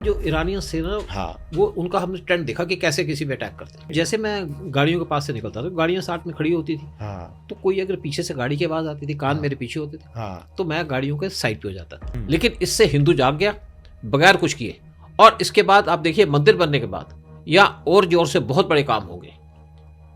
जो ईरानियंस थे ना, हाँ वो उनका हमने ट्रेंड देखा कि कैसे किसी पे अटैक करते हैं। जैसे मैं गाड़ियों के पास से निकलता था, गाड़ियां साथ में खड़ी होती थी, हाँ तो कोई अगर पीछे से गाड़ी की आवाज आती थी, कान हाँ। मेरे पीछे होते थे, हाँ तो मैं गाड़ियों के साइड पे हो जाता था। लेकिन इससे हिंदू जाग गया बगैर कुछ किए, और इसके बाद आप देखिए मंदिर बनने के बाद या और जोर से बहुत बड़े काम होंगे।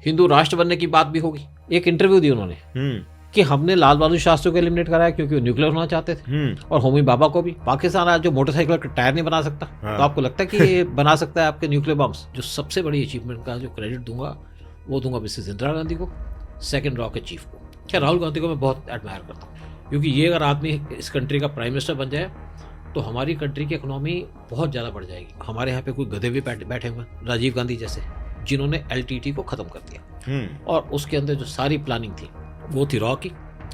हिंदू राष्ट्र बनने की बात भी होगी। एक इंटरव्यू दी उन्होंने कि हमने लाल बहादुर शास्त्री को एलिमिनेट कराया क्योंकि वो न्यूक्लियर होना चाहते थे, और होमी बाबा को भी। पाकिस्तान आज जो मोटरसाइकिल का टायर नहीं बना सकता, हाँ। तो आपको लगता है कि ये बना सकता है आपके न्यूक्लियर बम्स? जो सबसे बड़ी अचीवमेंट का जो क्रेडिट दूंगा वो दूंगा मिसेस इंदिरा गांधी को, सेकंड रॉकेट चीफ को। क्या राहुल गांधी को मैं बहुत एडमायर करता हूँ, क्योंकि ये अगर आदमी इस कंट्री का प्राइम मिनिस्टर बन जाए तो हमारी कंट्री की इकोनॉमी बहुत ज़्यादा बढ़ जाएगी। हमारे यहाँ पे कोई गधे भी बैठे हुए हैं, राजीव गांधी जैसे, जिन्होंने LTT को ख़त्म कर दिया, और उसके अंदर जो सारी प्लानिंग थी वो थी रॉ की।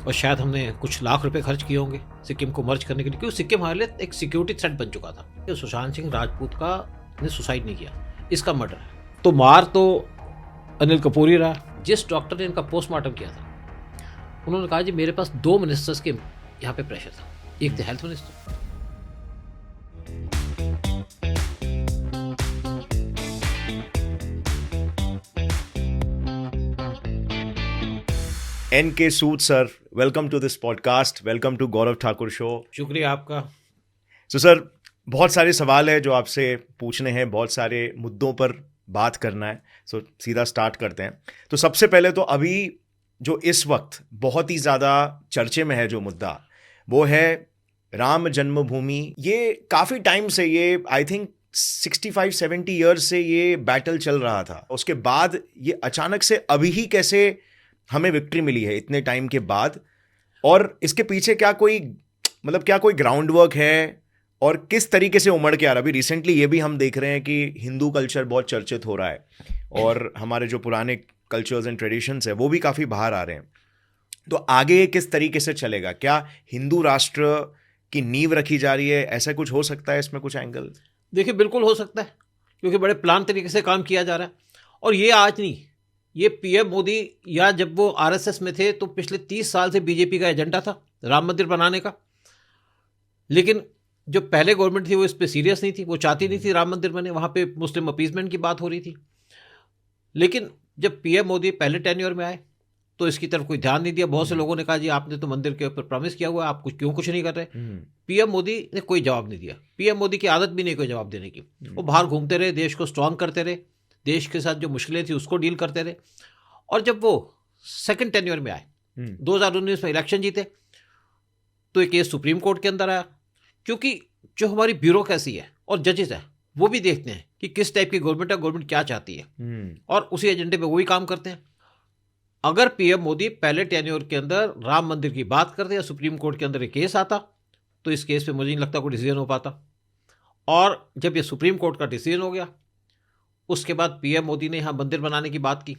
और शायद हमने कुछ लाख रुपए खर्च किए होंगे सिक्किम को मर्ज करने के लिए, क्योंकि सिक्किम हमारे लिए एक सिक्योरिटी थ्रेट बन चुका था। कि सुशांत सिंह राजपूत का ने सुसाइड नहीं किया, इसका मर्डर है। तो मार तो अनिल कपूर ही रहा। जिस डॉक्टर ने इनका पोस्टमार्टम किया था, उन्होंने कहा जी मेरे पास 2 मिनिस्टर्स के यहाँ पे प्रेशर था, एक थे health minister. NK Sood sir, welcome to this podcast. Welcome to Gaurav Thakur show. शुक्रिया आपका। So sir, बहुत सारे सवाल है जो आपसे पूछने हैं, बहुत सारे मुद्दों पर बात करना है। So सीधा स्टार्ट करते हैं। तो सबसे पहले तो अभी जो इस वक्त बहुत ही ज़्यादा चर्चे में है जो मुद्दा, वो है राम जन्मभूमि। ये काफ़ी टाइम से, ये आई थिंक 65-70 ईयर्स से ये बैटल चल रहा था। उसके बाद ये अचानक से अभी ही कैसे हमें विक्ट्री मिली है इतने टाइम के बाद, और इसके पीछे क्या कोई क्या कोई ग्राउंड वर्क है, और किस तरीके से उमड़ के आ रहा है? अभी रिसेंटली ये भी हम देख रहे हैं कि हिंदू कल्चर बहुत चर्चित हो रहा है, और हमारे जो पुराने कल्चर्स एंड ट्रेडिशंस है वो भी काफ़ी बाहर आ रहे हैं। तो आगे किस तरीके से चलेगा? क्या हिंदू राष्ट्र की नींव रखी जा रही है? ऐसा कुछ हो सकता है इसमें कुछ एंगल? देखिए बिल्कुल हो सकता है, क्योंकि बड़े प्लान तरीके से काम किया जा रहा है। और ये आज नहीं, ये PM मोदी या जब वो RSS में थे तो पिछले 30 साल से बीजेपी का एजेंडा था राम मंदिर बनाने का। लेकिन जो पहले गवर्नमेंट थी वो इस पर सीरियस नहीं थी, वो चाहती नहीं थी राम मंदिर बने, वहाँ पे मुस्लिम अपीसमेंट की बात हो रही थी। लेकिन जब PM मोदी पहले टेन्योर में आए तो इसकी तरफ कोई ध्यान नहीं दिया। बहुत से लोगों ने कहा जी आपने तो मंदिर के ऊपर प्रॉमिस किया हुआ है, आप कुछ नहीं कर रहे। PM मोदी ने कोई जवाब नहीं दिया। PM मोदी की आदत भी नहीं कोई जवाब देने की। वो बाहर घूमते रहे, देश को स्ट्रांग करते रहे, देश के साथ जो मुश्किलें थी उसको डील करते रहे। और जब वो सेकंड टेन्योर में आए, 2019 में इलेक्शन जीते, तो एक केस सुप्रीम कोर्ट के अंदर आया, क्योंकि जो हमारी ब्यूरोक्रेसी है और जजेस है वो भी देखते हैं कि किस टाइप की गवर्नमेंट है, गवर्नमेंट क्या चाहती है, और उसी एजेंडे पे वही काम करते हैं। अगर PM मोदी पहले टेन्योर के अंदर राम मंदिर की बात करते या सुप्रीम कोर्ट के अंदर एक केस आता, तो इस केस पे मुझे नहीं लगता कोई डिसीजन हो पाता। और जब ये सुप्रीम कोर्ट का डिसीजन हो गया, उसके बाद PM मोदी ने यहाँ मंदिर बनाने की बात की,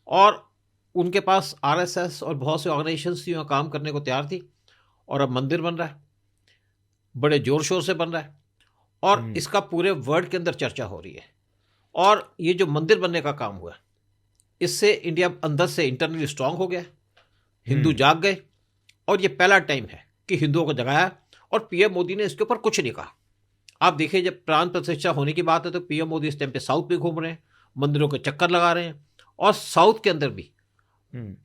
और उनके पास RSS और बहुत से ऑर्गेनाइजेशंस यहाँ काम करने को तैयार थी, और अब मंदिर बन रहा है, बड़े जोर शोर से बन रहा है, और इसका पूरे वर्ल्ड के अंदर चर्चा हो रही है। और ये जो मंदिर बनने का काम हुआ, इससे इंडिया अंदर से इंटरनली स्ट्रांग हो गया, हिंदू जाग गए, और ये पहला टाइम है कि हिंदुओं को जगाया। और PM मोदी ने इसके ऊपर कुछ नहीं कहा। आप देखिए जब प्राण प्रतिष्ठा होने की बात है तो PM मोदी इस टाइम पे साउथ में घूम रहे हैं, मंदिरों के चक्कर लगा रहे हैं, और साउथ के अंदर भी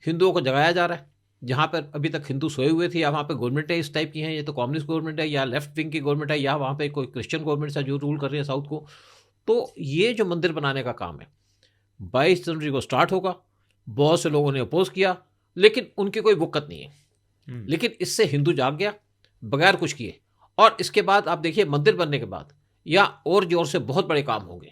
हिंदुओं को जगाया जा रहा है। जहाँ पर अभी तक हिंदू सोए हुए थे, या वहाँ पे गवर्नमेंट है इस टाइप की है, ये तो कम्युनिस्ट गवर्नमेंट है या लेफ्ट विंग की गवर्नमेंट है, या वहाँ पे कोई क्रिश्चियन गवर्नमेंट है जो रूल कर रही है साउथ को। तो ये जो मंदिर बनाने का काम है 22 जनवरी को स्टार्ट होगा। बहुत से लोगों ने अपोज किया, लेकिन उनकी कोई वक़्त नहीं है। लेकिन इससे हिंदू जाग गया बगैर कुछ किए, और इसके बाद आप देखिए मंदिर बनने के बाद या और जोर से बहुत बड़े काम होंगे।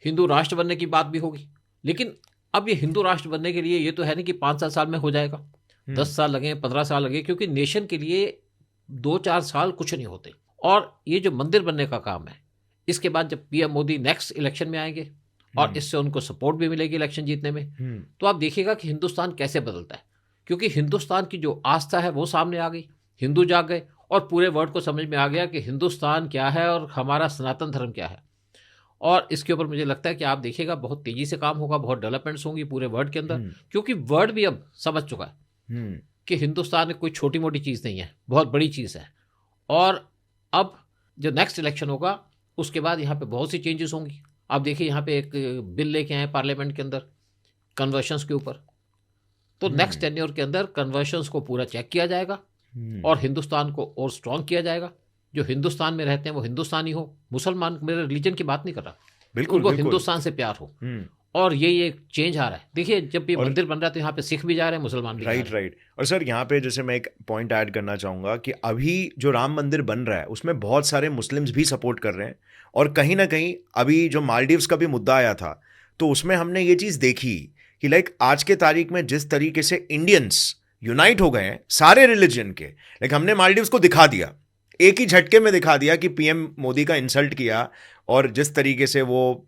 हिंदू राष्ट्र बनने की बात भी होगी। लेकिन अब ये हिंदू राष्ट्र बनने के लिए ये तो है नहीं कि 5-7 साल में हो जाएगा, 10 साल लगे, 15 साल लगे, क्योंकि नेशन के लिए 2-4 साल कुछ नहीं होते। और ये जो मंदिर बनने का काम है, इसके बाद जब PM मोदी नेक्स्ट इलेक्शन में आएंगे और इससे उनको सपोर्ट भी मिलेगी इलेक्शन जीतने में, तो आप देखिएगा कि हिंदुस्तान कैसे बदलता है। क्योंकि हिंदुस्तान की जो आस्था है वो सामने आ गई, हिंदू जाग गए, और पूरे वर्ल्ड को समझ में आ गया कि हिंदुस्तान क्या है और हमारा सनातन धर्म क्या है। और इसके ऊपर मुझे लगता है कि आप देखिएगा बहुत तेज़ी से काम होगा, बहुत डेवलपमेंट्स होंगी पूरे वर्ल्ड के अंदर, क्योंकि वर्ल्ड भी अब समझ चुका है कि हिंदुस्तान कोई छोटी मोटी चीज़ नहीं है, बहुत बड़ी चीज़ है। और अब जो नेक्स्ट इलेक्शन होगा उसके बाद यहाँ पे बहुत सी चेंजेस होंगी। आप देखिए यहाँ पे एक बिल लेके आए पार्लियामेंट के अंदर कन्वर्शंस के ऊपर, तो नेक्स्ट टेन्योर के अंदर कन्वर्शंस को पूरा चेक किया जाएगा और हिंदुस्तान को और स्ट्रांग किया जाएगा। जो हिंदुस्तान में रहते हैं वो हिंदुस्तानी हो, मुसलमान, मेरे रिलीजन की बात नहीं कर रहा, बिल्कुल उनको बिल्कुल। हिंदुस्तान से प्यार हो। और ये चेंज आ रहा है। देखिए जब ये मंदिर बन रहा है तो यहाँ पे सिख भी जा रहे हैं, मुसलमान भी जा रहे हैं। राइट। और सर यहाँ पे जैसे मैं एक पॉइंट ऐड करना चाहूँगा कि अभी जो राम मंदिर बन रहा है उसमें बहुत सारे मुस्लिम्स भी सपोर्ट कर रहे हैं, और कहीं ना कहीं अभी जो मालदीव्स का भी मुद्दा आया था तो उसमें हमने ये चीज़ देखी कि लाइक आज के तारीख में जिस तरीके से इंडियंस यूनाइट हो गए हैं सारे रिलीजन के, लाइक हमने मालदीव्स को दिखा दिया, एक ही झटके में दिखा दिया कि पीएम मोदी का इंसल्ट किया, और जिस तरीके से वो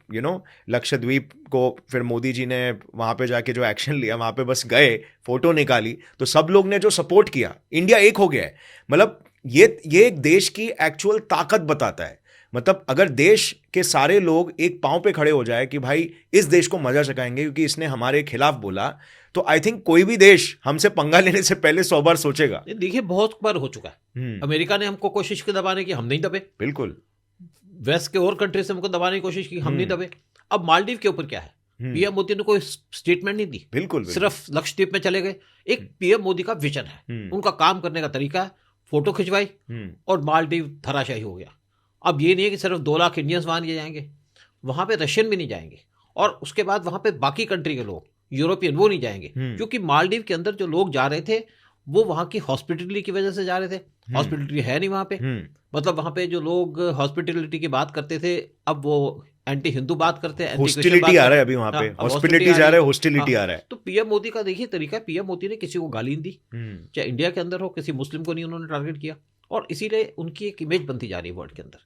लक्षद्वीप को फिर मोदी जी ने वहाँ पे जाके जो एक्शन लिया, वहाँ पे बस गए, फोटो निकाली, तो सब लोग ने जो सपोर्ट किया, इंडिया एक हो गया है। मतलब ये एक देश की एक्चुअल ताकत बताता है। मतलब अगर देश के सारे लोग एक पांव पे खड़े हो जाए कि भाई इस देश को मजा चखाएंगे क्योंकि इसने हमारे खिलाफ बोला, तो आई थिंक कोई भी देश हमसे पंगा लेने से पहले 100 बार सोचेगा। देखिए बहुत बार हो चुका है, अमेरिका ने हमको कोशिश की दबाने की, हम नहीं दबे। बिल्कुल। वेस्ट के और कंट्री से हमको दबाने की कोशिश की, हम नहीं दबे। अब मालदीव के ऊपर क्या है, पीएम मोदी ने कोई स्टेटमेंट नहीं दी, बिल्कुल सिर्फ लक्षद्वीप में चले गए। एक पीएम मोदी का विजन है, उनका काम करने का तरीका है, फोटो खिंचवाई और मालदीव धराशायी हो गया। अब ये नहीं है कि सिर्फ 2 लाख इंडियंस वहां लिए जाएंगे, वहां पे रशियन भी नहीं जाएंगे, और उसके बाद वहां पे बाकी कंट्री के लोग, यूरोपियन, वो नहीं जाएंगे, क्योंकि मालदीव के अंदर जो लोग जा रहे थे वो वहां की हॉस्पिटलिटी की वजह से जा रहे थे। हॉस्पिटलिटी है नहीं वहां पे, मतलब वहां पे जो लोग हॉस्पिटलिटी की बात करते थे अब वो एंटी हिंदू बात करते हैं, हॉस्टिलिटी आ रहा है अभी वहां पे, हॉस्पिटलिटी जा रहा है, हॉस्टिलिटी आ रहा है। तो पीएम मोदी का देखिए तरीका, पीएम मोदी ने किसी को गाली नहीं दी, चाहे इंडिया के अंदर हो, किसी मुस्लिम को नहीं उन्होंने टारगेट किया, और इसीलिए उनकी एक इमेज बनती जा रही है वर्ल्ड के अंदर।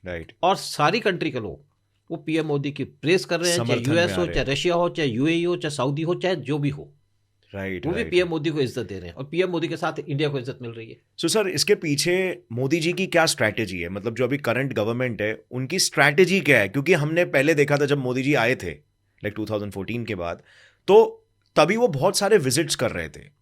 राइट। और सारी कंट्री के लोग वो पीएम मोदी की प्रेस कर रहे हैं, चाहे यूएस हो, चाहे रशिया हो, चाहे यूएई हो, चाहे सऊदी हो, चाहे जो भी हो, राइट, वो भी पीएम मोदी को इज्जत दे रहे हैं, और पीएम मोदी के साथ इंडिया को इज्जत मिल रही है। सो सर इसके पीछे मोदी जी की क्या स्ट्रैटेजी है? मतलब जो अभी करंट गवर्नमेंट है उनकी स्ट्रैटेजी क्या है? क्योंकि हमने पहले देखा था जब मोदी जी आए थे लाइक 2014 के बाद, तो तभी वो बहुत सारे विजिट्स कर रहे थे,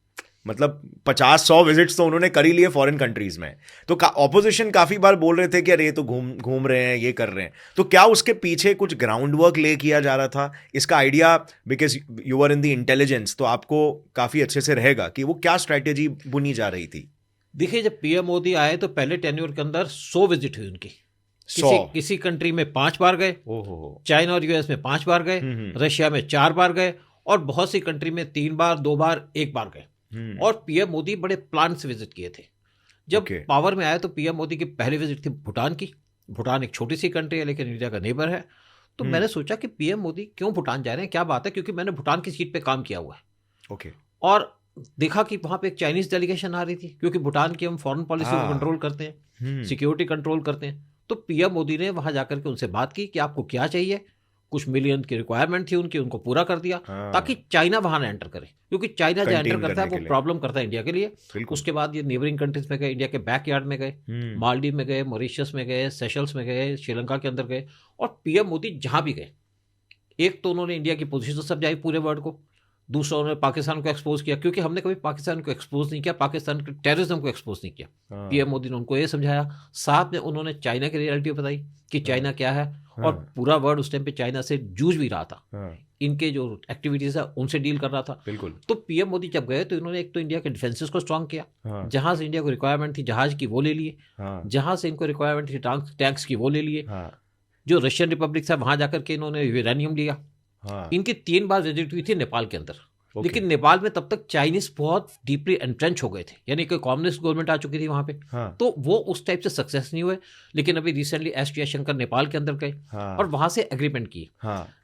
मतलब 50-100 विजिट्स तो उन्होंने कर ही लिए फॉरेन कंट्रीज में। तो ऑपोजिशन काफी बार बोल रहे थे कि अरे ये तो घूम रहे हैं, ये कर रहे हैं। तो क्या उसके पीछे कुछ ग्राउंड वर्क ले किया जा रहा था? इसका idea, because you are in the intelligence, तो आपको काफी अच्छे से रहेगा कि वो क्या स्ट्रैटेजी बुनी जा रही थी। देखिए जब पीएम मोदी आए तो पहले टेन्योर के अंदर 100 विजिट हुई उनकी। किसी कंट्री में 5 बार गए, चाइना और यूएस में 5 बार गए, रशिया में 4 बार गए, और बहुत सी कंट्री में 3 बार, 2 बार, 1 बार गए। और पीएम मोदी बड़े प्लान से विजिट किए थे। जब पावर में आए तो पीएम मोदी की पहली विजिट थी भूटान की। भूटान एक छोटी सी कंट्री है लेकिन इंडिया का नेबर है। तो मैंने सोचा कि पीएम मोदी क्यों भूटान जा रहे हैं, क्या बात है, क्योंकि मैंने भूटान की सीट पे काम किया हुआ है। और देखा कि वहां पे एक चाइनीज डेलीगेशन आ रही थी, क्योंकि भूटान की हम फॉरेन पॉलिसी को कंट्रोल करते हैं, सिक्योरिटी कंट्रोल करते हैं। तो पीएम मोदी ने वहां जाकर के उनसे बात की कि आपको क्या चाहिए। कुछ मिलियन की रिक्वायरमेंट थी उनकी, उनको पूरा कर दिया ताकि चाइना वहां ना एंटर करे, क्योंकि चाइना जो एंटर करता है वो प्रॉब्लम करता है इंडिया के लिए। उसके बाद ये नेबरिंग कंट्रीज में गए, इंडिया के बैकयार्ड में गए, मालदीव में गए, मॉरिशस में गए, सेशल्स में गए, श्रीलंका के अंदर गए। और पीएम मोदी जहां भी गए, एक तो उन्होंने इंडिया की पोजीशन समझाई पूरे वर्ल्ड को, दूसरा उन्होंने पाकिस्तान को एक्सपोज किया, क्योंकि हमने कभी पाकिस्तान को एक्सपोज नहीं किया, पाकिस्तान के टेररिज्म को एक्सपोज नहीं किया। पीएम मोदी ने उनको ये समझाया, साथ में उन्होंने चाइना की रियलिटी बताई कि चाइना क्या है, और पूरा वर्ल्ड उस टाइम पे चाइना से जूझ भी रहा था, इनके जो एक्टिविटीज है उनसे डील कर रहा था। बिल्कुल। तो पीएम मोदी जब गए तो इन्होंने एक तो इंडिया के डिफेंसेस को स्ट्रांग किया, जहां से इंडिया को रिक्वायरमेंट थी जहाज की वो ले लिए, जहां से इनको रिक्वायरमेंट थी टैंक्स की वो ले लिए, जो रशियन रिपब्लिक था वहां जाकर के इन्होंने यूरेनियम लिया। इनकी 3 बार विजिट हुई थी नेपाल के अंदर। लेकिन नेपाल में तब तक चाइनीज बहुत डीपली एंट्रेंच हो गए थे, यानी कि कम्युनिस्ट गवर्नमेंट आ चुकी थी वहां पे। तो वो उस टाइप से सक्सेस नहीं हुए। लेकिन अभी रिसेंटली एस जयशंकर नेपाल के अंदर गए और वहां से एग्रीमेंट की।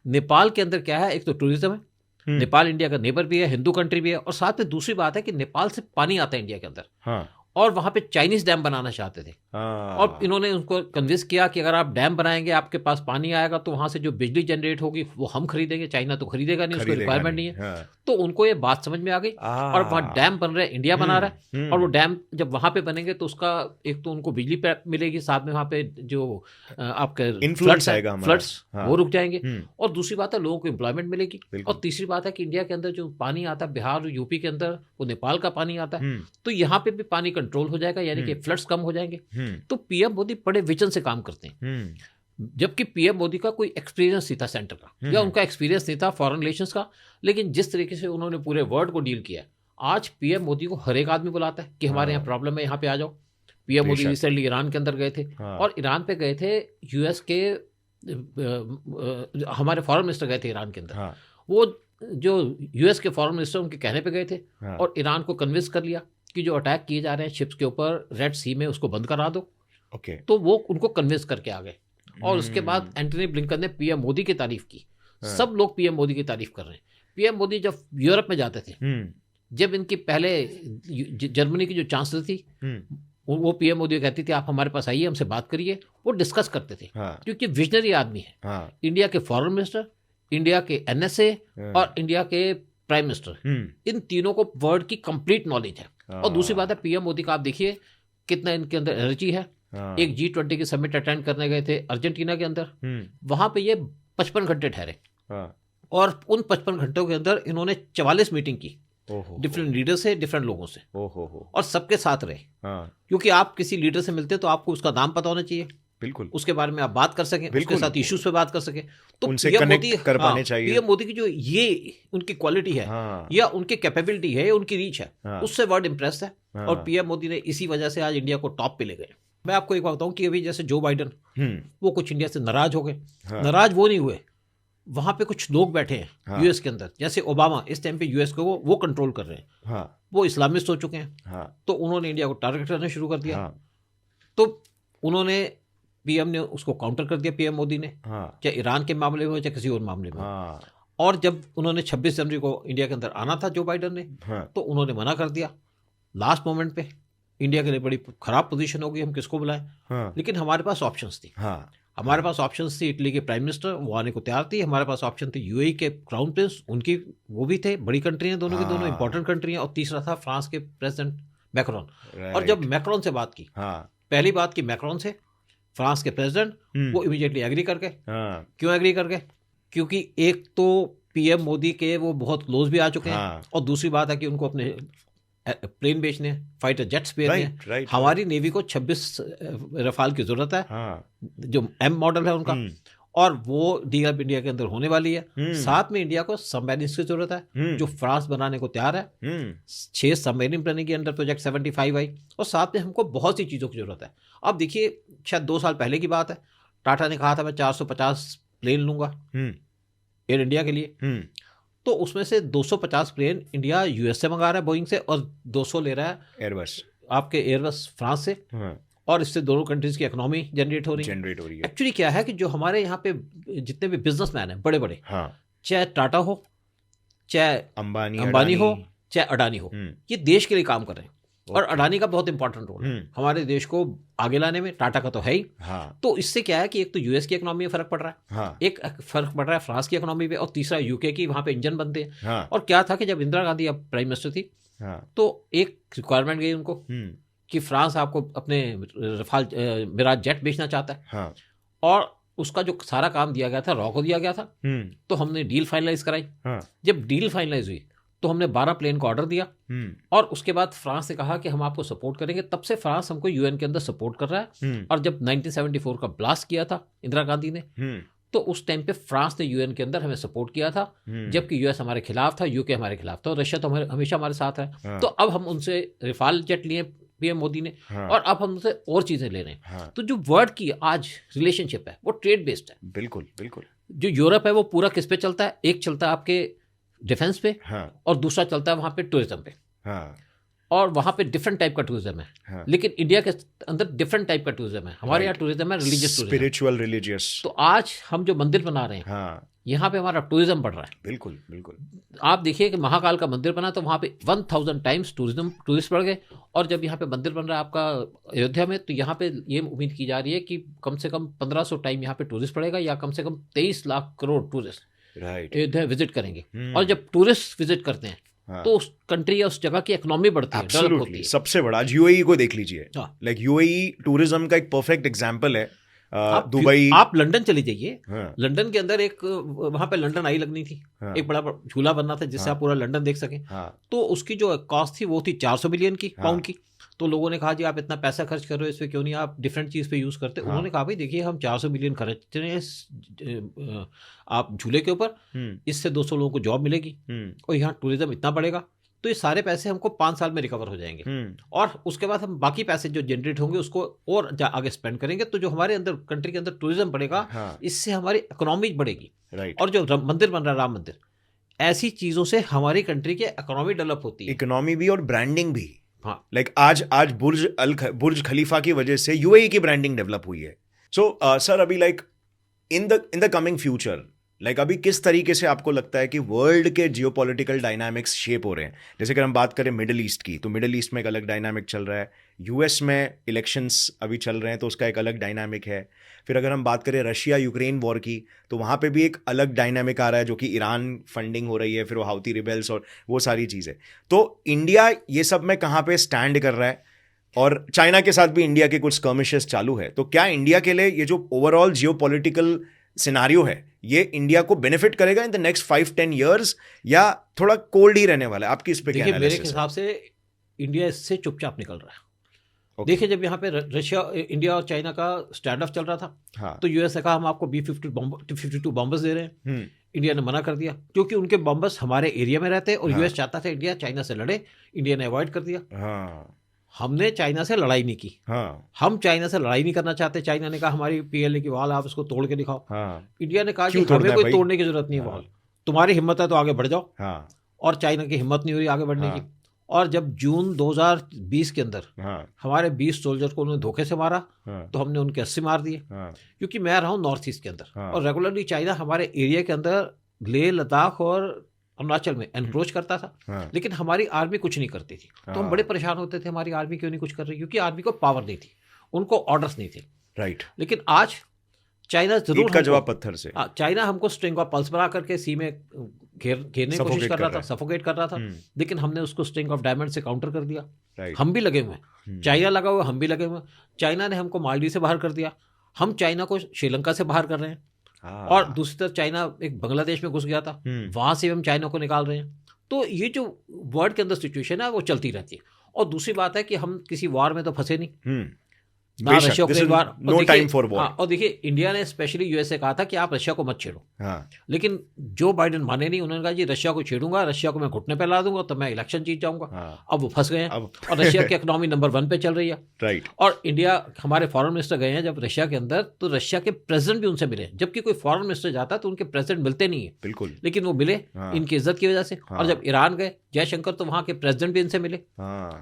नेपाल के अंदर क्या है, एक तो टूरिज्म है, नेपाल इंडिया का नेबर भी है, हिंदू कंट्री भी है, और साथ में दूसरी बात है कि नेपाल से पानी आता है इंडिया के अंदर, और वहां पे चाइनीज डैम बनाना चाहते थे। और इन्होंने उनको कन्विंस किया कि अगर आप डैम बनाएंगे आपके पास पानी आएगा तो वहां से जो बिजली जनरेट होगी वो हम खरीदेंगे, चाइना तो खरीदेगा नहीं, उसको रिक्वायरमेंट नहीं है। तो उनको ये बात समझ में आ गई, और वहां डैम बन रहा है, इंडिया बना रहा है, और वो डैम जब वहां पे बनेंगे तो उसका एक तो उनको बिजली मिलेगी, साथ में वहां पे जो आपके फ्लड्स वो रुक जाएंगे, और दूसरी बात है लोगों को एम्प्लॉयमेंट मिलेगी, और तीसरी बात है कि इंडिया के अंदर जो पानी आता है बिहार और यूपी के अंदर, वो नेपाल का पानी आता है, तो यहाँ पे भी पानी कंट्रोल हो जाएगा, यानी कि फ्लड्स कम हो जाएंगे। तो पीएम मोदी बड़े विजन से काम करते हैं। जबकि पीएम मोदी का कोई एक्सपीरियंस नहीं था सेंटर का, या उनका एक्सपीरियंस नहीं था फॉरेन रिलेशंस का, लेकिन जिस तरीके से उन्होंने पूरे वर्ल्ड को डील किया, आज पीएम मोदी को हर एक आदमी बुलाता है कि हमारे यहाँ प्रॉब्लम है, यहाँ पे आ जाओ। पीएम मोदी रिसेंटली ईरान के अंदर गए थे, और ईरान पे गए थे यूएस के हमारे फॉरेन मिनिस्टर गए थे ईरान के अंदर, वो जो यूएस के फॉरेन मिनिस्टर उनके कहने पे गए थे, और ईरान को कन्विंस कर लिया कि जो अटैक किए जा रहे हैं शिप्स के ऊपर रेड सी में, उसको बंद करा दो। तो वो उनको कन्विंस करके आ गए, और उसके बाद एंटनी ब्लिंकन ने पीएम मोदी की तारीफ की। सब लोग पीएम मोदी की तारीफ कर रहे हैं। पीएम मोदी जब यूरोप में जाते थे, जब इनकी पहले जर्मनी की जो चांसलर थी, वो पीएम मोदी कहती थी आप हमारे पास आइए, हमसे बात करिए, वो डिस्कस करते थे, क्योंकि विजनरी आदमी है। इंडिया के फॉरेन मिनिस्टर, इंडिया के एनएसए और इंडिया के प्राइम मिनिस्टर, इन तीनों को वर्ल्ड की कंप्लीट नॉलेज है। और दूसरी बात है, पीएम मोदी का आप देखिए कितना इनके अंदर एनर्जी है। एक G20 की समिट अटेंड करने गए थे अर्जेंटीना के अंदर, वहां पे ये 55 घंटे ठहरे, और उन 55 घंटों के अंदर इन्होंने 44 मीटिंग की डिफरेंट लीडर से, डिफरेंट लोगों से, और सबके साथ रहे। क्योंकि आप किसी लीडर से मिलते हैं तो आपको उसका नाम पता होना चाहिए, बिल्कुल, उसके बारे में आप बात कर सकें, उसके साथ इश्यूज पे बात कर सकें। तो उनसे कनेक्ट कर पाने चाहिए। पीएम मोदी की जो ये उनकी क्वालिटी है, या उनकी कैपेबिलिटी है, या उनकी रीच है, उससे वर्ल्ड इम्प्रेस है। और पीएम मोदी ने इसी वजह से आज इंडिया को टॉप पे ले गए। मैं आपको एक बात बताऊं कि अभी जैसे जो बाइडन, वो कुछ इंडिया से नाराज हो गए। नाराज वो नहीं हुए, वहां पे कुछ लोग बैठे हैं यूएस के अंदर, जैसे ओबामा इस टाइम पे यूएस को वो कंट्रोल कर रहे हैं, वो इस्लामिस्ट हो चुके हैं, तो उन्होंने इंडिया को टारगेट करना शुरू कर दिया। तो उन्होंने, पीएम ने उसको काउंटर कर दिया, पीएम मोदी ने, चाहे ईरान के मामले में हो चाहे किसी और मामले में। और जब उन्होंने 26 जनवरी को इंडिया के अंदर आना था जो बाइडन ने, तो उन्होंने मना कर दिया लास्ट मोमेंट पे। इंडिया के लिए बड़ी खराब पोजीशन होगी, हम किसको बुलाएं। लेकिन हमारे पास ऑप्शंस थी, हमारे पास ऑप्शंस थी। इटली के प्राइम मिनिस्टर वो आने को तैयार थी, हमारे पास ऑप्शन थी यूएई के क्राउन प्रिंस, उनकी वो भी थे, बड़ी कंट्री हैं दोनों की दोनों, इंपॉर्टेंट कंट्री हैं। और तीसरा था फ्रांस के प्रेसिडेंट मैक्रोन। और जब मैक्रोन से बात की, पहली बात की मैक्रोन से, फ्रांस के प्रेसिडेंट, वो इमीडिएटली एग्री कर गए। क्यों एग्री कर गए? क्योंकि एक तो पीएम मोदी के वो बहुत क्लोज भी आ चुके हैं, और दूसरी बात है कि उनको अपने प्लेन बेचने, फाइटर जेट्स बेचने हैं। हमारी नेवी को 26 रफाल की जरूरत है, जो M मॉडल है उनका, और वो डील इंडिया के अंदर होने वाली है। साथ में इंडिया को सबमरीन की जरूरत है, जो फ्रांस बनाने को तैयार है। 6 सबमरीन बनेगी अंडर प्रोजेक्ट 75I, और साथ में हमको बहुत सी चीज़ों की जरूरत है। अब देखिए, शायद 2 साल पहले की बात है, टाटा ने कहा था मैं 450 प्लेन लूंगा एयर इंडिया के लिए, तो उसमें से 250 प्लेन इंडिया यूएस से मंगा रहा है बोइंग से, और 200 ले रहा है एयरबस, आपके एयरबस फ्रांस से। और इससे दोनों कंट्रीज की इकोनॉमी जनरेट हो रही है। एक्चुअली क्या है कि जो हमारे यहाँ पे जितने भी बिजनेसमैन हैं बड़े बड़े, चाहे टाटा हो, चाहे अंबानी हो, चाहे अडानी हो, ये देश के लिए काम कर रहे हैं। और अडानी का बहुत इंपॉर्टेंट रोल है हमारे देश को आगे लाने में, टाटा का तो है ही। तो इससे क्या है कि एक तो यूएस की इकोनॉमी में फर्क पड़ रहा है, एक फर्क पड़ रहा है फ्रांस की इकोनॉमी में, और तीसरा यूके की, वहां पे इंजन बनते हैं। और क्या था कि जब इंदिरा गांधी अब प्राइम मिनिस्टर थी, तो एक रिक्वायरमेंट गई उनको कि फ्रांस आपको अपने रफाल मिराज जेट बेचना चाहता है, और उसका जो सारा काम दिया गया था रॉ को दिया गया था। तो हमने डील फाइनलाइज कराई। जब डील फाइनलाइज हुई तो हमने 12 प्लेन को ऑर्डर दिया, और उसके बाद फ्रांस ने कहा कि हम आपको सपोर्ट करेंगे। तब से फ्रांस हमको यूएन के अंदर सपोर्ट कर रहा है। और जब 1974 का ब्लास्ट किया था इंदिरा गांधी ने, तो उस टाइम पे फ्रांस ने यूएन के अंदर हमें सपोर्ट किया था, जबकि यूएस हमारे खिलाफ था, यूके हमारे खिलाफ था, और रशिया तो हमेशा हमारे साथ है। तो अब हम उनसे रफाल जेट लिए पीएम मोदी ने, और अब हम उनसे और चीजें ले रहे हैं। तो जो वर्ल्ड की आज रिलेशनशिप है वो ट्रेड बेस्ड है। बिल्कुल बिल्कुल। जो यूरोप है वो पूरा किस पे चलता है? एक चलता है आपके डिफेंस पे, और दूसरा चलता है वहां पे टूरिज्म पे। और वहां पे डिफरेंट टाइप का टूरिज्म है। लेकिन इंडिया के अंदर डिफरेंट टाइप का टूरिज्म है। हमारे यहाँ टूरिज्म है रिलीजियस टूरिज्म, स्पिरिचुअल रिलीजियस। तो आज हम जो मंदिर बना रहे हैं, यहाँ पे हमारा टूरिज्म बढ़ रहा है। बिल्कुल बिल्कुल। आप देखिए कि महाकाल का मंदिर बना तो वहाँ पे 1000 टाइम्स टूरिस्ट बढ़ गए। और जब यहाँ पे मंदिर बन रहा है आपका अयोध्या में, तो यहाँ पे ये उम्मीद की जा रही है कि कम से कम 1500 टाइम यहाँ पे टूरिस्ट बढ़ेगा, या कम से कम 23 लाख करोड़ टूरिस्ट अयोध्या विजिट करेंगे। और जब टूरिस्ट विजिट करते हैं तो उस कंट्री या उस जगह की इकोनॉमी बढ़ती है, डेवलप होती है। सबसे बड़ा आज यूएई को देख लीजिए, लाइक यूएई टूरिज्म का एक परफेक्ट एग्जांपल है। दुबई, आप लंदन चली जाइए, लंदन के अंदर एक वहां पे लंदन आई लगनी थी, एक बड़ा झूला बनना था जिससे आप पूरा लंदन देख सकें। तो उसकी जो कॉस्ट थी वो थी 400 मिलियन की पाउंड की। तो लोगों ने कहा जी आप इतना पैसा खर्च कर रहे हो इस पे, क्यों नहीं आप डिफरेंट चीज़ पे यूज़ करते। उन्होंने कहा भाई देखिए हम 400 बिलियन खर्च रहे हैं आप झूले के ऊपर, इससे 200 लोगों को जॉब मिलेगी और यहाँ टूरिज्म इतना बढ़ेगा, तो ये सारे पैसे हमको 5 साल में रिकवर हो जाएंगे और उसके बाद हम बाकी पैसे जो जनरेट होंगे उसको और आगे स्पेंड करेंगे, तो जो हमारे अंदर कंट्री के अंदर टूरिज्म बढ़ेगा, इससे हमारी इकोनॉमी बढ़ेगी। और जो मंदिर बन रहा है राम मंदिर, ऐसी चीजों से हमारी कंट्री की इकोनॉमी डेवलप होती है, इकोनॉमी भी और ब्रांडिंग भी। हाँ, लाइक आज बुर्ज खलीफा की वजह से यूएई की ब्रांडिंग डेवलप हुई है। सो सर अभी like in the coming future, like अभी किस तरीके से आपको लगता है कि वर्ल्ड के जियोपॉलिटिकल डायनामिक्स शेप हो रहे हैं? जैसे कि हम बात करें मिडिल ईस्ट की, तो मिडिल ईस्ट में एक अलग डायनामिक चल रहा है, यूएस में इलेक्शंस अभी चल रहे हैं तो उसका एक अलग डायनामिक है। फिर अगर हम बात करें रशिया यूक्रेन वॉर की, तो वहाँ पे भी एक अलग डायनामिक आ रहा है जो कि ईरान फंडिंग हो रही है, फिर वो हाउती रिबेल्स और वो सारी चीज़ें। तो इंडिया ये सब में कहाँ पे स्टैंड कर रहा है? और चाइना के साथ भी इंडिया के कुछ स्कर्मिशेस चालू है, तो क्या इंडिया के लिए ये जो ओवरऑल जियोपॉलिटिकल सिनारियो है ये इंडिया को बेनिफिट करेगा इन द नेक्स्ट 5-10 ईयर्स, या थोड़ा कोल्ड ही रहने वाला है? आपकी इस पे क्या देखिए, मेरे एनालिसिस है? हिसाब से इंडिया इससे चुपचाप निकल रहा है। देखिए, जब यहाँ पे रशिया इंडिया और चाइना का स्टैंड ऑफ चल रहा था, तो यूएस ने कहा हम आपको B-52 बॉम्बर्स दे रहे हैं। इंडिया ने मना कर दिया क्योंकि उनके बॉम्बर्स हमारे एरिया में रहते हैं और यूएस चाहता था इंडिया चाइना से लड़े, इंडिया ने अवॉइड कर दिया। हमने चाइना से लड़ाई नहीं की, हम चाइना से लड़ाई नहीं करना चाहते। चाइना ने कहा हमारी PLA की वॉल आप उसको तोड़ के दिखाओ। इंडिया ने कहा कि हमें कोई तोड़ने की जरूरत नहीं है वॉल, तुम्हारी हिम्मत है तो आगे बढ़ जाओ। और चाइना की हिम्मत नहीं हुई आगे बढ़ने की। और जब जून 2020 के अंदर हमारे 20 सोल्जर को उन्होंने धोखे से मारा, तो हमने उनके 80 मार दिए। क्योंकि मैं रहा हूँ नॉर्थ ईस्ट के अंदर और रेगुलरली चाइना हमारे एरिया के अंदर लेह लद्दाख और अरुणाचल में एनक्रोच करता था, लेकिन हमारी आर्मी कुछ नहीं करती थी। तो हम बड़े परेशान होते थे हमारी आर्मी क्यों नहीं कुछ कर रही, क्योंकि आर्मी को पावर नहीं थी, उनको ऑर्डर्स नहीं थे। राइट। लेकिन आज चाइना जरूर का जवाब पत्थर से, चाइना हमको स्ट्रिंग ऑफ पल्स बना करके सी में घेरने की कोशिश कर रहा था, सफोकेट कर रहा था, लेकिन हमने उसको स्ट्रिंग ऑफ डायमंड से काउंटर कर दिया। हम भी लगे हुए हैं, चाइना लगा हुआ, हम भी लगे हुए। चाइना ने हमको मालदीव से बाहर कर दिया, हम चाइना को श्रीलंका से बाहर कर रहे हैं। और दूसरी तरफ चाइना एक बांग्लादेश में घुस गया था, वहां से हम चाइना को निकाल रहे हैं। तो ये जो वर्ल्ड के अंदर सिचुएशन है वो चलती रहती है। और दूसरी बात है कि हम किसी वॉर में तो फंसे नहीं, ना रशिया को वार, नो टाइम फॉर वॉर। और देखिए, इंडिया ने स्पेशली यूएस से कहा था कि आप रशिया को मत छेड़ो, लेकिन जो बाइडेन माने नहीं। उन्होंने कहा जी रशिया को छेड़ूंगा, रशिया को मैं घुटने पे ला दूंगा तो मैं इलेक्शन जीत जाऊंगा। अब वो फंस गए हैं और रशिया की इकोनॉमी नंबर 1 पे चल रही है। राइट। और इंडिया, हमारे फॉरेन मिनिस्टर गए हैं जब रशिया के अंदर, तो रशिया के प्रेसिडेंट भी उनसे मिले। जबकि कोई फॉरेन मिनिस्टर जाता है तो उनके प्रेसिडेंट मिलते नहीं है, बिल्कुल, लेकिन वो मिले इनकी इज्जत की वजह से। और जब ईरान गए जयशंकर, तो वहां के प्रेसिडेंट भी इनसे मिले।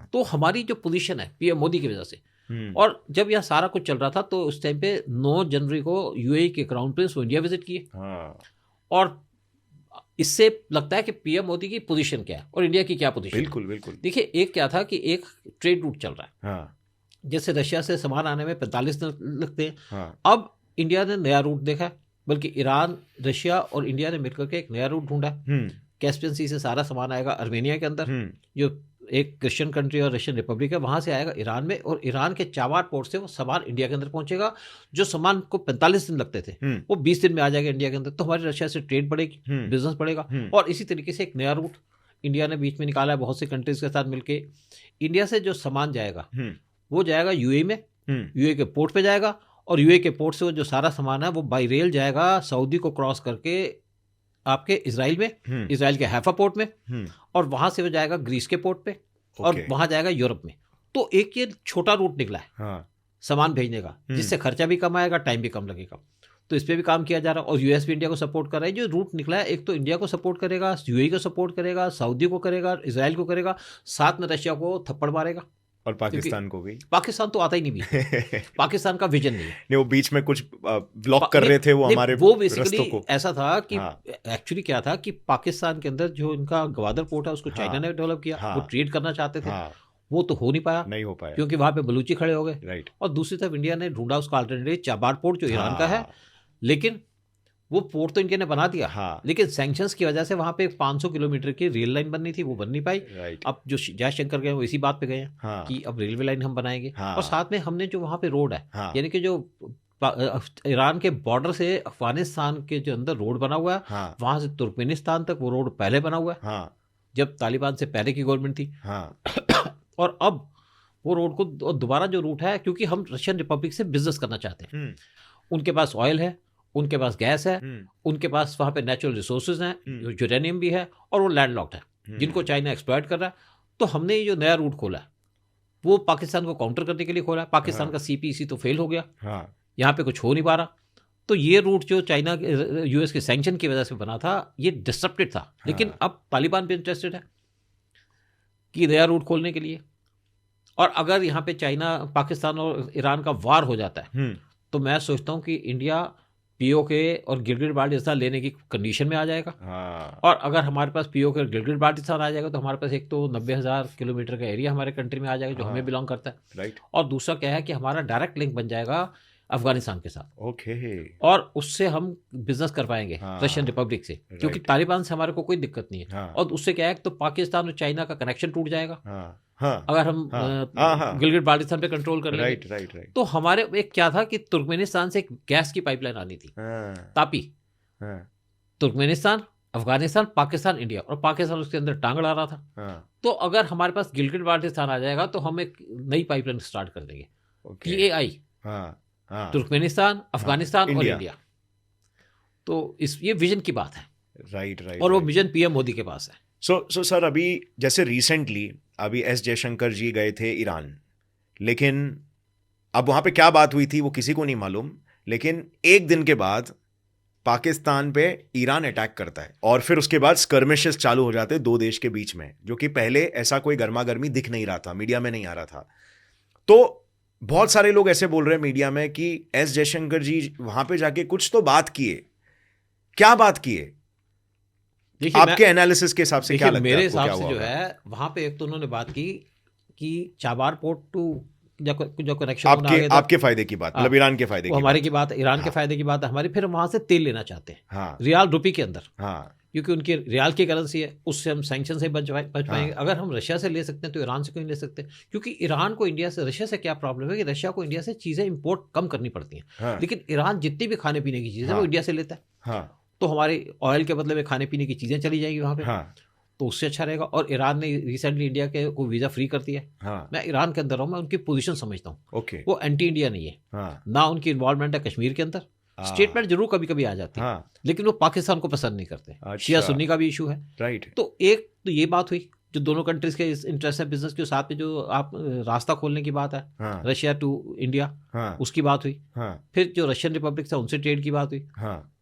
तो हमारी जो पोजीशन है PM मोदी की वजह से। और जब यह सारा कुछ चल रहा था तो उस टाइम पे 9 जनवरी को UAE के क्राउन प्रिंस इंडिया विजिट किए। और इससे लगता है कि PM मोदी की पोजीशन क्या है और इंडिया की क्या पोजीशन। बिल्कुल बिल्कुल। देखिए, एक क्या था कि एक ट्रेड रूट चल रहा है, जैसे रशिया से सामान आने में 45 दिन लगते हैं। अब इंडिया ने नया रूट देखा, बल्कि ईरान, रशिया और इंडिया ने मिलकर के एक नया रूट ढूंढा। कैस्पियन सी से सारा सामान आएगा अर्मेनिया के अंदर, जो एक क्रिश्चियन कंट्री और रशियन रिपब्लिक है, वहां से आएगा ईरान में, और ईरान के चाबार पोर्ट से वो सामान इंडिया के अंदर पहुंचेगा। जो सामान को 45 दिन लगते थे वो 20 दिन में आ जाएगा इंडिया के अंदर। तो हमारी रशिया से ट्रेड बढ़ेगी, बिजनेस बढ़ेगा। और इसी तरीके से एक नया रूट इंडिया ने बीच में निकाला है बहुत सी कंट्रीज के साथ मिलके। इंडिया से जो सामान जाएगा वो जाएगा UAE में, UAE के पोर्ट पे जाएगा, और UAE के पोर्ट से वो जो सारा सामान है वो बाई रेल जाएगा सऊदी को क्रॉस करके आपके इजराइल में, इजराइल के हैफा पोर्ट में, और वहां से वो जाएगा ग्रीस के पोर्ट पे, और वहां जाएगा यूरोप में। तो एक ये छोटा रूट निकला है सामान भेजने का, जिससे खर्चा भी कम आएगा, टाइम भी कम लगेगा। तो इस पे भी काम किया जा रहा है, और यूएस भी इंडिया को सपोर्ट कर रहा है। जो रूट निकला है, एक तो इंडिया को सपोर्ट करेगा, UAE को सपोर्ट करेगा, सऊदी को करेगा, इजराइल को करेगा, साथ में रशिया को थप्पड़ मारेगा, और पाकिस्तान को भी। पाकिस्तान तो आता ही नहीं भी पाकिस्तान का विजन नहीं है। नहीं, वो बीच में कुछ ब्लॉक कर रहे थे वो हमारे वो बेसिकली को। ऐसा था कि एक्चुअली क्या था कि पाकिस्तान के अंदर जो इनका ग्वादर पोर्ट है उसको चाइना ने डेवलप किया। वो ट्रेड करना चाहते थे, वो तो हो नहीं पाया, क्योंकि वहां पे बलूची खड़े हो गए। राइट। और दूसरी तरफ इंडिया ने ढूंढा उसका अल्टरनेटिव चाबार पोर्ट जो ईरान का है, लेकिन वो पोर्ट तो इंडिया ने बना दिया, लेकिन सैंक्शंस की वजह से वहां पे 500 किलोमीटर की रेल लाइन बननी थी, वो बन नहीं पाई। अब जो जयशंकर गए वो इसी बात पे गए हैं कि अब रेलवे लाइन हम बनाएंगे। और साथ में हमने जो वहां पे रोड है, यानी कि जो ईरान के बॉर्डर से अफगानिस्तान के जो अंदर रोड बना हुआ है, वहां से तुर्कमेनिस्तान तक वो रोड पहले बना हुआ है, जब तालिबान से पहले की गवर्नमेंट थी। और अब वो रोड को दोबारा जो रूट है, क्योंकि हम रशियन रिपब्लिक से बिजनेस करना चाहते हैं, उनके पास ऑयल है, उनके पास गैस है, उनके पास वहाँ पे नेचुरल रिसोर्सेज हैं, यूरेनियम भी है, और वो लैंडलॉक्ड है जिनको चाइना एक्सप्लॉइट कर रहा है। तो हमने ये जो नया रूट खोला है वो पाकिस्तान को काउंटर करने के लिए खोला है। पाकिस्तान का CPEC तो फेल हो गया, यहाँ पे कुछ हो नहीं पा रहा। तो ये रूट जो चाइना US के सैंक्शन की वजह से बना था, ये डिसरप्टेड था। लेकिन अब तालिबान भी इंटरेस्टेड है कि नया रूट खोलने के लिए। और अगर यहाँ पे चाइना, पाकिस्तान और ईरान का वार हो जाता है तो मैं सोचता हूँ कि इंडिया POK और गिलगित बाल्टिस्तान लेने की कंडीशन में आ जाएगा। और अगर हमारे पास POK और गिलगित बाल्टिस्तान आ जाएगा तो हमारे पास एक तो 90,000 किलोमीटर का एरिया हमारे कंट्री में आ जाएगा जो हमें बिलोंग करता है। राइट। और दूसरा क्या है कि हमारा डायरेक्ट लिंक बन जाएगा अफगानिस्तान के साथ। ओके। और उससे हम बिजनेस कर पाएंगे रशियन रिपब्लिक से, क्योंकि तालिबान से हमारे को कोई दिक्कत नहीं है। और उससे क्या है तो पाकिस्तान और चाइना का कनेक्शन टूट जाएगा अगर हम गिलगित बाल्टिस्तान पे कंट्रोल कर लेंगे। राइट। तो हमारे एक क्या था कि तुर्कमेनिस्तान से एक गैस की पाइपलाइन आनी थी, तापी, तुर्कमेनिस्तान, अफगानिस्तान, पाकिस्तान, इंडिया, और पाकिस्तान उसके अंदर टांग अड़ा रहा था। तो अगर हमारे पास गिलगित बाल्टिस्तान आ जाएगा तो हम एक नई पाइपलाइन स्टार्ट कर देंगे, PAI, तुर्कमेनिस्तान, अफगानिस्तान और इंडिया। तो ये विजन की बात है। राइट। और वो विजन PM मोदी के पास है। सो सर, अभी जैसे रिसेंटली अभी S जयशंकर जी गए थे ईरान, लेकिन अब वहाँ पे क्या बात हुई थी वो किसी को नहीं मालूम, लेकिन एक दिन के बाद पाकिस्तान पे ईरान अटैक करता है और फिर उसके बाद स्कर्मिशेस चालू हो जाते हैं दो देश के बीच में, जो कि पहले ऐसा कोई गर्मा गर्मी दिख नहीं रहा था, मीडिया में नहीं आ रहा था। तो बहुत सारे लोग ऐसे बोल रहे हैं मीडिया में कि S जयशंकर जी वहाँ पे जाके कुछ तो बात किए। क्या बात किए? आपके एनालिसिस के हिसाब से क्या लगता है? मेरे हिसाब से जो है वहां पे एक तो उन्होंने बात की कि चाबार पोर्ट टू जो कनेक्शन आपके फायदे की बात, मतलब ईरान के फायदे की, हमारी की बात, ईरान के फायदे की बात है हमारी। फिर वहां से तेल लेना चाहते हैं रियाल रुपये के अंदर, क्योंकि उनकी रियाल की करेंसी है, उससे हम सैंक्शन से बच पाएंगे। अगर हम रशिया से ले सकते हैं तो ईरान से क्यों नहीं ले सकते? क्योंकि ईरान को इंडिया से, रशिया से क्या प्रॉब्लम है कि रशिया को इंडिया से चीज़ें इंपोर्ट कम करनी पड़ती हैं, लेकिन ईरान जितनी भी खाने पीने की चीज़ें वो इंडिया से लेता है। तो हमारे ऑयल के बदले में खाने पीने की चीज़ें चली जाएंगी वहाँ पे, तो उससे अच्छा रहेगा। और ईरान ने रिसेंटली इंडिया के को वीज़ा फ्री कर दिया है। मैं ईरान के अंदर हूँ, मैं उनकी पोजीशन समझता हूँ। वो एंटी इंडिया नहीं है, ना उनकी इन्वॉल्वमेंट है कश्मीर के अंदर। स्टेटमेंट जरूर कभी कभी आ जाती है, लेकिन वो पाकिस्तान को पसंद नहीं करते। शिया सुन्नी का भी इशू है। तो एक तो ये बात हुई जो दोनों कंट्रीज के इंटरेस्ट है बिजनेस के साथ में, जो आप रास्ता खोलने की बात है रशिया टू इंडिया, उसकी बात हुई। फिर जो रशियन रिपब्लिक था उनसे ट्रेड की बात हुई।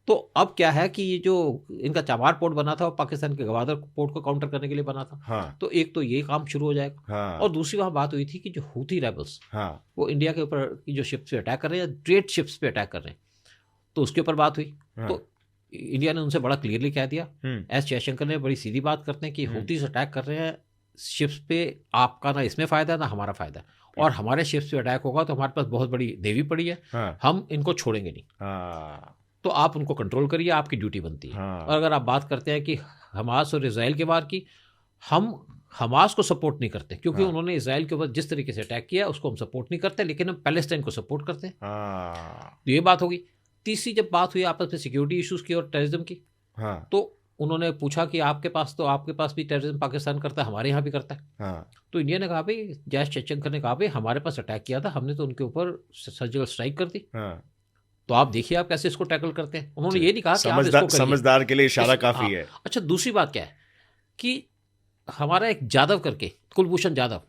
तो अब क्या है कि ये जो इनका चाबार पोर्ट बना था वो पाकिस्तान के गवादर पोर्ट को काउंटर करने के लिए बना था। तो एक तो ये काम शुरू हो जाएगा। और दूसरी वहाँ बात हुई थी कि जो हूथी रेबल्स वो इंडिया के ऊपर की जो शिप्स पे अटैक कर रहे हैं, ट्रेड शिप्स पे अटैक कर रहे हैं, तो उसके ऊपर बात हुई। तो इंडिया ने उनसे बड़ा क्लियरली कह दिया, S जयशंकर ने बड़ी सीधी बात करते हैं कि हूथी से अटैक कर रहे हैं शिप्स पे, आपका ना इसमें फ़ायदा है ना हमारा फ़ायदा है, और हमारे शिप्स पे अटैक होगा तो हमारे पास बहुत बड़ी नेवी पड़ी है, हम इनको छोड़ेंगे नहीं। तो आप उनको कंट्रोल करिए, आपकी ड्यूटी बनती है। और अगर आप बात करते हैं कि हमास और इजराइल के वार की, हम हमास को सपोर्ट नहीं करते, क्योंकि उन्होंने इजराइल के ऊपर जिस तरीके से अटैक किया उसको हम सपोर्ट नहीं करते, लेकिन हम पैलेस्टाइन को सपोर्ट करते हैं। तो ये बात होगी। तीसरी जब बात हुई आपस में सिक्योरिटी इश्यूज की और टेररिज्म की, तो उन्होंने पूछा कि आपके पास भी टेररिज्म पाकिस्तान करता है, हमारे यहाँ भी करता है। तो इंडिया ने कहा भाई, एस जयशंकर ने कहा भाई हमारे पास अटैक किया था, हमने तो उनके ऊपर सर्जिकल स्ट्राइक कर दी, तो आप देखिए आप कैसे इसको टैकल करते हैं। उन्होंने ये नहीं कहा कि आप इसको करिए। समझदार के लिए इशारा काफी है। अच्छा, दूसरी बात क्या है कि हमारा एक जाधव करके, कुलभूषण यादव,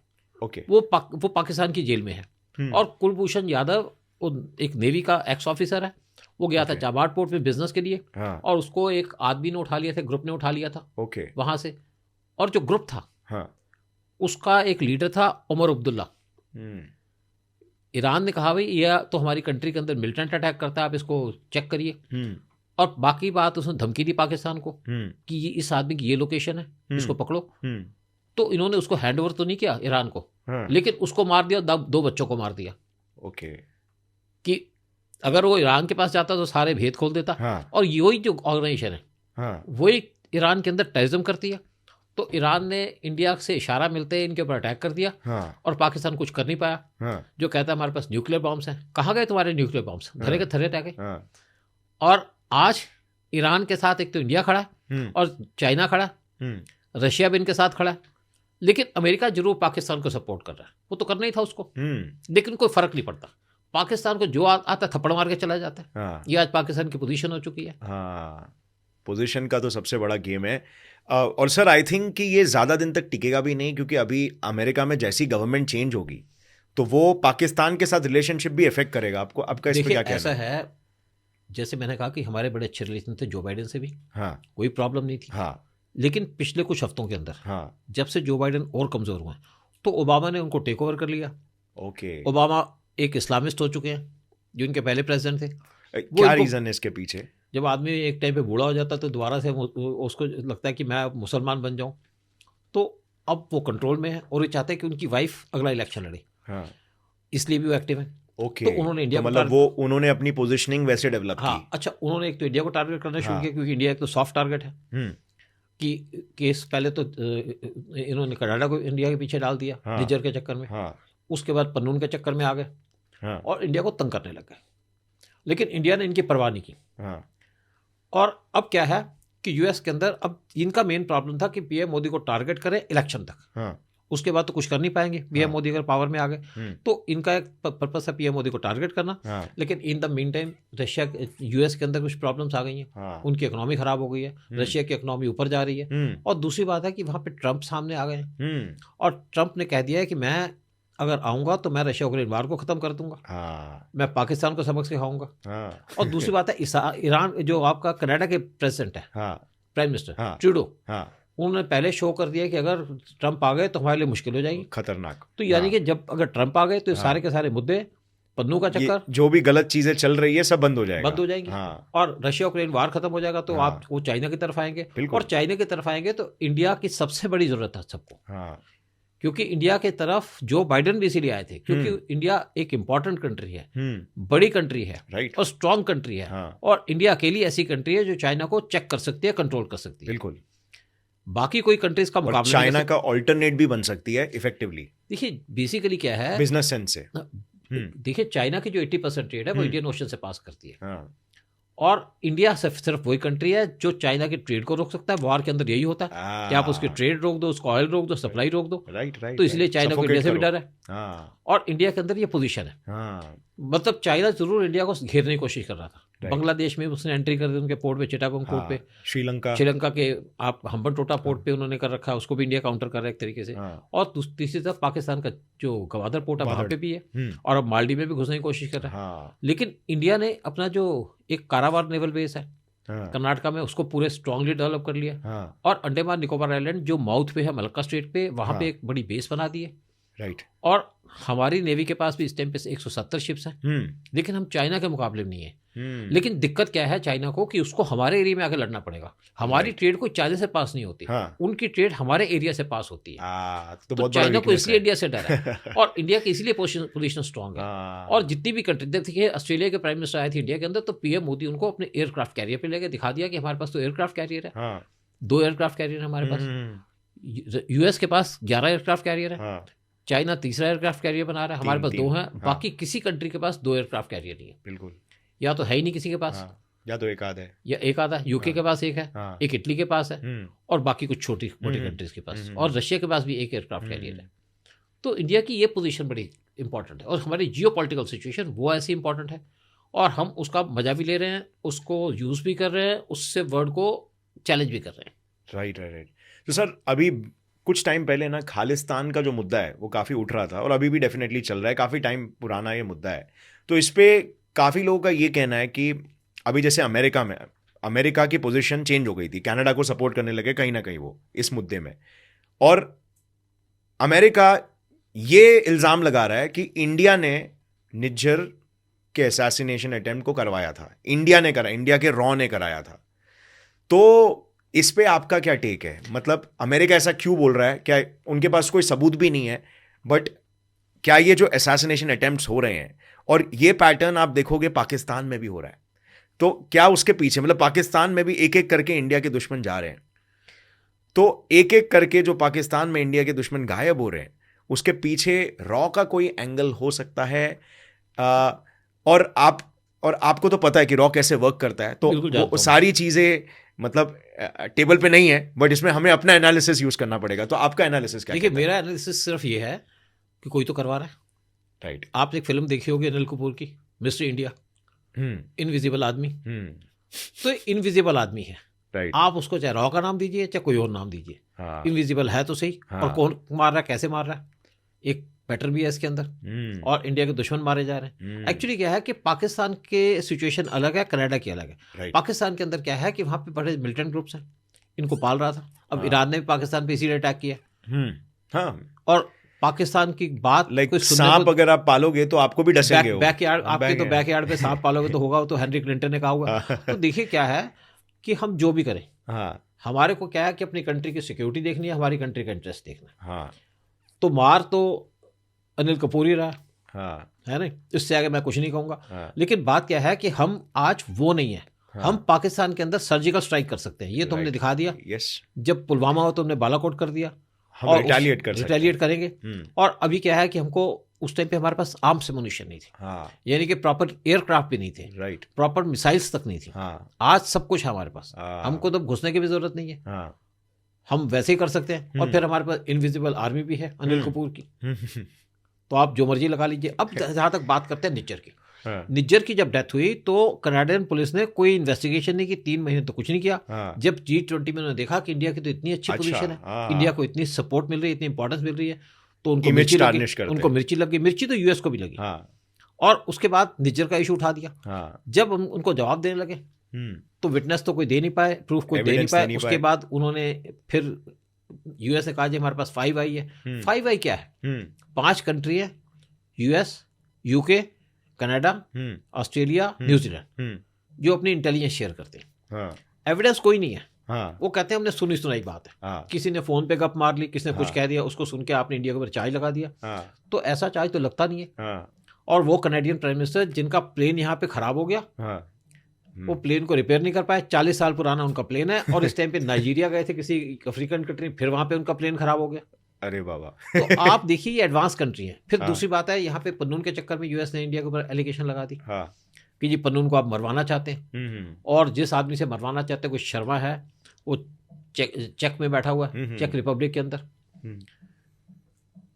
वो पाकिस्तान की जेल में है। और कुलभूषण यादव वो एक नेवी का एक्स ऑफिसर है। वो गया था चाबार पोर्ट में बिजनेस के लिए, और उसको एक आदमी ने उठा लिया था, ग्रुप ने उठा लिया था वहां से। और जो ग्रुप था उसका एक लीडर था उमर अब्दुल्ला। ईरान ने कहा भाई यह तो हमारी कंट्री के अंदर मिलिटेंट अटैक करता है, आप इसको चेक करिए। और बाकी बात उसने धमकी दी पाकिस्तान को कि ये इस आदमी की ये लोकेशन है, इसको पकड़ो। तो इन्होंने उसको हैंड ओवर तो नहीं किया ईरान को, लेकिन उसको मार दिया, 2 बच्चों को मार दिया। कि अगर वो ईरान के पास जाता तो सारे भेद खोल देता। और यही जो ऑर्गेनाइजेशन है वही ईरान के अंदर टेररिज्म करती है। तो ईरान ने इंडिया से इशारा मिलते इनके ऊपर अटैक कर दिया, और पाकिस्तान कुछ कर नहीं पाया। जो कहता है हमारे पास न्यूक्लियर बॉम्ब्स हैं, कहाँ गए तुम्हारे न्यूक्लियर बॉम्ब्स? धरे के धरे रह गए। और आज ईरान के साथ एक तो इंडिया खड़ा है और चाइना खड़ा है, रशिया भी इनके साथ खड़ा है। लेकिन अमेरिका जरूर पाकिस्तान को सपोर्ट कर रहा है, वो तो करना ही था उसको, लेकिन कोई फर्क नहीं पड़ता। पाकिस्तान को जो आता थप्पड़ मार के चला जाता है। हाँ, ये आज पाकिस्तान की पोजीशन हो चुकी है। हाँ, पोजीशन का तो सबसे बड़ा गेम है। और सर आई थिंक कि ये ज़्यादा दिन तक टिकेगा भी नहीं, क्योंकि अभी अमेरिका में जैसी गवर्नमेंट चेंज होगी तो वो पाकिस्तान के साथ रिलेशनशिप भी इफेक्ट करेगा। आपका इस पे क्या कहना ऐसा है, जैसे मैंने कहा कि हमारे बड़े अच्छे रिलेशन थे जो बाइडेन से भी, हाँ, कोई प्रॉब्लम नहीं थी। हाँ, लेकिन पिछले कुछ हफ्तों के अंदर, हाँ, जब से जो बाइडेन और कमजोर हुए तो ओबामा ने उनको टेक ओवर कर लिया। ओके। ओबामा एक इस्लामिस्ट हो चुके हैं, जो इनके पहले प्रेसिडेंट थे। क्या रीजन है इसके पीछे? जब आदमी एक टाइम पे बूढ़ा हो जाता है तो दोबारा से उसको लगता है कि मैं मुसलमान बन जाऊं, तो अब वो कंट्रोल में है और ये चाहते हैं कि उनकी वाइफ अगला इलेक्शन लड़े। हाँ, इसलिए भी वो एक्टिव है। ओके। तो उन्होंने इंडिया को मतलब वो उन्होंने अपनी पोजीशनिंग वैसे डेवलप हाँ, की। अच्छा, उन्होंने एक तो इंडिया को टारगेट करना शुरू हाँ। किया, क्योंकि इंडिया एक तो सॉफ्ट टारगेट है कि केस पहले तो इन्होंने कनाडा को इंडिया के पीछे डाल दिया, हाँ। निजर के चक्कर में। हाँ, उसके बाद पन्नून के चक्कर में आ गए हाँ, और इंडिया को तंग करने लग गए, लेकिन इंडिया ने इनकी परवाह नहीं की। हाँ, और अब क्या है कि यूएस के अंदर अब इनका मेन प्रॉब्लम था कि पीएम मोदी को टारगेट करें इलेक्शन तक, हाँ, उसके बाद तो कुछ कर नहीं पाएंगे। पीएम हाँ। मोदी अगर पावर में आ गए तो इनका एक पर्पस है पीएम मोदी को टारगेट करना। हाँ, लेकिन in the mean time Russia US के अंदर कुछ प्रॉब्लम्स आ गई हैं, हाँ, उनकी इकोनॉमी खराब हो गई है, रशिया की इकोनॉमी ऊपर जा रही है। और दूसरी बात है कि वहाँ पे ट्रंप सामने आ गए हैं और ट्रंप ने कह दिया है कि मैं अगर आऊँगा तो मैं रशिया यूक्रेन वार को ख़त्म कर दूंगा, हाँ, मैं पाकिस्तान को सबक सिखाऊंगा। हाँ, और दूसरी बात है ईरान, जो आपका कनाडा के प्रेसिडेंट है, हाँ, प्राइम मिनिस्टर हाँ। ट्रूडो, हाँ, उन्होंने पहले शो कर दिया कि अगर ट्रंप आ गए तो हमारे लिए मुश्किल हो जाएगी। खतरनाक। तो यानी कि जब अगर ट्रंप आ गए तो हाँ। सारे के सारे मुद्दे, पन्नू का ये चक्कर, जो भी गलत चीजें चल रही है सब बंद हो जाएगा, बंद हो जाएंगी। हाँ, और रशिया यूक्रेन वार खत्म हो जाएगा तो हाँ। आप वो चाइना की तरफ आएंगे, बिल्कुल। और चाइना की तरफ आएंगे तो इंडिया की सबसे बड़ी जरूरत है सबको, हाँ, क्योंकि इंडिया की तरफ जो बाइडेन भी इसीलिए आए थे क्योंकि इंडिया एक इंपॉर्टेंट कंट्री है, बड़ी कंट्री है, राइट, और स्ट्रांग कंट्री है। हाँ, और इंडिया अकेली ऐसी कंट्री है जो चाइना को चेक कर सकती है, कंट्रोल कर सकती है। बिल्कुल। बाकी कोई कंट्रीज का और मुकाबला नहीं चाइना कर का ऑल्टरनेट भी बन सकती है इफेक्टिवली, देखिए बेसिकली क्या है, बिजनेस सेंस से। देखिए चाइना की जो 80% ट्रेड है वो इंडियन ओशन से पास करती है, हाँ, और इंडिया सिर्फ वही कंट्री है जो चाइना की ट्रेड को रोक सकता है। वॉर के अंदर यही होता है कि आप उसकी ट्रेड रोक दो, उसको ऑयल रोक दो, सप्लाई रोक दो। Right, right. तो इसलिए चाइना को इंडिया से भी डर है, हाँ, और इंडिया के अंदर ये पोजीशन है। हाँ, मतलब चाइना जरूर इंडिया को घेरने की कोशिश कर रहा था। Right. बांग्लादेश में उसने एंट्री कर दी उनके पोर्ट पे, चिटागोंग पोर्ट पे। श्रीलंका के आप हम्बनटोटा पोर्ट पे उन्होंने कर रखा है, उसको भी इंडिया काउंटर कर रहा है एक तरीके से। और तीसरी तरफ पाकिस्तान का जो गवादर पोर्ट है वहाँ पे भी है, और अब मालदीव में भी घुसने की कोशिश कर रहा है। लेकिन इंडिया ने अपना जो एक कारावार नेवल बेस है कर्नाटका में, उसको पूरे स्ट्रांगली डेवलप कर लिया, और अंडमान निकोबार आइलैंड जो माउथ पे है मलक्का स्टेट पे, वहाँ पे एक बड़ी बेस बना दी है। राइट। और हमारी नेवी के पास भी इस टाइम पे 170 शिप्स हैं, लेकिन हम चाइना के मुकाबले में नहीं है। लेकिन दिक्कत क्या है चाइना को कि उसको हमारे एरिया में आके लड़ना पड़ेगा। हमारी ट्रेड कोई चाइना से पास नहीं होती, उनकी ट्रेड हमारे एरिया से पास होती है। तो चाइना को इसलिए इंडिया से डर है, और इंडिया की इसलिए पोजीशन स्ट्रांग है। और जितनी भी कंट्री, देखिए ऑस्ट्रेलिया के प्राइम मिनिस्टर आए थे इंडिया के अंदर, तो पीएम मोदी उनको अपने एयरक्राफ्ट कैरियर पे लेके दिखा दिया कि हमारे पास तो एयरक्राफ्ट कैरियर है, 2 एयरक्राफ्ट कैरियर है हमारे पास। यूएस के पास 11 एयरक्राफ्ट कैरियर है, चाइना तीसरा एयरक्राफ्ट कैरियर बना रहा है, हमारे पास 2 हैं। बाकी किसी कंट्री के पास 2 एयरक्राफ्ट कैरियर नहीं है, बिल्कुल, या तो है ही नहीं किसी के पास, या तो एक आध है, या एक आधा। यूके के पास एक है, एक इटली के पास है, और बाकी कुछ छोटी मोटी कंट्रीज के पास, और रशिया के पास भी एक एयरक्राफ्ट कैरियर है। तो इंडिया की ये पोजीशन बड़ी इंपॉर्टेंट है, और हमारी जियोपॉलिटिकल सिचुएशन वो ऐसी इंपॉर्टेंट है, और हम उसका मजा भी ले रहे हैं, उसको यूज भी कर रहे हैं, उससे वर्ल्ड को चैलेंज भी कर रहे हैं। Right, right, right. तो सर अभी कुछ टाइम पहले ना खालिस्तान का जो मुद्दा है वो काफ़ी उठ रहा था, और अभी भी डेफिनेटली चल रहा है, काफ़ी टाइम पुराना ये मुद्दा है। तो इस पे काफ़ी लोगों का ये कहना है कि अभी जैसे अमेरिका की पोजीशन चेंज हो गई थी, कनाडा को सपोर्ट करने लगे कहीं ना कहीं वो इस मुद्दे में, और अमेरिका ये इल्ज़ाम लगा रहा है कि इंडिया ने निज्जर के असैसिनेशन अटेम्प्ट को करवाया था, इंडिया के रॉ ने कराया था। तो इस पे आपका क्या टेक है? मतलब अमेरिका ऐसा क्यों बोल रहा है? क्या उनके पास कोई सबूत भी नहीं है? बट क्या ये जो असैसिनेशन अटेम्प्ट्स हो रहे हैं, और ये पैटर्न आप देखोगे पाकिस्तान में भी हो रहा है, तो क्या उसके पीछे, मतलब पाकिस्तान में भी एक एक करके इंडिया के दुश्मन जा रहे हैं, तो एक एक करके जो पाकिस्तान में इंडिया के दुश्मन गायब हो रहे हैं, उसके पीछे रॉ का कोई एंगल हो सकता है? और आपको तो पता है कि रॉ कैसे वर्क करता है, तो वो सारी चीज़ें मतलब टेबल पे नहीं है, बट इसमें हमें अपना एनालिसिस यूज करना पड़ेगा। तो आपका एनालिसिस क्या देखिए, कहता है? मेरा एनालिसिस सिर्फ ये है कि कोई तो करवा रहा है। राइट। आप एक फिल्म देखी होगी अनिल कपूर की, मिस्टर इंडिया, इनविजिबल आदमी। तो इनविजिबल आदमी है, राइट। आप उसको चाहे रॉ का नाम दीजिए चाहे कोई और नाम दीजिए, हाँ। इनविजिबल है तो सही। हाँ। और कौन मार रहा है, कैसे मार रहा है, एक पैटर्न भी है इसके अंदर। और इंडिया के दुश्मन मारे जा रहे हैं। एक्चुअली क्या है कि पाकिस्तान के सिचुएशन अलग है, कनाडा की अलग है। Right. पाकिस्तान के अंदर क्या है कि वहाँ पे बड़े मिलिटेंट ग्रुप्स हैं, इनको पाल रहा था। अब हाँ। ईरान ने भी पाकिस्तान पे इसीलिए अटैक किया। हाँ। और पाकिस्तान की बात लाइक कोई सुनने सांप को, अगर आप पालोगे तो आपको भी डसेंगे वो। बैकयार्ड, आपके तो बैकयार्ड पे सांप पालोगे तो होगा, वो तो हेनरी क्लिंटन ने कहा हुआ। तो देखिए क्या है कि हम जो भी करें, हाँ। हमारे को क्या है कि अपनी कंट्री की सिक्योरिटी देखनी है, हमारी कंट्री का इंटरेस्ट देखना है। हाँ। तो मार तो अनिल कपूर ही रहा, हाँ। है ना, इससे आगे मैं कुछ नहीं कहूंगा। हाँ। लेकिन बात क्या है कि हम आज वो नहीं है। हाँ। हम पाकिस्तान के अंदर सर्जिकल स्ट्राइक कर सकते हैं, ये तो हमने दिखा दिया। यस। जब पुलवामा हो तो हमने बालाकोट कर दिया, हम और रिटेलिएट कर सकते हैं। रिटेलिएट करेंगे। और अभी क्या है कि हमको उस टाइम पे हमारे पास आर्म्स एमुनिशन नहीं थी। हाँ। यानी कि प्रॉपर एयरक्राफ्ट भी नहीं थे, राइट। प्रॉपर मिसाइल्स तक नहीं थी। हाँ। आज सब कुछ है हमारे पास, हमको तो घुसने की भी जरूरत नहीं है। हाँ। हम वैसे ही कर सकते हैं। और फिर हमारे पास इनविजिबल आर्मी भी है अनिल कपूर की, तो आप जो मर्जी लगा लीजिए। अब जहां तक बात करते हैं निज्जर की, निज्जर की जब डेथ हुई तो कनाडियन पुलिस ने कोई इन्वेस्टिगेशन नहीं की, 3 महीने तो कुछ नहीं किया। जब G20 में उन्होंने देखा कि इंडिया की तो इतनी अच्छी पोजीशन है, इंडिया को इतनी सपोर्ट मिल रही है, इतनी इंपॉर्टेंस मिल रही है, तो उनको मिर्ची लग गई। मिर्ची तो यूएस को भी लगी। और उसके बाद निज्जर का इशू उठा दिया। जब उनको जवाब देने लगे तो विटनेस तो कोई दे नहीं पाए, प्रूफ कोई दे नहीं पाए। उसके बाद उन्होंने फिर यूएस ने कहा जी हमारे पास 5 आई है। 5 आई क्या है? 5 कंट्री है, US, UK, Canada, Australia, New Zealand, जो अपनी इंटेलिजेंस शेयर करते हैं। एविडेंस कोई नहीं है। वो कहते हैं हमने सुनी सुनाई बात है, किसी ने फोन पे गप मार ली, किसी ने कुछ कह दिया, उसको सुन के आपने इंडिया के ऊपर चार्ज लगा दिया। तो ऐसा चार्ज तो लगता नहीं है। और वो कनाडियन प्राइम मिनिस्टर जिनका प्लेन यहाँ पे खराब हो गया, वो प्लेन को रिपेयर नहीं कर पाए। 40 साल पुराना उनका प्लेन है, और इस टाइम पे नाइजीरिया गए थे किसी अफ्रीकन कंट्री, फिर वहां पे उनका प्लेन खराब हो गया। अरे बाबा। तो आप देखिए ये एडवांस कंट्री है। फिर दूसरी बात है, यहाँ पे पन्नून के चक्कर में यूएस ने इंडिया के ऊपर एलिगेशन लगा दी कि जी पन्नून को आप मरवाना चाहते हैं। और जिस आदमी से मरवाना चाहते हैं, कोई शर्मा है, वो चेक में बैठा हुआ है, चेक रिपब्लिक के अंदर।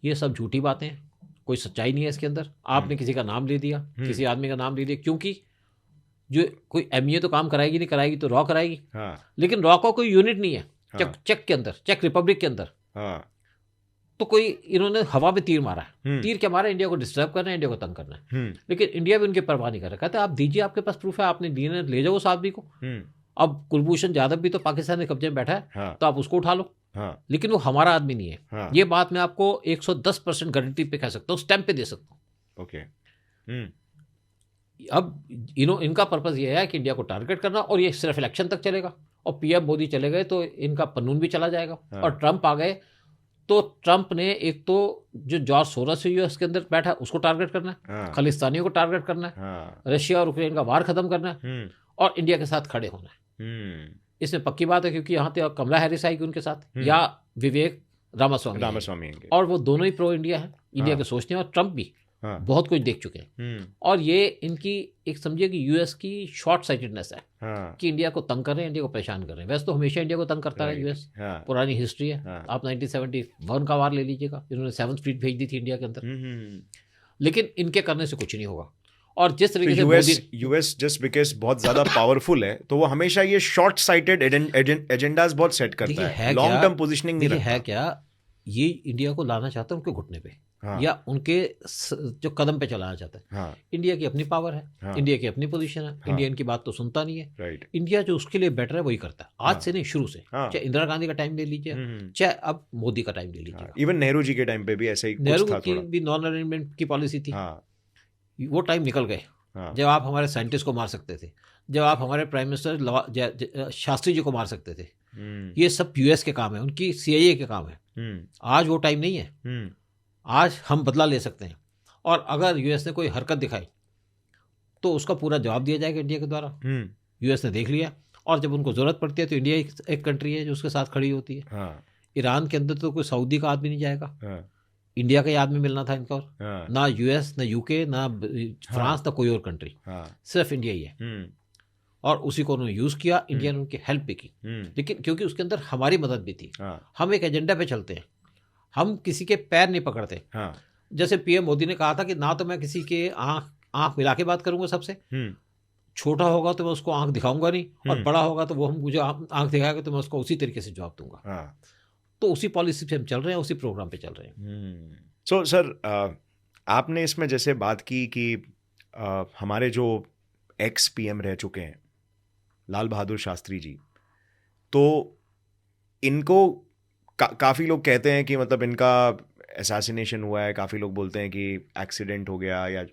ये सब झूठी बातें हैं, कोई सच्चाई नहीं है इसके अंदर। आपने किसी का नाम ले दिया, किसी आदमी का नाम ले दिया, क्योंकि जो कोई एमईए तो काम कराएगी नहीं, कराएगी तो रॉ कराएगी। लेकिन रॉ का कोई यूनिट नहीं है चेक के अंदर, चेक रिपब्लिक के अंदर। तो कोई इन्होंने हवा में तीर मारा है। तीर क्या मारा? इंडिया को डिस्टर्ब करना है, इंडिया को तंग करना है। लेकिन इंडिया भी उनकी परवाह नहीं कर रहा। कहते आप दीजिए, आपके पास प्रूफ है, आपने दिए, ले जाओ उस आदमी को। अब कुलभूषण जाधव भी तो पाकिस्तान के कब्जे में बैठा है, तो आप उसको उठा लो। लेकिन वो हमारा आदमी नहीं है। ये बात मैं आपको 110% गारंटी पे कह सकता हूँ, स्टैंप पे दे सकता हूँ। ओके। अब इनका पर्पस ये है कि इंडिया को टारगेट करना, और ये सिर्फ इलेक्शन तक चलेगा। और पीएम मोदी चले गए तो इनका पन्नून भी चला जाएगा। और ट्रंप आ गए तो ट्रंप ने एक तो जो जॉर्ज सोरोस यूएस के अंदर बैठा है उसको टारगेट करना है, खालिस्तानियों को टारगेट करना है, रशिया और यूक्रेन का वार खत्म करना है, और इंडिया के साथ खड़े होना है। इसमें पक्की बात है, क्योंकि यहाँ पे कमला हैरिस आएगी उनके साथ, या विवेक रामास्वामी, और वो दोनों ही प्रो इंडिया है, इंडिया के सोचते हैं। और ट्रंप भी बहुत कुछ देख चुके हैं। और ये इनकी एक समझिए कि यूएस की शॉर्ट साइटेडनेस है कि इंडिया को तंग कर रहे हैं, इंडिया को परेशान कर रहे हैं। वैसे तो हमेशा इंडिया को तंग करता है यूएस, पुरानी हिस्ट्री है। आप 1971 का वार ले लीजिएगा, इन्होंने 7th फ्लीट भेज दी थी इंडिया के अंदर। लेकिन इनके करने से कुछ नहीं होगा। और जिस तरीके से यूएस जस्ट बिकॉज बहुत ज्यादा पावरफुल है, तो वो हमेशा ये शॉर्ट साइटेड एजेंडाज बहुत सेट करता है, लॉन्ग टर्म पोजीशनिंग नहीं रखता है। क्या ये इंडिया को लाना चाहता है उनके घुटने पे, या उनके जो कदम पे चलाना चाहता है। इंडिया की अपनी पावर है, इंडिया की अपनी पोजीशन है, इंडिया इनकी बात तो सुनता नहीं है। इंडिया जो उसके लिए बेटर है वही करता है, आज से नहीं, शुरू से। चाहे इंदिरा गांधी का टाइम ले लीजिए, चाहे अब मोदी का टाइम ले लीजिए, इवन नेहरू जी के टाइम पे भी ऐसा ही नेहरू की भी नॉन अलाइनमेंट की पॉलिसी थी। वो टाइम निकल गए जब आप हमारे साइंटिस्ट को मार सकते थे, जब आप हमारे प्राइम मिनिस्टर शास्त्री जी को मार सकते थे। ये सब यूएस के काम है, उनकी CIA के काम है। आज वो टाइम नहीं है। आज हम बदला ले सकते हैं, और अगर यूएस ने कोई हरकत दिखाई तो उसका पूरा जवाब दिया जाएगा इंडिया के द्वारा। यूएस ने देख लिया, और जब उनको जरूरत पड़ती है तो इंडिया एक कंट्री है जो उसके साथ खड़ी होती है। ईरान के अंदर तो कोई सऊदी का आदमी नहीं जाएगा, इंडिया का ही आदमी मिलना था इनको। ना यूएस, ना यूके, ना फ्रांस, ना कोई और कंट्री, सिर्फ इंडिया ही है। और उसी को उन्होंने यूज़ किया, इंडिया ने उनकी हेल्प भी की। लेकिन क्योंकि उसके अंदर हमारी मदद भी थी, हम एक एजेंडा पे चलते हैं, हम किसी के पैर नहीं पकड़ते। जैसे पीएम मोदी ने कहा था कि ना तो मैं किसी के आंख मिला के बात करूंगा सबसे, छोटा होगा तो मैं उसको आंख दिखाऊंगा नहीं, और बड़ा होगा तो वो हम मुझे आंख दिखाएगा तो मैं उसको उसी तरीके से जवाब दूंगा। तो उसी पॉलिसी पे हम चल रहे हैं, उसी प्रोग्राम पे चल रहे हैं। सो सर, आपने इसमें जैसे बात की कि हमारे जो एक्स पीएम रह चुके हैं लाल बहादुर शास्त्री जी, तो इनको काफ़ी लोग कहते हैं कि मतलब इनका असैसिनेशन हुआ है, काफ़ी लोग बोलते हैं कि एक्सीडेंट हो गया या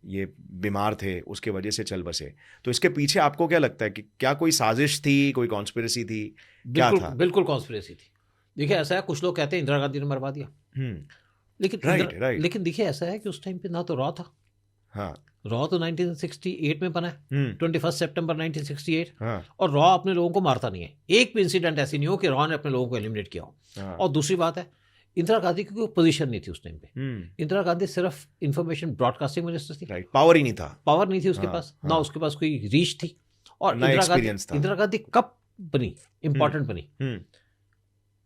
ये बीमार थे उसके वजह से चल बसे। तो इसके पीछे आपको क्या लगता है कि क्या कोई साजिश थी, कोई कॉन्स्पिरेसी थी, क्या था? बिल्कुल कॉन्स्पिरेसी थी। देखिए ऐसा है, कुछ लोग कहते हैं इंदिरा गांधी ने मरवा दिया, लेकिन लेकिन देखिए ऐसा है कि उस टाइम पे ना तो रॉ था। रॉ तो 1968 में बना है, 21 सितंबर 1968, और रॉ अपने लोगों को मारता नहीं है। एक भी इंसिडेंट ऐसी नहीं हो कि रॉ ने अपने लोगों को एलिमिनेट किया हो। और दूसरी बात है, इंदिरा गांधी की कोई पोजीशन नहीं थी उस टाइम पे। इंदिरा गांधी सिर्फ इंफॉर्मेशन ब्रॉडकास्टिंग मिनिस्टर थी, पावर ही नहीं था, पावर नहीं थी उसके पास, ना उसके पास कोई रीच थी। और इंदिरा गांधी कब बनी, इंपॉर्टेंट बनी,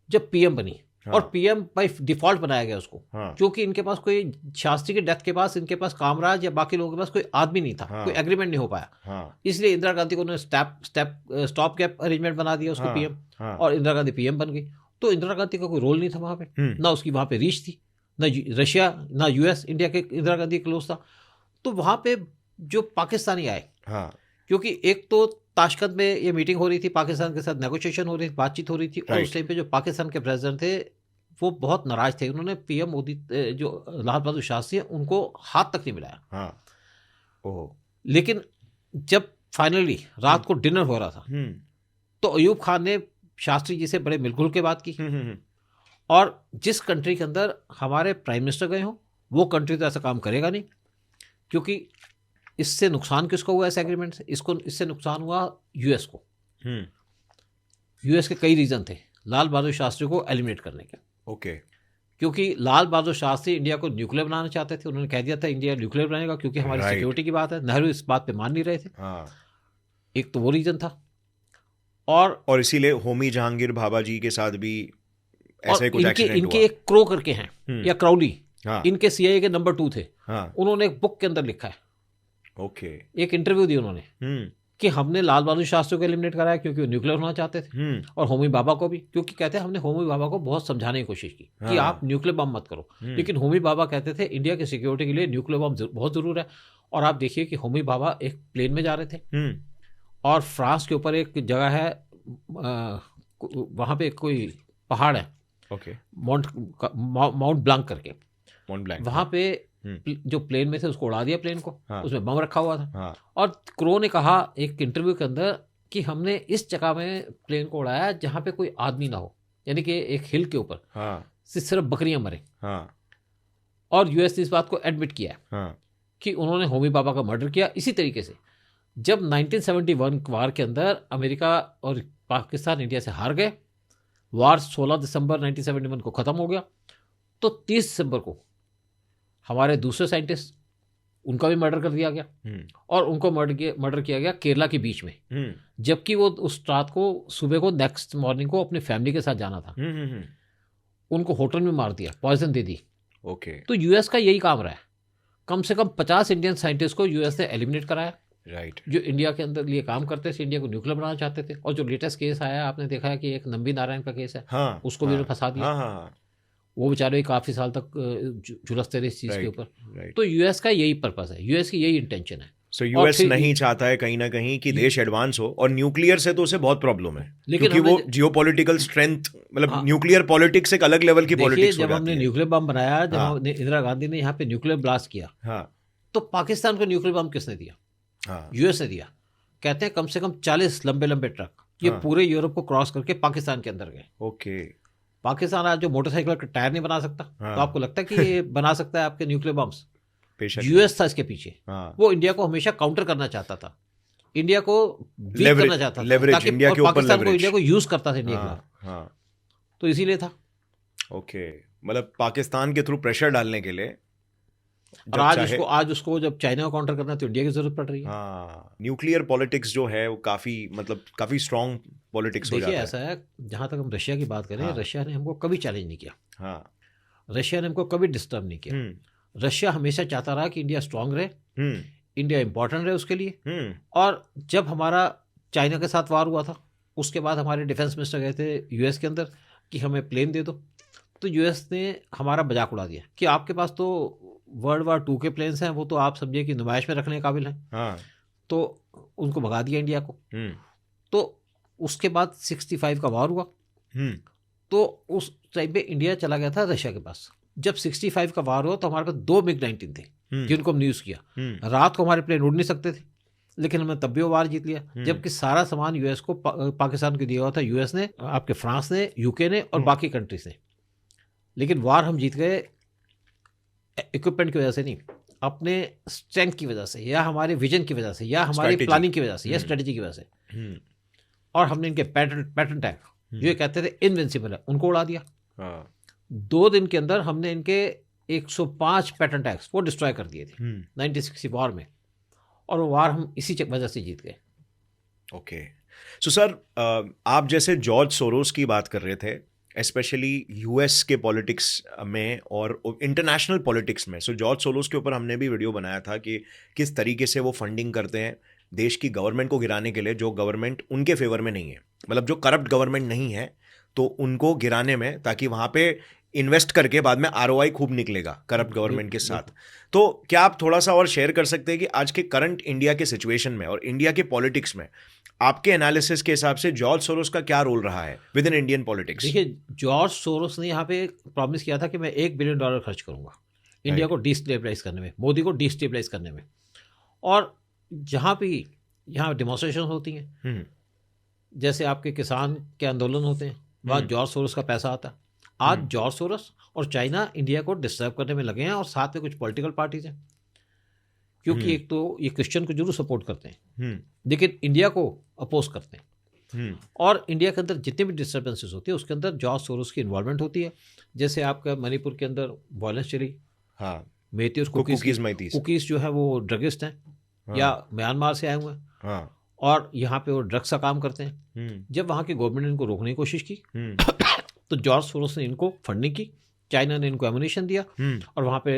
जब पीएम बनी। और पीएम बाय डिफॉल्ट बनाया गया उसको, क्योंकि इनके पास कोई, शास्त्री के डेथ के पास इनके पास कामराज या बाकी लोगों के पास कोई आदमी नहीं था, कोई एग्रीमेंट नहीं हो पाया। इसलिए इंदिरा गांधी को उन्होंने स्टॉप गैप अरेंजमेंट बना दिया उसको पीएम, और इंदिरा गांधी पीएम बन गई। तो इंदिरा गांधी का कोई रोल नहीं था वहां पे, ना उसकी वहां पे रीच थी, ना रशिया ना यूएस इंडिया के इंदिरा गांधी क्लोज था। तो वहां पे जो पाकिस्तानी आए, क्योंकि एक तो ताशकंद में ये मीटिंग हो रही थी, पाकिस्तान के साथ नेगोशिएशन हो रही थी, बातचीत हो रही थी, और उस टाइम पे जो पाकिस्तान के प्रेसिडेंट थे वो बहुत नाराज थे। उन्होंने पीएम मोदी जो लाल बहादुर शास्त्री हैं उनको हाथ तक नहीं मिलाया। लेकिन जब फाइनली रात को डिनर हो रहा था, तो अयूब खान ने शास्त्री जी से बड़े मिलजुल के बात की, और जिस कंट्री के अंदर हमारे प्राइम मिनिस्टर गए हों वो कंट्री तो ऐसा काम करेगा नहीं, क्योंकि इससे नुकसान किसको हुआ इस एग्रीमेंट से? इससे नुकसान हुआ यूएस को। यूएस के कई रीजन थे लाल बहादुर शास्त्री को एलिमिनेट करने के। क्योंकि लाल बहादुर शास्त्री इंडिया को न्यूक्लियर बनाना चाहते थे। उन्होंने कह दिया था इंडिया न्यूक्लियर बनाएगा, क्योंकि हमारी सिक्योरिटी की बात है। नेहरू इस बात पे मान नहीं रहे थे। एक तो वो रीजन था, और इसीलिए होमी जहांगीर भाभा जी के साथ भी ऐसे कुछ एक्सीडेंट हुआ। इनके एक क्रो करके हैं या क्राउली, इनके सीआईए के नंबर 2 थे। उन्होंने एक बुक के अंदर लिखा है, एक इंटरव्यू दी उन्होंने कि हमने लाल बहादुर शास्त्री को एलिमिनेट कराया क्योंकि वो न्यूक्लियर होना चाहते थे, और होमी बाबा को भी, क्योंकि कहते हैं हमने होमी बाबा को बहुत समझाने की कोशिश की कि आप न्यूक्लियर बम मत करो, लेकिन होमी बाबा कहते थे इंडिया की सिक्योरिटी के लिए न्यूक्लियर बम बहुत जरूर है। और आप देखिए कि होमी बाबा एक प्लेन में जा रहे थे, और फ्रांस के ऊपर एक जगह है, वहाँ पे कोई पहाड़ है, माउंट ब्लांक करके, वहाँ पे जो प्लेन में थे उसको उड़ा दिया, प्लेन को, उसमें बम रखा हुआ था। और क्रो ने कहा एक इंटरव्यू के अंदर कि हमने इस जगह में प्लेन को उड़ाया जहां पे कोई आदमी ना हो, यानी कि एक हिल के ऊपर सिर्फ बकरियां मरे। और यूएस ने इस बात को एडमिट किया कि उन्होंने होमी बाबा का मर्डर किया। इसी तरीके से जब 1971 वार के अंदर अमेरिका और पाकिस्तान इंडिया से हार गए, वार 16 दिसंबर 1971 को ख़त्म हो गया, तो 30 दिसंबर को हमारे दूसरे साइंटिस्ट, उनका भी मर्डर कर दिया गया, और उनको मर्डर किया गया केरला के बीच में, जबकि वो उस रात को, सुबह को, नेक्स्ट मॉर्निंग को अपनी फैमिली के साथ जाना था। उनको होटल में मार दिया, पॉइजन दे दी। तो यूएस का यही काम रहा है, कम से कम 50 इंडियन साइंटिस्ट को यूएस ने एलिमिनेट कराया, जो इंडिया के अंदर लिए काम करते थे, इंडिया को न्यूक्लियर बनाना चाहते थे। और जो लेटेस्ट केस आया, आपने देखा है कि एक नंबी नारायण का केस है, उसको भी फंसा दिया। वो बेचारे काफ़ी साल तक झुलसते रहे इस चीज़ के ऊपर। तो यूएस का यही पर्पस है, यूएस की यही इंटेंशन है। सो यूएस नहीं चाहता है कहीं ना कहीं कि देश एडवांस हो, और न्यूक्लियर से तो उसे बहुत प्रॉब्लम है, क्योंकि वो जियोपॉलिटिकल स्ट्रेंथ, मतलब न्यूक्लियर पॉलिटिक्स एक अलग लेवल की पॉलिटिक्स हो जाती है। जब हमने न्यूक्लियर बम बनाया, जब इंदिरा गांधी ने यहाँ पे न्यूक्लियर ब्लास्ट किया, तो पाकिस्तान को न्यूक्लियर बम किसने दिया? यूएस ने दिया। कहते हैं कम से कम 40 लंबे लंबे ट्रक ये पूरे यूरोप को क्रॉस करके पाकिस्तान के अंदर गए। पाकिस्तान आज जो मोटरसाइकिल का टायर नहीं बना सकता, तो आपको लगता है कि ये बना सकता है आपके न्यूक्लियर बम्स? यूएस था इसके पीछे। वो इंडिया को हमेशा काउंटर करना चाहता था, इंडिया को वीक करना चाहता था, ताकि पाकिस्तान को इंडिया को यूज करता था इंडिया के, तो इसीलिए था। मतलब पाकिस्तान के थ्रू प्रेशर डालने के लिए और आज उसको जब चाइना को काउंटर करना है तो इंडिया की जरूरत पड़ रही है। हाँ, न्यूक्लियर पॉलिटिक्स जो है वो काफी स्ट्रांग पॉलिटिक्स हो जाता देखिए है। ऐसा है, जहाँ तक हम रशिया की बात करें, हाँ। रशिया ने हमको कभी चैलेंज नहीं किया, हाँ। रशिया ने हमको कभी डिस्टर्ब नहीं किया। रशिया हमेशा चाहता रहा कि इंडिया स्ट्रांग रहे, इंडिया इंपॉर्टेंट रहे उसके लिए। और जब हमारा चाइना के साथ वार हुआ था, उसके बाद हमारे डिफेंस मिनिस्टर गए थे यूएस के अंदर कि हमें प्लेन दे दो, तो यूएस ने हमारा मजाक उड़ा दिया कि आपके पास तो WWII के प्लेन्स हैं, वो तो आप समझिए कि नुमाइश में रखने के काबिल हैं। हाँ। तो उनको भगा दिया इंडिया को। तो उसके बाद 65 का वार हुआ, तो उस टाइम पे इंडिया चला गया था रशिया के पास। जब 65 का वार हुआ तो हमारे पास 2 MiG-19 थे जिनको हमने यूज़ किया। रात को हमारे प्लेन उड़ नहीं सकते थे, लेकिन हमने तब भी वो वार जीत लिया, जबकि सारा सामान यूएस को पाकिस्तान को दिया हुआ था, यूएस ने, आपके फ्रांस ने, यूके ने और बाकी कंट्रीज ने। लेकिन वार हम जीत गए इक्विपमेंट की वजह से नहीं, अपने स्ट्रेंथ की वजह से, या हमारे विजन की वजह से, या हमारी प्लानिंग की वजह से, या स्ट्रेटजी की वजह से। और हमने इनके पैटर्न टैंक जो ये कहते थे इनविंसिबल है, उनको उड़ा दिया। 2 दिन के अंदर हमने इनके 105 पैटर्न टैंक्स वो डिस्ट्रॉय कर दिए थे 1960 वॉर में, और वो वार हम इसी वजह से जीत गए। ओके, सो सर, आप जैसे जॉर्ज सोरोस की बात कर रहे थे, स्पेशली यूएस के पॉलिटिक्स में और इंटरनेशनल पॉलिटिक्स में। सो जॉर्ज सोरोस के ऊपर हमने भी वीडियो बनाया था कि किस तरीके से वो फंडिंग करते हैं देश की गवर्नमेंट को गिराने के लिए, जो गवर्नमेंट उनके फेवर में नहीं है, मतलब जो करप्ट गवर्नमेंट नहीं है, तो उनको गिराने में, ताकि वहाँ पे इन्वेस्ट करके बाद में ROI खूब निकलेगा करप्ट गवर्नमेंट के साथ। तो क्या आप थोड़ा सा और शेयर कर सकते हैं कि आज के करंट इंडिया के सिचुएशन में और इंडिया के पॉलिटिक्स में आपके एनालिसिस के हिसाब से जॉर्ज सोरोस का क्या रोल रहा है विद इन इंडियन पॉलिटिक्स? देखिए, जॉर्ज सोरोस ने यहाँ पे प्रॉमिस किया था कि मैं $1 बिलियन खर्च करूंगा इंडिया को डिस्टेबलाइज करने में, मोदी को डिस्टेबलाइज करने में। और जहाँ भी यहाँ डेमोन्स्ट्रेशन होती हैं, जैसे आपके किसान के आंदोलन होते हैं, वहाँ जॉर्ज सोरोस का पैसा आता है। आज जॉर्ज सोरोस और चाइना इंडिया को डिस्टर्ब करने में लगे हैं, और साथ में कुछ पॉलिटिकल पार्टीज हैं, क्योंकि एक तो ये क्रिश्चियन को जरूर सपोर्ट करते हैं, लेकिन इंडिया को अपोज करते हैं। और इंडिया के अंदर जितने भी डिस्टर्बेंसेस होती है, उसके अंदर जॉर्ज सोरोस की इन्वॉल्वमेंट होती है। जैसे आपका मणिपुर के अंदर वायलेंस चली, हाँ, मेती और कुकीज जो है वो ड्रगिस्ट हैं, या म्यांमार से आए हुए हैं, और यहाँ पे वो ड्रग्स का काम करते हैं। जब वहाँ की गवर्नमेंट ने इनको रोकने की कोशिश की तो जॉर्ज सोरोस ने इनको फंडिंग की, चाइना ने इनको एमुनेशन दिया, और वहाँ पे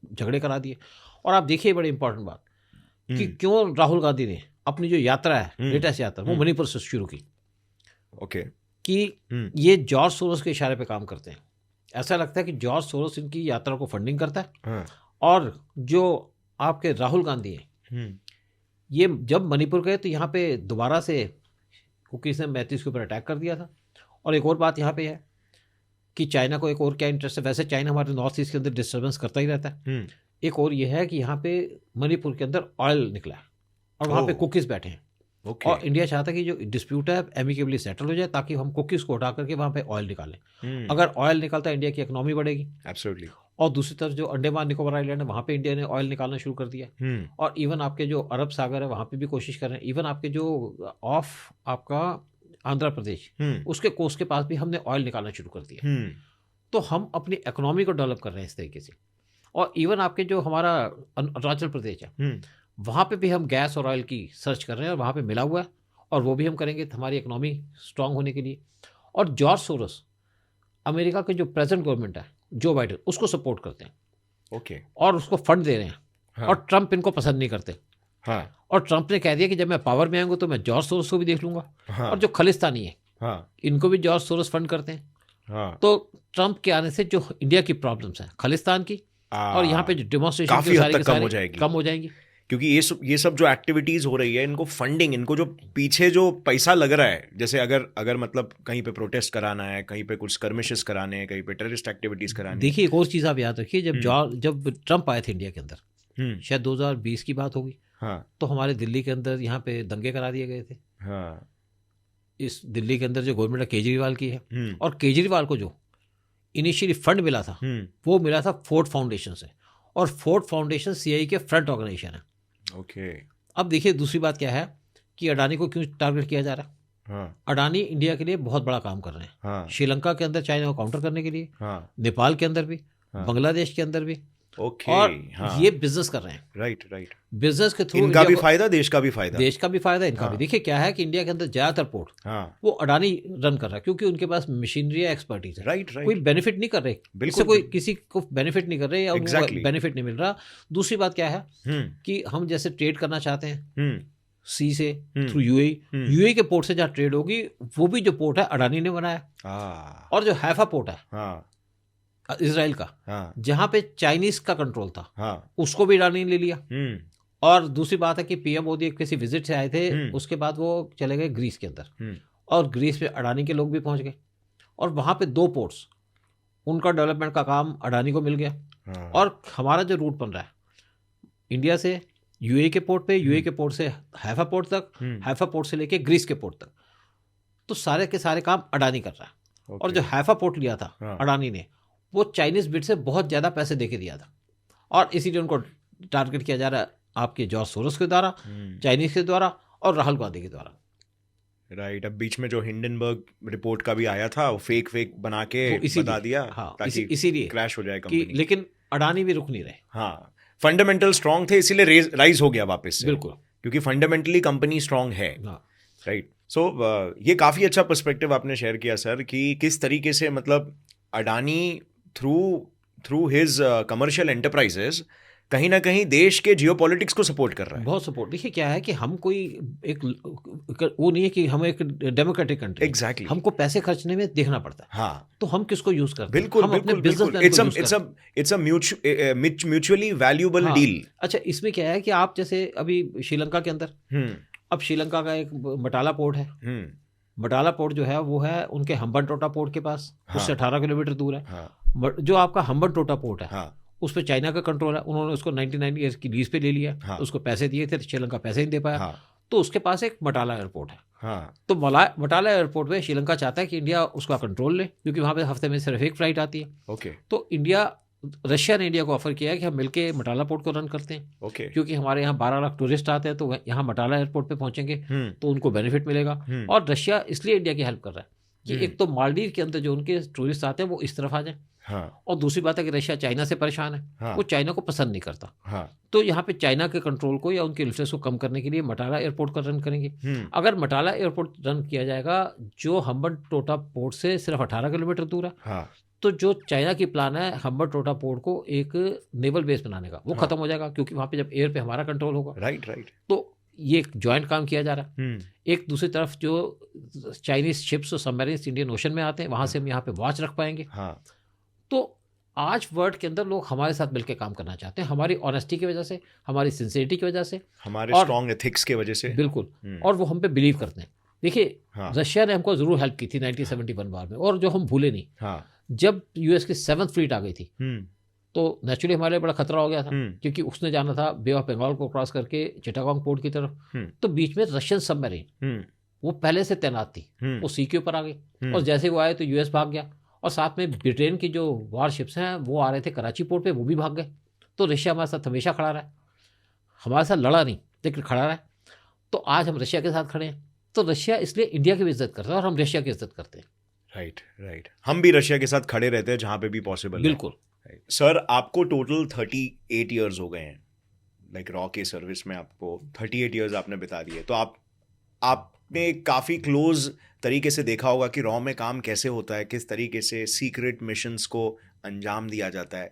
झगड़े करा दिए। और आप देखिए बड़ी इंपॉर्टेंट बात कि क्यों राहुल गांधी ने अपनी जो यात्रा है, लेटेस्ट यात्रा, वो मणिपुर से शुरू की। ओके, कि ये जॉर्ज सोरोस के इशारे पे काम करते हैं। ऐसा लगता है कि जॉर्ज सोरोस इनकी यात्रा को फंडिंग करता है। और जो आपके राहुल गांधी हैं, ये जब मणिपुर गए तो यहाँ पे दोबारा से कुकीज ने मैतीस के ऊपर अटैक कर दिया था। और एक और बात यहाँ पे है कि चाइना को एक और क्या इंटरेस्ट है, वैसे चाइना हमारे नॉर्थ ईस्ट के अंदर डिस्टर्बेंस करता ही रहता है। एक और ये है कि यहाँ पे मणिपुर के अंदर ऑयल निकला है, और वहाँ पे कुकीज बैठे हैं। और इंडिया चाहता है कि जो डिस्प्यूट है एमिकेबली सेटल हो जाए, ताकि हम कुकीज को हटा करके वहाँ पे ऑयल निकालें। अगर ऑयल निकलता है, इंडिया की इकोनॉमी बढ़ेगी। एब्सोल्युटली। और दूसरी तरफ जो अंडमान निकोबार आइलैंड है, वहाँ पे इंडिया ने ऑयल निकालना शुरू कर दिया। और इवन आपके जो अरब सागर है, वहाँ पे भी कोशिश कर रहे हैं। इवन आपके जो ऑफ आपका आंध्र प्रदेश, उसके कोस्ट के पास भी हमने ऑयल निकालना शुरू कर दिया। तो हम अपनी इकोनॉमी को डेवलप कर रहे हैं इस तरीके से। और इवन आपके जो हमारा अरुणाचल प्रदेश है, वहाँ पे भी हम गैस और ऑयल की सर्च कर रहे हैं, और वहाँ पे मिला हुआ है, और वो भी हम करेंगे हमारी इकोनॉमी स्ट्रांग होने के लिए। और जॉर्ज सोरोस अमेरिका के जो प्रेजेंट गवर्नमेंट है, जो बाइडेन, उसको सपोर्ट करते हैं। ओके। और उसको फंड दे रहे हैं। और ट्रंप इनको पसंद नहीं करते। और ट्रंप ने कह दिया कि जब मैं पावर में आऊँगा तो मैं जॉर्ज सोरोस को भी देख लूंगा। और जो खालिस्तानी है, इनको भी जॉर्ज सोरोस फंड करते हैं। तो ट्रंप के आने से जो इंडिया की प्रॉब्लम्स हैं खालिस्तान की, और यहाँ पे जो डेमोन्स्ट्रेशन काफी हद तक कम हो जाएगी। क्योंकि ये सब जो एक्टिविटीज हो रही है, इनको फंडिंग, इनको जो पीछे जो पैसा लग रहा है, जैसे अगर मतलब कहीं पे प्रोटेस्ट कराना है, कहीं पे कुछ स्कर्मिशेस कराने हैं, कहीं पे टेररिस्ट एक्टिविटीज करानी। देखिए, एक और चीज आप याद रखिए, जब ट्रंप आए थे इंडिया के अंदर, शायद 2020 की बात होगी, तो हमारे दिल्ली के अंदर यहाँ पे दंगे करा दिए गए थे। इस दिल्ली के अंदर जो गवर्नमेंट है केजरीवाल की है, और केजरीवाल को जो इनिशियली फंड मिला था, वो मिला था फोर्ड फाउंडेशन से, और फोर्ड फाउंडेशन CI के फ्रंट ऑर्गेनाइजेशन है। ओके। अब देखिए दूसरी बात क्या है कि अडानी को क्यों टारगेट किया जा रहा है। अडानी इंडिया के लिए बहुत बड़ा काम कर रहे हैं। श्रीलंका के अंदर चाइना को काउंटर करने के लिए, नेपाल के अंदर भी, बांग्लादेश के अंदर भी, ओके, और हाँ, ये बिजनेस कर रहे हैं, राइट राइट, बिजनेस के थ्रू इनका भी फायदा, देश का भी फायदा, देश का भी फायदा, इनका हाँ। भी। देखिए क्या है कि इंडिया के अंदर ज्यादातर पोर्ट हाँ, वो अडानी रन कर रहा है, क्योंकि उनके पास मशीनरी है, एक्सपर्टीज है। राइट कोई राइट, बेनिफिट नहीं कर रहे, बिल्कुल, इससे कोई बिल्कुल। किसी को बेनिफिट नहीं कर रहे, या उनको Exactly. बेनिफिट नहीं मिल रहा। दूसरी बात क्या है कि हम जैसे ट्रेड करना चाहते हैं हम्म, सी से हम्म, थ्रू यूएई, हम्म। यूएई के पोर्ट से जहाँ ट्रेड होगी, वो भी जो पोर्ट है अडानी ने बनाया। हाँ, और जो हैफा पोर्ट है हाँ, इसराइल का, हाँ, जहाँ पे चाइनीज का कंट्रोल था, हाँ, उसको भी अडानी ने ले लिया। हम्म, और दूसरी बात है कि पीएम मोदी किसी विजिट से आए थे, उसके बाद वो चले गए ग्रीस के अंदर, और ग्रीस में अडानी के लोग भी पहुंच गए, और वहाँ पे 2 पोर्ट्स, उनका डेवलपमेंट का काम अडानी को मिल गया। हाँ, और हमारा जो रूट बन रहा है इंडिया से यूएई के पोर्ट पे, यूएई के पोर्ट से हैफा पोर्ट तक, हैफा पोर्ट से लेके ग्रीस के पोर्ट तक, तो सारे के सारे काम अडानी कर रहा है। और जो हैफा पोर्ट लिया था अडानी ने, वो चाइनीज बिड से बहुत ज़्यादा पैसे देके दिया था, और इसीलिए उनको टारगेट किया जा रहा है आपके जॉर्ज सोरोस के द्वारा, चाइनीज के द्वारा, और राहुल गांधी के द्वारा। राइट। अब बीच में जो हिंडनबर्ग रिपोर्ट का भी आया था, वो फेक बना के बता दिया, हाँ, ताकि इसीलिए क्रैश हो जाए कि, कंपनी। लेकिन अडानी भी रुक नहीं रहे। हाँ, फंडामेंटल स्ट्रांग थे, इसीलिए राइज हो गया वापस से, बिल्कुल, क्योंकि फंडामेंटली कंपनी स्ट्रांग है। हाँ, राइट। सो ये काफ़ी अच्छा पर्सपेक्टिव आपने शेयर किया सर, कि किस तरीके से मतलब Adani through his commercial enterprises कहीं ना कहीं देश के जियोपॉलिटिक्स को सपोर्ट कर रहा है। बहुत सपोर्ट। देखिए क्या है कि हम कोई एक वो नहीं है कि हम एक डेमोक्रेटिक कंट्री, एग्जैक्टली, हमको पैसे खर्चने में देखना पड़ता है। हाँ, तो हम किसको यूज करते हैं? बिल्कुल हम अपने बिल्कुल बिजनेस बिल्कुल, it's a mutually valuable deal. अच्छा, इसमें क्या है कि आप जैसे अभी श्रीलंका के अंदर, अब श्रीलंका का एक बटाला पोर्ट है, बटाला पोर्ट जो है वो है उनके हम्बन टोटा पोर्ट के पास, उससे 18 किलोमीटर दूर है। जो आपका हम्बन टोटा पोर्ट है, उस पर चाइना का कंट्रोल है। उन्होंने उसको 99 ईयर्स की लीज पे ले लिया, उसको पैसे दिए थे, श्रीलंका पैसे नहीं दे पाया, तो उसके पास एक मटाला एयरपोर्ट है। तो मटाला एयरपोर्ट पे श्रीलंका चाहता है कि इंडिया उसका कंट्रोल ले, क्योंकि वहाँ पे हफ्ते में सिर्फ एक फ्लाइट आती है। तो रशिया ने इंडिया को ऑफर किया है कि हम मिलके मटाला पोर्ट को रन करते हैं, क्योंकि हमारे यहाँ 12 लाख टूरिस्ट आते हैं, तो यहाँ मटाला एयरपोर्ट पे पहुंचेंगे तो उनको बेनिफिट मिलेगा। और रशिया इसलिए इंडिया की हेल्प कर रहा है कि एक तो मालदीव के अंदर जो उनके टूरिस्ट आते हैं वो इस तरफ आ जाए, और दूसरी बात है कि रशिया चाइना से परेशान है, वो चाइना को पसंद नहीं करता। तो यहाँ पे चाइना के कंट्रोल को या उनके इन्फ्लुएंस को कम करने के लिए मटाला एयरपोर्ट का रन करेंगे। अगर मटाला एयरपोर्ट रन किया जाएगा, जो हम्बन टोटा पोर्ट से सिर्फ 18 किलोमीटर दूर है, तो जो चाइना की प्लान है हम्बन टोटा पोर्ट को एक नेवल बेस बनाने का, वो खत्म हो जाएगा, क्योंकि वहाँ पे जब एयर पे हमारा कंट्रोल होगा। राइट। तो ये एक ज्वाइंट काम किया जा रहा है। एक दूसरी तरफ जो चाइनीज शिप्स और सबमरीन्स इंडियन ओशन में आते हैं, वहाँ से हम यहाँ पे वॉच रख पाएंगे। तो आज वर्ल्ड के अंदर लोग हमारे साथ मिलकर काम करना चाहते हैं, हमारी ऑनेस्टी की वजह से, हमारी सिंसियरिटी की वजह से, हमारे स्ट्रॉन्ग एथिक्स की वजह से। बिल्कुल। और वो हम पे बिलीव करते हैं। देखिए, रशिया ने हमको जरूर हेल्प की थी 1971 वार में, और जो हम भूले नहीं। जब यूएस की 7th फ्लीट आ गई थी, तो नेचुरली हमारे लिए बड़ा खतरा हो गया था, क्योंकि उसने जाना था बे ऑफ बंगाल को क्रॉस करके चिटागोंग पोर्ट की तरफ। तो बीच में रशियन सबमरीन वो पहले से तैनात थी, वो सी के ऊपर आ गई, और जैसे वो आए तो यूएस भाग गया, और साथ में ब्रिटेन की जो वारशिप्स हैं वो आ रहे थे कराची पोर्ट पे, वो भी भाग गए। तो रशिया हमारे साथ हमेशा खड़ा रहा है, हमारे साथ लड़ा नहीं लेकिन खड़ा रहा है। तो आज हम रशिया के साथ खड़े हैं, तो रशिया इसलिए इंडिया की भी इज्जत करता है, और हम रशिया की इज्जत करते हैं। राइट। हम भी रशिया के साथ खड़े रहते हैं जहाँ पे भी पॉसिबल। बिल्कुल। सर, आपको टोटल 38 ईयर्स हो गए हैं, लाइक रॉ के सर्विस में आपको 38 ईयर्स आपने बिता दिए। तो आपने काफ़ी क्लोज तरीके से देखा होगा कि रॉ में काम कैसे होता है, किस तरीके से सीक्रेट मिशंस को अंजाम दिया जाता है।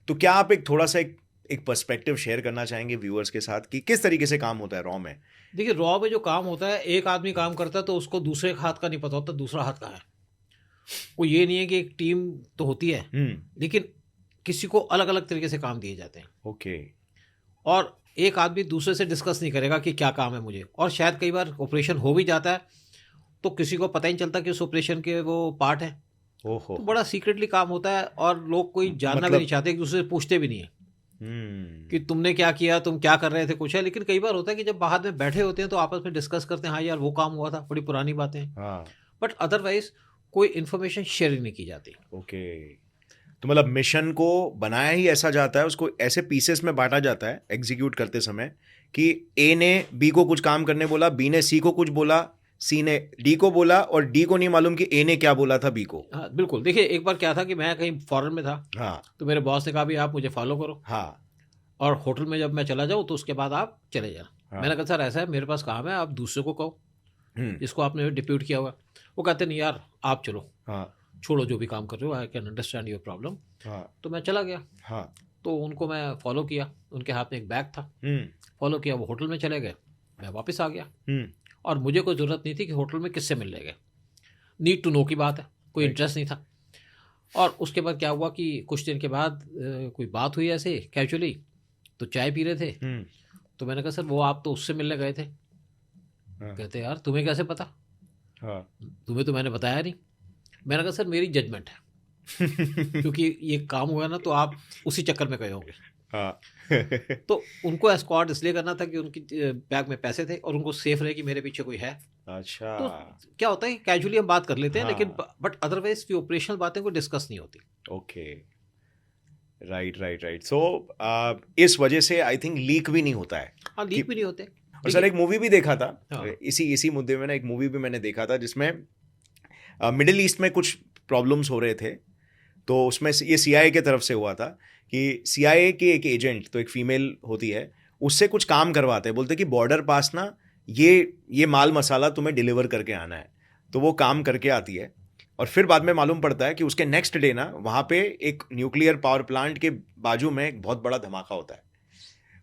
तो क्या आप एक थोड़ा सा एक पर्सपेक्टिव शेयर करना चाहेंगे व्यूअर्स के साथ कि किस तरीके से काम होता है रॉ में? देखिए, रॉ में जो काम होता है, एक आदमी काम करता है तो उसको दूसरे हाथ का नहीं पता होता दूसरा हाथ कहाँ है। कोई ये नहीं है कि एक टीम तो होती है, लेकिन किसी को अलग अलग तरीके से काम दिए जाते हैं। और एक आदमी दूसरे से डिस्कस नहीं करेगा कि क्या काम है मुझे, और शायद कई बार ऑपरेशन हो भी जाता है तो किसी को पता ही नहीं चलता कि उस ऑपरेशन के वो पार्ट है। तो बड़ा सीक्रेटली काम होता है, और लोग कोई जानना भी नहीं चाहते, एक दूसरे से पूछते भी नहीं है कि तुमने क्या किया, तुम क्या कर रहे थे, कुछ है। लेकिन कई बार होता है कि जब बाहर में बैठे होते हैं तो आपस में डिस्कस करते हैं, हाँ यार वो काम हुआ था, बड़ी पुरानी बातें। बट अदरवाइज कोई इन्फॉर्मेशन शेयर नहीं की जाती। तो मतलब मिशन को बनाया ही ऐसा जाता है, उसको ऐसे पीसेस में बांटा जाता है एग्जीक्यूट करते समय, कि ए ने बी को कुछ काम करने बोला, बी ने सी को कुछ बोला, सी ने डी को बोला और डी को नहीं मालूम कि ए ने क्या बोला था बी को। हाँ बिल्कुल। देखिए एक बार क्या था कि मैं कहीं फॉरेन में था, हाँ तो मेरे बॉस ने कहा भी आप मुझे फॉलो करो, हाँ और होटल में जब मैं चला जाऊँ तो उसके बाद आप चले जाना। हाँ। मैंने कहा सर ऐसा है, मेरे पास काम है, आप दूसरे को कहो हम्म, जिसको आपने डिप्यूट किया हुआ। वो कहते नहीं यार आप चलो, हाँ छोड़ो जो भी काम कर रहे हो, I can understand your problem. हाँ तो मैं चला गया, हाँ। तो उनको मैं फॉलो किया, उनके हाथ में एक बैग था, फॉलो किया, वो होटल में चले गए, मैं वापस आ गया। और मुझे कोई ज़रूरत नहीं थी कि होटल में किससे मिलने गए, नीड टू नो की बात है, कोई इंटरेस्ट नहीं था। और उसके बाद क्या हुआ कि कुछ दिन के बाद कोई बात हुई ऐसे कैजुअली, तो चाय पी रहे थे, तो मैंने कहा सर वो आप तो उससे मिलने गए थे। कहते यार तुम्हें कैसे पता, तुम्हें तो मैंने बताया नहीं। मैंने कहा सर मेरी जजमेंट है क्योंकि ये काम हुआ ना तो आप उसी चक्कर में गए होंगे। तो उनको एस्कॉर्ट इसलिए करना था कि उनकी बैग में पैसे थे और उनको सेफ रहे कि मेरे पीछे कोई है। अच्छा। तो क्या होता है कि कैजुअली हम बात कर लेते हैं, हाँ। लेकिन बट अदरवाइज की ऑपरेशनल बातें कोई डिस्कस नहीं होती। Okay, right. सो इस वजह से आई थिंक लीक भी नहीं होता है। हाँ लीक भी नहीं होते। और सर एक मूवी भी देखा था, हाँ। इसी मुद्दे में ना, एक मूवी भी मैंने देखा था जिसमें मिडिल ईस्ट में कुछ प्रॉब्लम्स हो रहे थे, तो उसमें ये CIA के तरफ से हुआ था कि CIA के एक एजेंट, तो एक फीमेल होती है, उससे कुछ काम करवाते हैं, बोलते कि बॉर्डर पास ना ये माल मसाला तुम्हें डिलीवर करके आना है। तो वो काम करके आती है और फिर बाद में मालूम पड़ता है कि उसके नेक्स्ट डे ना वहाँ पे एक न्यूक्लियर पावर प्लांट के बाजू में एक बहुत बड़ा धमाका होता है।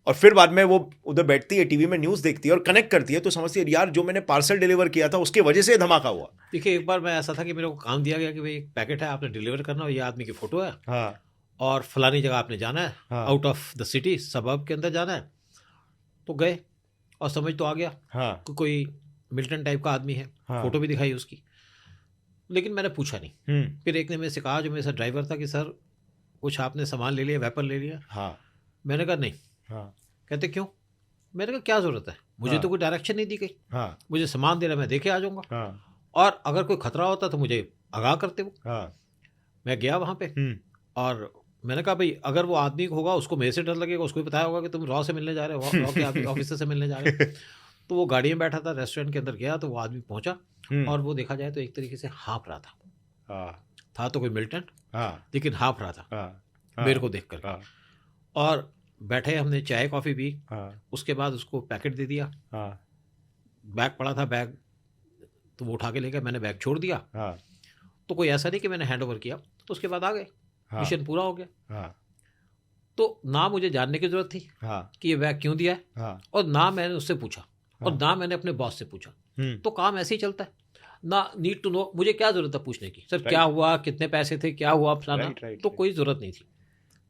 और फिर बाद में वो उधर बैठती है, टीवी में न्यूज़ देखती है और कनेक्ट करती है, तो समझती है यार जो मैंने पार्सल डिलीवर किया था उसके वजह से धमाका हुआ। देखिए एक बार मैं ऐसा था कि मेरे को काम दिया गया कि भाई एक पैकेट है, आपने डिलीवर करना और ये आदमी की फ़ोटो है, हाँ और फलानी जगह आपने जाना है, हाँ। आउट ऑफ द सिटी, सबब के अंदर जाना है। तो गए और समझ तो आ गया हाँ कि कोई मिल्टन टाइप का आदमी है, हाँ। फ़ोटो भी दिखाई उसकी, लेकिन मैंने पूछा नहीं। फिर एक ने मेरे से कहा, जो मेरे साथ ड्राइवर था, कि सर कुछ आपने सामान ले लिया, वेपन ले लिया। हाँ मैंने कहा नहीं। हाँ कहते क्यों? मैंने कहा क्या ज़रूरत है, मुझे हाँ। तो कोई डायरेक्शन नहीं दी गई, हाँ मुझे सामान दे रहा, मैं देखे आ जाऊँगा, हाँ और अगर कोई खतरा होता तो मुझे आगाह करते वो। हाँ। मैं गया वहाँ पे और मैंने कहा भाई अगर वो आदमी होगा उसको मेरे से डर लगेगा, उसको भी बताया होगा कि तुम रॉ से मिलने जा रहे हो, रॉ के ऑफिसर से मिलने जा रहे हो। तो वो गाड़ी में बैठा था, रेस्टोरेंट के अंदर गया तो वो आदमी पहुंचा और वो देखा जाए तो एक तरीके से हाँफ रहा था तो कोई मिल्टन, लेकिन हाँफ रहा था मेरे को देख कर। और बैठे हमने चाय कॉफ़ी पी, उसके बाद उसको पैकेट दे दिया, बैग पड़ा था, बैग तो वो उठा के ले गया, मैंने बैग छोड़ दिया। तो कोई ऐसा नहीं कि मैंने हैंड ओवर किया, तो उसके बाद आ गए, मिशन पूरा हो गया। तो ना मुझे जानने की जरूरत थी कि ये बैग क्यों दिया है, और ना मैंने उससे पूछा, और ना मैंने अपने बॉस से पूछा। तो काम ऐसे ही चलता है ना, नीड टू नो, मुझे क्या जरूरत है पूछने की, सर क्या हुआ, कितने पैसे थे, क्या हुआ फलाना, तो कोई जरूरत नहीं थी।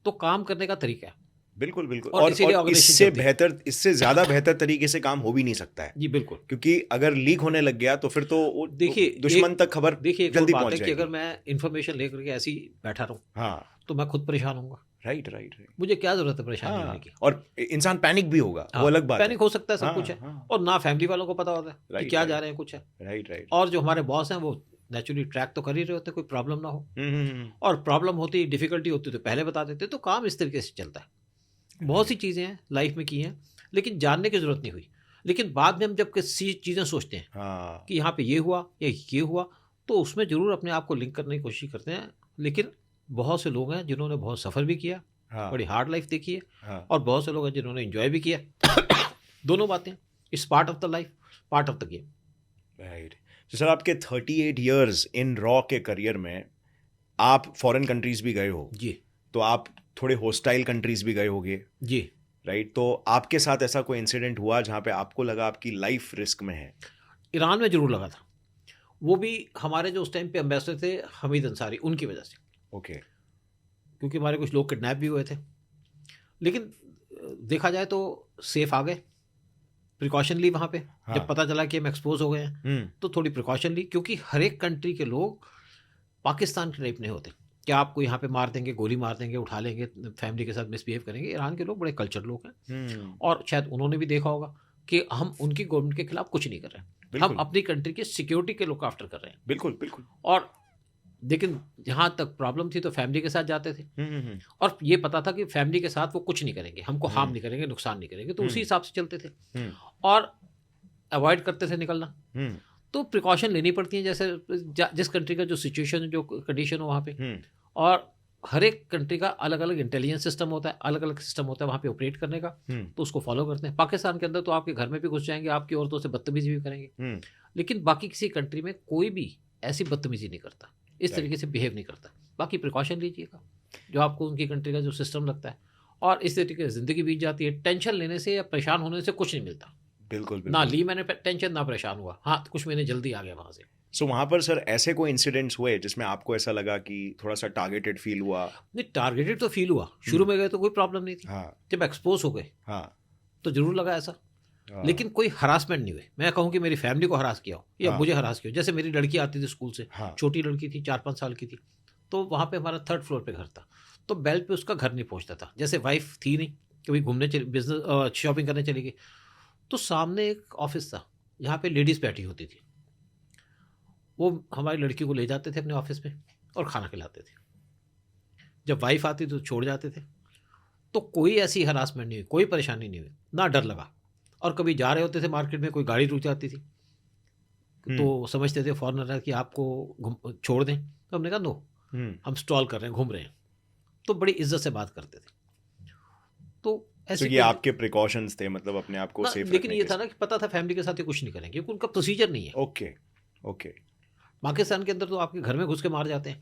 तो काम करने का तरीका है। बिल्कुल और इससे ज्यादा बेहतर तरीके से काम हो भी नहीं सकता है जी बिल्कुल, क्योंकि अगर लीक होने लग गया तो फिर तो देखिए दुश्मन तक खबर जल्दी पहुंच जाएगी। कि अगर मैं इन्फॉर्मेशन लेकर के ऐसी बैठा रहूं तो मैं खुद परेशान होऊंगा। राइट। मुझे क्या जरूरत है परेशान होने की। और इंसान पैनिक भी होगा, वो अलग बात है। पैनिक हो सकता है, सब कुछ है, और ना फैमिली वालों को पता होता है कि क्या जा रहे हैं, कुछ है। राइट। और जो हमारे बॉस हैं वो नेचुरली ट्रैक तो कर ही रहे होते, कोई प्रॉब्लम ना हो, और प्रॉब्लम होती, डिफिकल्टी होती तो पहले बता देते। तो काम इस तरीके से चलता है। बहुत सी चीज़ें हैं लाइफ में की हैं, लेकिन जानने की ज़रूरत नहीं हुई। लेकिन बाद में हम जब किसी चीज़ें सोचते हैं कि यहाँ पे ये हुआ या ये हुआ, तो उसमें ज़रूर अपने आप को लिंक करने की कोशिश करते हैं। लेकिन बहुत से लोग हैं जिन्होंने बहुत सफ़र भी किया, बड़ी हार्ड लाइफ देखी है, और बहुत से लोग हैं जिन्होंने एंजॉय भी किया। दोनों बातें, it's part of the life, part of the game. Right. तो सर आपके 38 ईयर्स इन रॉ के करियर में आप फॉरेन कंट्रीज भी गए हो जी, तो आप थोड़े हॉस्टाइल कंट्रीज भी गए होंगे जी, राइट। तो आपके साथ ऐसा कोई इंसिडेंट हुआ जहाँ पे आपको लगा आपकी लाइफ रिस्क में है? ईरान में ज़रूर लगा था, वो भी हमारे जो उस टाइम पे एम्बेसडर थे हमीद अंसारी, उनकी वजह से। ओके। क्योंकि हमारे कुछ लोग किडनैप भी हुए थे, लेकिन देखा जाए तो सेफ आ गए, प्रिकॉशन ली वहाँ पे। जब पता चला कि हम एक्सपोज हो गए हैं तो थोड़ी प्रिकॉशन ली, क्योंकि हर एक कंट्री के लोग पाकिस्तान के टाइप नहीं होते कि आपको यहाँ पे मार देंगे, गोली मार देंगे, उठा लेंगे, फैमिली के साथ मिसबिहेव करेंगे। ईरान के लोग बड़े कल्चर लोग हैं, और शायद उन्होंने भी देखा होगा कि हम उनकी गवर्नमेंट के खिलाफ कुछ नहीं कर रहे हैं, हम अपनी कंट्री के सिक्योरिटी के लुक आफ्टर कर रहे हैं। बिल्कुल। और लेकिन जहाँ तक प्रॉब्लम थी तो फैमिली के साथ जाते थे, और ये पता था कि फैमिली के साथ वो कुछ नहीं करेंगे, हमको हार्म नहीं करेंगे, नुकसान नहीं करेंगे, तो उसी हिसाब से चलते थे और अवॉइड करते थे निकलना। तो प्रिकॉशन लेनी पड़ती है, जैसे जिस कंट्री का जो सिचुएशन जो कंडीशन हो वहाँ पे, और हर एक कंट्री का अलग अलग इंटेलिजेंस सिस्टम होता है, अलग अलग सिस्टम होता है वहाँ पे ऑपरेट करने का, तो उसको फॉलो करते हैं। पाकिस्तान के अंदर तो आपके घर में भी घुस जाएंगे, आपकी औरतों से बदतमीजी भी करेंगे, लेकिन बाकी किसी कंट्री में कोई भी ऐसी बदतमीजी नहीं करता, इस तरीके से बिहेव नहीं करता। बाकी प्रिकॉशन लीजिएगा जो आपको उनकी कंट्री का जो सिस्टम लगता है, और इस तरीके से ज़िंदगी बीत जाती है। टेंशन लेने से या परेशान होने से कुछ नहीं मिलता। बिल्कुल ना ली मैंने टेंशन, ना परेशान हुआ, हाँ कुछ महीने जल्दी आ गया वहाँ से। सो वहाँ पर सर ऐसे कोई इंसिडेंट्स हुए जिसमें आपको ऐसा लगा कि थोड़ा सा टारगेटेड फील हुआ? नहीं, टारगेटेड तो फील हुआ, शुरू में गए तो कोई प्रॉब्लम नहीं थी, हाँ जब एक्सपोज हो गए हाँ तो जरूर लगा ऐसा, लेकिन कोई हरासमेंट नहीं हुए। मैं कहूँ कि मेरी फैमिली को हरास किया हो या मुझे हरास किया हो। जैसे मेरी लड़की आती थी स्कूल से, छोटी लड़की थी, 4-5 साल की थी, तो वहाँ पे हमारा 3rd फ्लोर पे घर था, तो बेल पे उसका घर नहीं पहुँचता था। जैसे वाइफ थी नहीं, कभी घूमने चली, बिजनेस शॉपिंग करने चली गई, तो सामने एक ऑफिस था जहाँ पे लेडीज़ बैठी होती थी, वो हमारी लड़की को ले जाते थे अपने ऑफिस में और खाना खिलाते थे। जब वाइफ आती तो छोड़ जाते थे। तो कोई ऐसी हरासमेंट नहीं हुई, कोई परेशानी नहीं हुई, ना डर लगा। और कभी जा रहे होते थे मार्केट में, कोई गाड़ी रुक जाती थी तो समझते थे फॉरेनर कि आपको छोड़ दें, तो हमने कहा नो, हम स्टॉल कर रहे हैं, घूम रहे हैं, तो बड़ी इज्जत से बात करते थे। तो ऐसे ये आपके प्रिकॉशंस थे, मतलब अपने आप को सेफ लेकिन ये था ना कि पता था फैमिली के साथ ये कुछ नहीं करेंगे, क्योंकि उनका प्रोसीजर नहीं है। Okay okay. पाकिस्तान के अंदर तो आपके घर में घुस के मार जाते हैं,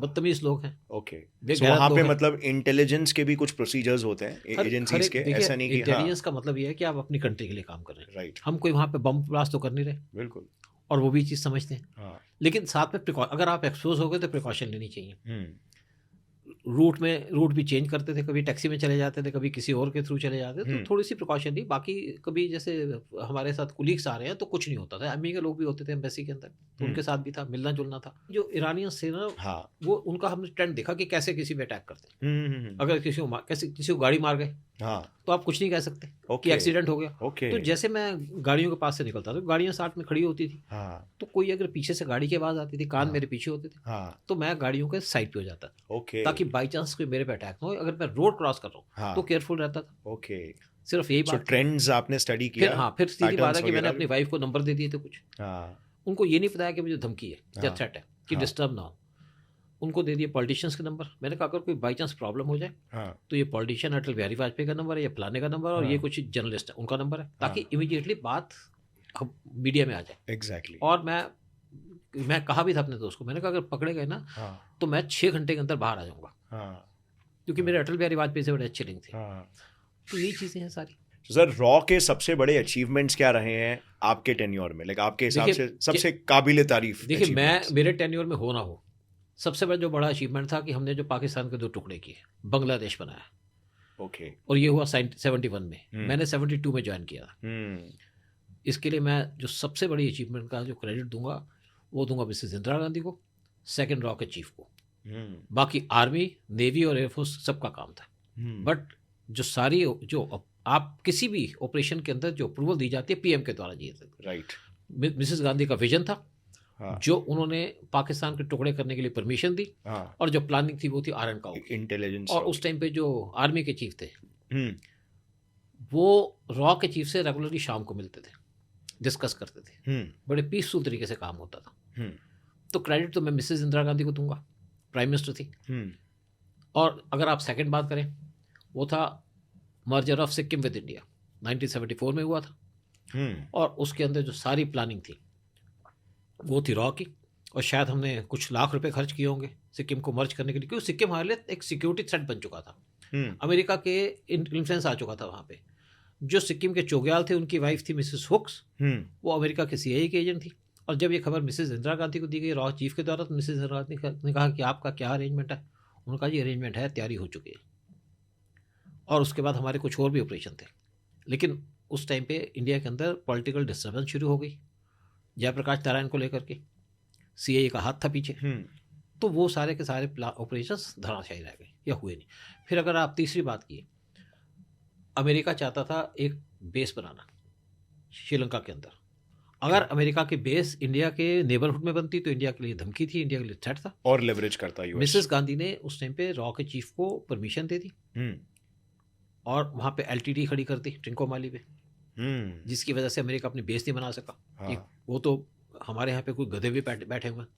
बदतमीज लोग हैं। ओके, so वहाँ पे मतलब इंटेलिजेंस के भी कुछ प्रोसीजर्स होते हैं एजेंसीज के, ऐसा नहीं कि इंटेलिजेंस का मतलब ये है कि आप अपनी कंट्री के लिए काम कर रहे हैं, राइट। हम कोई वहाँ पे बम ब्लास्ट तो कर नहीं रहे, बिल्कुल, और वो भी चीज़ समझते हैं। लेकिन साथ में अगर आप एक्सपोज हो गए तो प्रिकॉशन लेनी चाहिए। रूट भी चेंज करते थे, कभी टैक्सी में चले जाते थे, कभी किसी और के थ्रू चले जाते थे, तो थोड़ी सी प्रिकॉशन ली। बाकी कभी जैसे हमारे साथ कुलीग्स आ रहे हैं तो कुछ नहीं होता था। अम्मी के लोग भी होते थे एम्बेसी के अंदर, तो उनके साथ भी था, मिलना जुलना था। जो ईरानियंस थे ना, वो उनका हमने ट्रेंड देखा कि कैसे किसी पे अटैक करते हैं। अगर किसी को गाड़ी मार गए तो आप कुछ नहीं कह सकते कि एक्सीडेंट हो गया। तो जैसे मैं गाड़ियों के पास से निकलता था, गाड़ियां साथ में खड़ी होती थी, तो कोई अगर पीछे से गाड़ी की आवाज आती थी, कान मेरे पीछे होते थे, तो मैं गाड़ियों के साइड पे हो जाता था, ताकि बाई चांस कोई मेरे पे अटैक ना हो। अगर मैं रोड क्रॉस कर रहा हूँ तो केयरफुल रहता था। सिर्फ यही बात। ट्रेंड्स आपने स्टडी किया? फिर सीधी बात है कि मैंने अपनी वाइफ को नंबर दे दिए थे कुछ। उनको ये नहीं बताया कि मुझे धमकी है या थ्रेट है कि डिस्टर्ब ना हो। उनको दे दिए पॉलिटिशियंस के नंबर। मैंने कहा अगर कोई बाई चांस प्रॉब्लम हो जाए तो ये पॉलिटिशियन अटल बिहारी वाजपेयी का नंबर है, ये फलाने का नंबर है, और ये कुछ जर्नलिस्ट है उनका नंबर है, ताकि इमीडिएटली बात मीडिया में आ जाए। एग्जैक्टली। और मैं कहा भी था अपने दोस्त को, मैंने कहा अगर पकड़े गए ना तो मैं 6 घंटे के अंदर बाहर आ जाऊंगा, क्योंकि मेरे अटल बिहारी वाजपेयी से बड़े अच्छे लिंक थे। तो यही चीज़ें हैं सारी। सर, रॉ के सबसे बड़े अचीवमेंट्स क्या रहे हैं आपके टेन्योर में? लाइक आपके हिसाब से सबसे काबिले तारीफ। देखिए, मेरे टेन्योर में हो ना हो, सबसे बड़ा जो बड़ा अचीवमेंट था कि हमने जो पाकिस्तान के 2 टुकड़े किए, बांग्लादेश बनाया। ओके। और ये हुआ 71 में, मैंने 72 में ज्वाइन किया था। इसके लिए मैं जो सबसे बड़ी अचीवमेंट का जो क्रेडिट दूंगा वो दूंगा मिसेस इंदिरा गांधी को, सेकंड रॉ के चीफ को। बाकी आर्मी, नेवी और एयरफोर्स सबका काम था। बट जो आप किसी भी ऑपरेशन के अंदर जो अप्रूवल दी जाती है पीएम के द्वारा दी जाती है। राइट। मिसेस गांधी का विजन था, जो उन्होंने पाकिस्तान के टुकड़े करने के लिए परमिशन दी, और जो प्लानिंग थी वो थी RN का इंटेलिजेंस। और उस टाइम पे जो आर्मी के चीफ थे वो रॉ के चीफ से रेगुलरली शाम को मिलते थे, डिस्कस करते थे, बड़े पीसफुल तरीके से काम होता था। तो क्रेडिट तो मैं मिसेस इंदिरा गांधी को दूंगा, प्राइम मिनिस्टर थी। और अगर आप सेकंड बात करें, वो था merger of Sikkim with India, 1974 में हुआ था। और उसके अंदर जो सारी प्लानिंग थी वो थी रॉ की, और शायद हमने कुछ लाख रुपए खर्च किए होंगे सिक्किम को मर्ज करने के लिए, क्योंकि सिक्किम हमारे लिए एक सिक्योरिटी थ्रेट बन चुका था। अमेरिका के इन्फ्लुएंस आ चुका था वहाँ पे। जो सिक्किम के चोग्याल थे, उनकी वाइफ थी मिसेस हुक्स, वो अमेरिका के CIA की एजेंट थी। और जब ये खबर मिसेस इंदिरा गांधी को दी गई रॉ चीफ के द्वारा, तो मिसेस इंदिरा गांधी ने कहा कि आपका क्या अरेंजमेंट है? उन्होंने कहा जी अरेंजमेंट है, तैयारी हो चुकी है। और उसके बाद हमारे कुछ और भी ऑपरेशन थे, लेकिन उस टाइम पे इंडिया के अंदर पॉलिटिकल डिस्टर्बेंस शुरू हो गई जयप्रकाश नारायण को लेकर के, CIA का हाथ था पीछे। तो वो सारे के सारे ऑपरेशंस धराशायी रह गए या हुए नहीं। फिर अगर आप तीसरी बात की, अमेरिका चाहता था एक बेस बनाना श्रीलंका के अंदर। अगर अमेरिका की बेस इंडिया के नेबरहुड में बनती तो इंडिया के लिए धमकी थी, इंडिया के लिए थ्रेट था, और लेवरेज करता यूएस। मिसेस गांधी ने उस टाइम पे रॉ के चीफ को परमिशन दे दी, और वहाँ पे LTT खड़ी कर दी ट्रिंकोमाली पे, जिसकी वजह से अमेरिका अपनी बेस नहीं बना सका। वो तो हमारे यहाँ पे कोई गधे भी बैठे हुए हैं,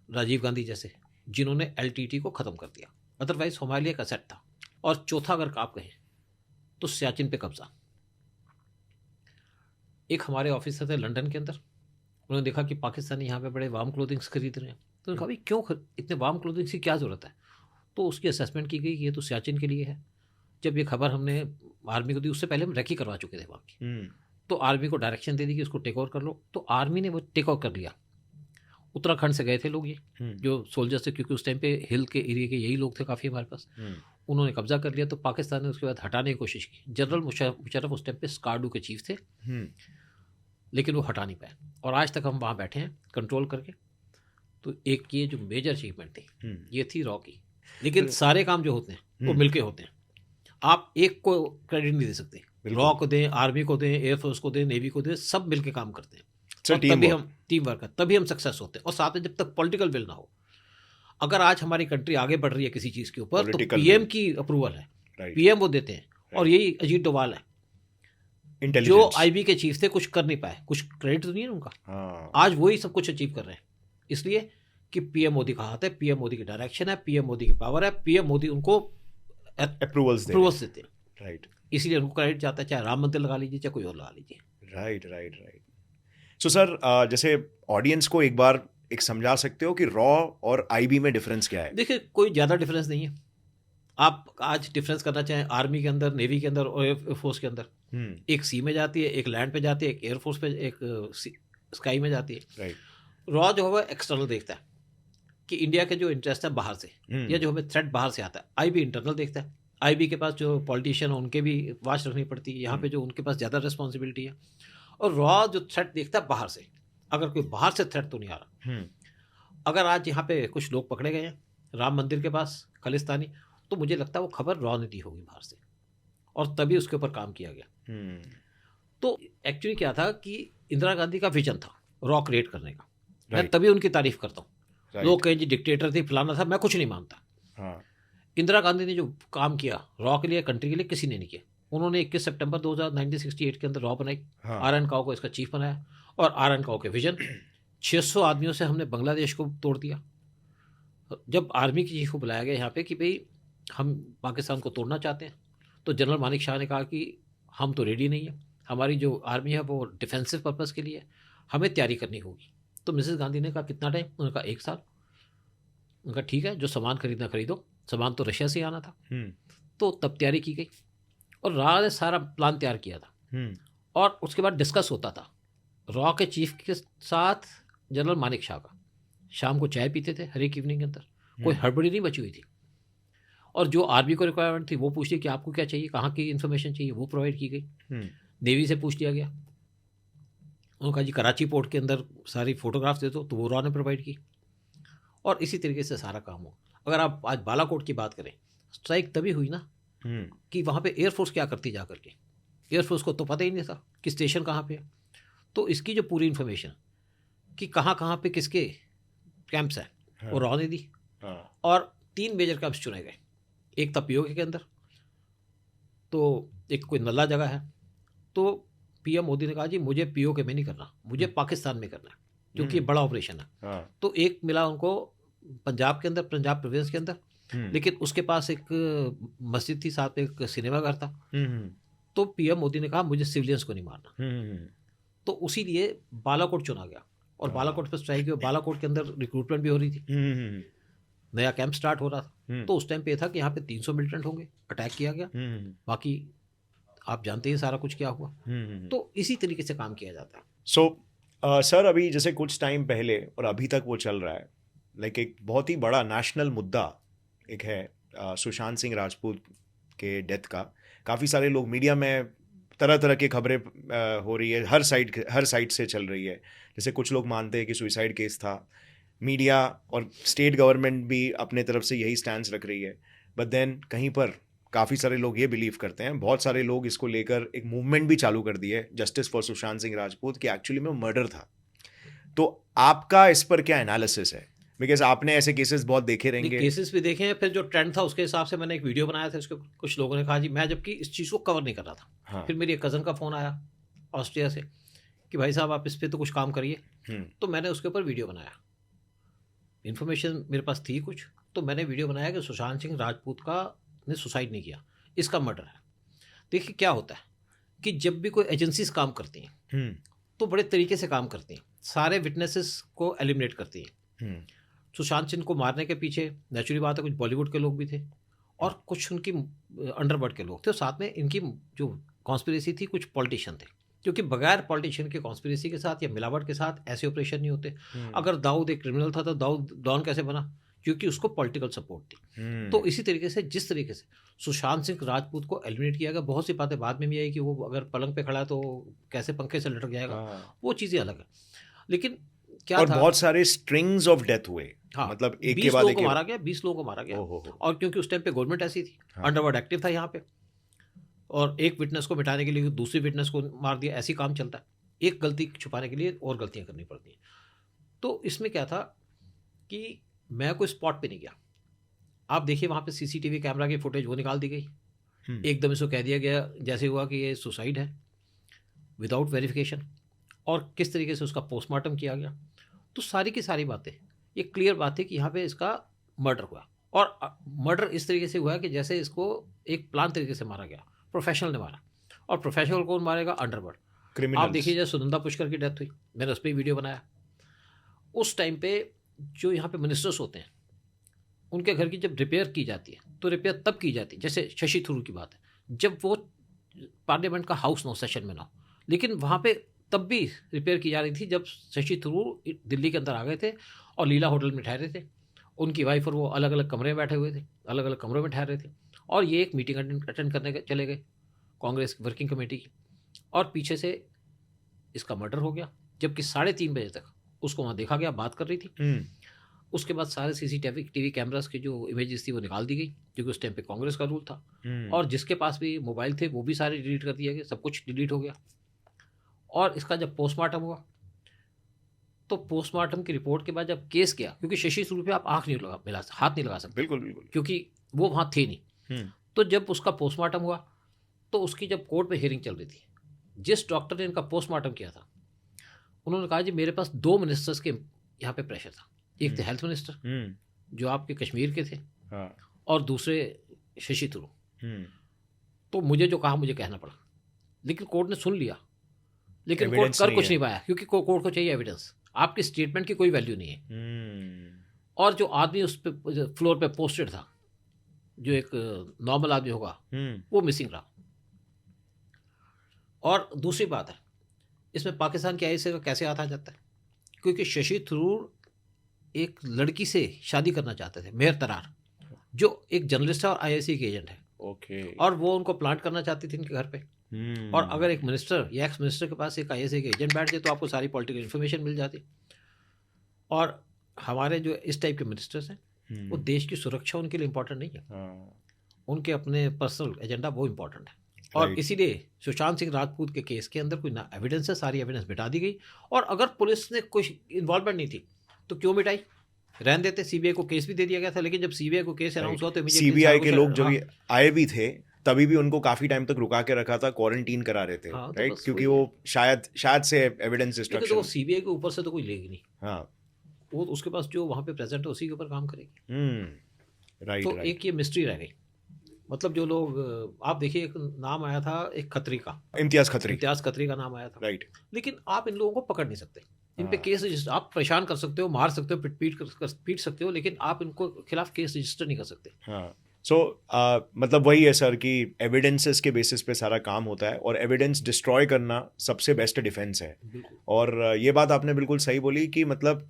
राजीव गांधी जैसे, जिन्होंने एलटीटी को ख़त्म कर दिया। अदरवाइज हमारे लिए एक असेट था। और चौथा अगर आप कहें तो सियाचिन पे कब्जा। एक हमारे ऑफिसर थे लंदन के अंदर, उन्होंने देखा कि पाकिस्तानी यहाँ पे बड़े वार्म क्लोथिंग्स खरीद रहे हैं, तो उन्होंने कहा भाई क्यों इतने वार्म क्लोथिंग्स की क्या ज़रूरत है। तो उसकी असेसमेंट की गई कि ये तो सियाचिन के लिए है। जब ये खबर हमने आर्मी को दी, उससे पहले हम रेकी करवा चुके थे वहाँ की, तो आर्मी को डायरेक्शन दे दी कि उसको टेक ओवर कर लो। तो आर्मी ने वो टेक ओवर कर लिया। उत्तराखंड से गए थे लोग, ये जो सोल्जर्स थे, क्योंकि उस टाइम पे हिल के एरिया के यही लोग थे काफ़ी हमारे पास। उन्होंने कब्जा कर लिया। तो पाकिस्तान ने उसके बाद हटाने की कोशिश की। जनरल मुशर्रफ उस टाइम पे स्कार्डू के चीफ थे, लेकिन वो हटा नहीं पाए। और आज तक हम वहाँ बैठे हैं कंट्रोल करके। तो एक ये जो मेजर अचीवमेंट थी ये थी रॉ की। लेकिन सारे काम जो होते हैं वो मिलके होते हैं, आप एक को क्रेडिट नहीं दे सकते। रॉ को दें, आर्मी को दें, एयरफोर्स को दें, नेवी को दें, सब मिलके काम करते हैं। और तभी हम टीम वर्क है, तभी हम सक्सेस होते हैं। और साथ में जब तक पॉलिटिकल विल ना हो, अगर आज हमारी कंट्री आगे बढ़ रही है किसी चीज़ के ऊपर, तो पीएम की अप्रूवल है, पीएम वो देते हैं। और यही अजीत डोभाल है जो आईबी के चीफ थे, कुछ कर नहीं पाए, कुछ क्रेडिट तो नहीं है उनका। आज वही सब कुछ अचीव कर रहे हैं, इसलिए कि पीएम मोदी का हाथ है, पीएम मोदी की डायरेक्शन है, पीएम मोदी की पावर है, पीएम मोदी उनको अप्रूवल्स देते हैं। राइट, इसलिए उनको क्रेडिट जाता है, चाहे राम मंदिर लगा लीजिए, चाहे कोई और लगा लीजिए। राइट। सो सर, जैसे ऑडियंस को एक बार एक समझा सकते हो कि रॉ और आईबी में डिफरेंस क्या है? देखिए, कोई ज़्यादा डिफरेंस नहीं है। आप आज डिफरेंस करना चाहें आर्मी के अंदर, नेवी के अंदर और एयरफोर्स के अंदर, एक सी में जाती है, एक लैंड पे जाती है, एक एयरफोर्स पे, एक स्काई में जाती है। रॉ जो है एक्सटर्नल देखता है कि इंडिया के जो इंटरेस्ट है बाहर से, या जो हमें थ्रेट बाहर से आता है। आईबी इंटरनल देखता है। आईबी के पास जो पॉलिटिशियन है उनके भी वाच रखनी पड़ती है, यहाँ पे जो उनके पास ज़्यादा रिस्पॉन्सिबिलिटी है। और रॉ जो थ्रेट देखता है बाहर से, अगर कोई बाहर से थ्रेट तो नहीं आ रहा। अगर आज यहाँ पे कुछ लोग पकड़े गए हैं राम मंदिर के पास, खालिस्तानी, तो मुझे लगता है वो खबर रॉ ने दी होगी बाहर से, और तभी उसके ऊपर काम किया गया। तो एक्चुअली क्या था कि इंदिरा गांधी का विजन था रॉ क्रिएट करने का। मैं तभी उनकी तारीफ करता हूँ। लोग कहें जी डिक्टेटर थी, फलाना था, मैं कुछ नहीं मानता। इंदिरा गांधी ने जो काम किया रॉ के लिए, कंट्री के लिए, किसी ने नहीं किया। उन्होंने 21 सितंबर 1968 के अंदर रॉ बनाई, आर.एन. काओ को इसका चीफ बनाया, और आर.एन. काओ के विजन 600 आदमियों से हमने बांग्लादेश को तोड़ दिया। जब आर्मी की चीफ को बुलाया गया यहाँ पे कि भाई हम पाकिस्तान को तोड़ना चाहते हैं, तो जनरल मानिक शाह ने कहा कि हम तो रेडी नहीं है, हमारी जो आर्मी है वो डिफेंसिव पर्पज़ के लिए, हमें तैयारी करनी होगी। तो मिसेस गांधी ने कहा कितना टाइम? उन्होंने कहा 1 साल। उनका ठीक है, जो सामान खरीदना खरीदो, सामान तो रशिया से आना था। तो तब तैयारी की गई और रॉ ने सारा प्लान तैयार किया था। और उसके बाद डिस्कस होता था रॉ के चीफ के साथ जनरल मानिक शाह का। शाम को चाय पीते थे हर एक इवनिंग के अंदर, कोई हड़बड़ी नहीं बची हुई थी। और जो आर्मी को रिक्वायरमेंट थी वो पूछ ली कि आपको क्या चाहिए, कहाँ की इन्फॉर्मेशन चाहिए, वो प्रोवाइड की गई। नेवी से पूछ लिया गया, उन्होंने कहा जी कराची पोर्ट के अंदर सारी फोटोग्राफ्स दे दो, तो वो रॉ ने प्रोवाइड की। और इसी तरीके से सारा काम हो। अगर आप आज बालाकोट की बात करें, स्ट्राइक तभी हुई ना कि वहाँ पे एयरफोर्स क्या करती जा करके, एयरफोर्स को तो पता ही नहीं था कि स्टेशन कहाँ पे है। तो इसकी जो पूरी इन्फॉर्मेशन कि कहाँ कहाँ पे किसके कैंप्स हैं वो रॉ ने दी। और 3 मेजर कैंप्स चुने गए, एक था पीओके के अंदर, तो एक कोई नल्ला जगह है। तो पीएम मोदी ने कहा जी मुझे पीओके में नहीं करना, मुझे पाकिस्तान में करना है, क्योंकि बड़ा ऑपरेशन है। तो एक मिला उनको पंजाब के अंदर, पंजाब प्रोविंस के अंदर, लेकिन उसके पास एक मस्जिद थी, साथ में एक सिनेमा घर था। तो पीएम मोदी ने कहा मुझे सिविलियंस को नहीं मारना, तो उसी लिए बालाकोट चुना गया। और बालाकोट पर स्ट्राइक हुई, बालाकोट के अंदर रिक्रूटमेंट भी हो रही थी, नया कैंप स्टार्ट हो रहा था। तो उस टाइम पे था कि यहाँ पे 300 मिलिटेंट होंगे, अटैक किया गया। बाकी आप जानते हैं सारा कुछ क्या हुआ। तो इसी तरीके से काम किया जाता है। सो सर, अभी जैसे कुछ टाइम पहले और अभी तक वो चल रहा है, लाइक एक बहुत ही बड़ा नेशनल मुद्दा एक है सुशांत सिंह राजपूत के डेथ का। काफ़ी सारे लोग मीडिया में तरह तरह की खबरें हो रही है, हर साइड से चल रही है। जैसे कुछ लोग मानते हैं कि सुसाइड केस था, मीडिया और स्टेट गवर्नमेंट भी अपने तरफ से यही स्टैंड रख रही है। बट देन कहीं पर काफ़ी सारे लोग ये बिलीव करते हैं, बहुत सारे लोग इसको लेकर एक मूवमेंट भी चालू कर दी है, जस्टिस फॉर सुशांत सिंह राजपूत, कि एक्चुअली में मर्डर था। तो आपका इस पर क्या एनालिसिस है? बिकॉज आपने ऐसे केसेस बहुत देखे रहेंगे। केसेस भी देखे हैं, फिर जो ट्रेंड था उसके हिसाब से मैंने एक वीडियो बनाया था। उसके कुछ लोगों ने कहा जी, मैं जबकि इस चीज़ को कवर नहीं कर रहा था। फिर मेरी एक कज़न का फ़ोन आया ऑस्ट्रिया से कि भाई साहब आप इस पे तो कुछ काम करिए। हम्म, तो मैंने उसके ऊपर वीडियो बनाया, इन्फॉर्मेशन मेरे पास थी कुछ, तो मैंने वीडियो बनाया कि सुशांत सिंह राजपूत का ने सुसाइड नहीं किया, इसका मर्डर है। देखिए क्या होता है कि जब भी कोई एजेंसीज काम करती हैं हम्म, तो बड़े तरीके से काम करती हैं, सारे विटनेसेस को एलिमिनेट करती हैं। हम्म, सुशांत सिंह को मारने के पीछे नेचुरली बात है कुछ बॉलीवुड के लोग भी थे और कुछ उनकी अंडरवर्ल्ड के लोग थे, और साथ में इनकी जो कॉन्स्पिरेसी थी कुछ पॉलिटिशियन थे, क्योंकि बगैर पॉलिटिशियन के कॉन्स्पिरेसी के साथ या मिलावट के साथ ऐसे ऑपरेशन नहीं होते। अगर दाऊद एक क्रिमिनल था तो दाऊद डॉन कैसे बना? क्योंकि उसको पॉलिटिकल सपोर्ट थी। तो इसी तरीके से जिस तरीके से सुशांत सिंह राजपूत को एलिमिनेट किया गया, बहुत सी बातें बाद में भी आई कि वो अगर पलंग पे खड़ा है तो कैसे पंखे से लटक जाएगा, वो चीज़ें अलग है। लेकिन क्या और था, बहुत सारे स्ट्रिंग्स ऑफ डेथ हुए, हाँ, मतलब एक 20 के बाद लोगों एक को मारा गया, 20 लोगों को मारा गया। ओहो हो। और क्योंकि उस टाइम पे गवर्नमेंट ऐसी थी, हाँ। अंडरवर्ल्ड एक्टिव था यहाँ पे, और एक विटनेस को मिटाने के लिए दूसरी विटनेस को मार दिया, ऐसी काम चलता है। एक गलती छुपाने के लिए और गलतियां करनी पड़ती हैं। तो इसमें क्या था कि मैं कोई स्पॉट पे नहीं गया। आप देखिए वहाँ पे सीसीटीवी कैमरा की फुटेज वो निकाल दी गई, एकदम इसको कह दिया गया जैसे हुआ कि ये सुसाइड है विदाउट वेरिफिकेशन, और किस तरीके से उसका पोस्टमार्टम किया गया। तो सारी की सारी बातें ये क्लियर बात है कि यहाँ पे इसका मर्डर हुआ, और मर्डर इस तरीके से हुआ कि जैसे इसको एक प्लान तरीके से मारा गया, प्रोफेशनल ने मारा। और प्रोफेशनल कौन मारेगा? अंडरवर्ल्ड। आप देखिए जब सुनंदा पुष्कर की डेथ हुई, मैंने उस पर वीडियो बनाया। उस टाइम पे जो यहाँ पे मिनिस्टर्स होते हैं उनके घर की जब रिपेयर की जाती है तो रिपेयर तब की जाती है, जैसे शशि थरूर की बात है, जब वो पार्लियामेंट का हाउस ना हो, सेशन में ना हो। लेकिन वहाँ पे तब भी रिपेयर की जा रही थी जब शशि थरूर दिल्ली के अंदर आ गए थे और लीला होटल में ठहरे थे। उनकी वाइफ और वो अलग अलग कमरे में बैठे हुए थे, अलग अलग कमरों में ठहरे थे, और ये एक मीटिंग अटेंड करने चले गए कांग्रेस वर्किंग कमेटी की, और पीछे से इसका मर्डर हो गया। जबकि 3:30 बजे तक उसको वहाँ देखा गया, बात कर रही थी। उसके बाद सारे सीसीटीवी कैमरास की जो इमेजेस थी वो निकाल दी गई, क्योंकि उस टाइम पे कांग्रेस का रूल था। और जिसके पास भी मोबाइल थे वो भी सारे डिलीट कर दिए गए, सब कुछ डिलीट हो गया। और इसका जब पोस्टमार्टम हुआ तो पोस्टमार्टम की रिपोर्ट के बाद जब केस किया, क्योंकि शशि थरूर पे आप हाथ नहीं लगा सकते, बिल्कुल बिल्कुल, क्योंकि वो वहाँ थे नहीं। तो जब उसका पोस्टमार्टम हुआ तो उसकी जब कोर्ट में हियरिंग चल रही थी, जिस डॉक्टर ने इनका पोस्टमार्टम किया था उन्होंने कहा जी मेरे पास 2 मिनिस्टर्स के यहाँ पे प्रेशर था। एक थे हेल्थ मिनिस्टर जो आपके कश्मीर के थे, हाँ, और दूसरे शशि थरूर। तो मुझे जो कहा मुझे कहना पड़ा, लेकिन कोर्ट ने सुन लिया, लेकिन कोर्ट कर कुछ नहीं पाया, क्योंकि कोर्ट को चाहिए एविडेंस। आपकी स्टेटमेंट की कोई वैल्यू नहीं है। और जो आदमी उस पे फ्लोर पे पोस्टेड था, जो एक नॉर्मल आदमी होगा, वो मिसिंग रहा। और दूसरी बात है, इसमें पाकिस्तान की आईएसआई का कैसे हाथ आ जाता है? क्योंकि शशि थरूर एक लड़की से शादी करना चाहते थे, मेहर तरार, जो एक जर्नलिस्ट है और आईएसआई के एजेंट है। ओके। और वो उनको प्लांट करना चाहती थी इनके घर पे। और अगर एक मिनिस्टर या एक्स मिनिस्टर के पास एक आईएसआई के एजेंट बैठ जाए तो आपको सारी पॉलिटिकल इन्फॉर्मेशन मिल जाती। और हमारे जो इस टाइप के मिनिस्टर्स हैं वो देश की सुरक्षा उनके लिए इम्पोर्टेंट नहीं है, उनके अपने पर्सनल एजेंडा वो इम्पोर्टेंट है। और इसीलिए सुशांत सिंह राजपूत के केस के अंदर कोई ना एविडेंस है, सारी एविडेंस मिटा दी गई। और अगर पुलिस ने कोई इन्वॉल्वमेंट नहीं थी तो क्यों मिटाई? रहने देते। सीबीआई को केस भी दे दिया गया था, लेकिन जब सीबीआई को केस अनाउंस हुआ तो सीबीआई के लोग जब आए भी थे तभी भी उनको काफी टाइम तक रुका के रखा था, क्वारंटीन करा रहे थे, राइट? क्योंकि वो शायद से एविडेंस डिस्ट्रक्शन। तो सीबीआई के ऊपर से तो कोई लेगी नहीं। हाँ, वो उसके पास जो वहाँ पे प्रेजेंट है उसी के ऊपर काम करेगी। राइट। तो एक ये मिस्ट्री रह गई। मतलब जो लोग, आप देखिए एक नाम आया था एक खत्री का, इम्तियाज खत्री का नाम आया था, राइट। लेकिन आप इन लोगों को पकड़ नहीं सकते। इन पे केस रजिस्टर, आप परेशान कर सकते हो, मार सकते हो, पीट सकते हो, लेकिन आप इनको खिलाफ केस रजिस्टर नहीं कर सकते। हाँ, सो मतलब वही है सर कि एविडेंसेस के बेसिस पे सारा काम होता है, और एविडेंस डिस्ट्रॉय करना सबसे बेस्ट डिफेंस है। और ये बात आपने बिल्कुल सही बोली कि मतलब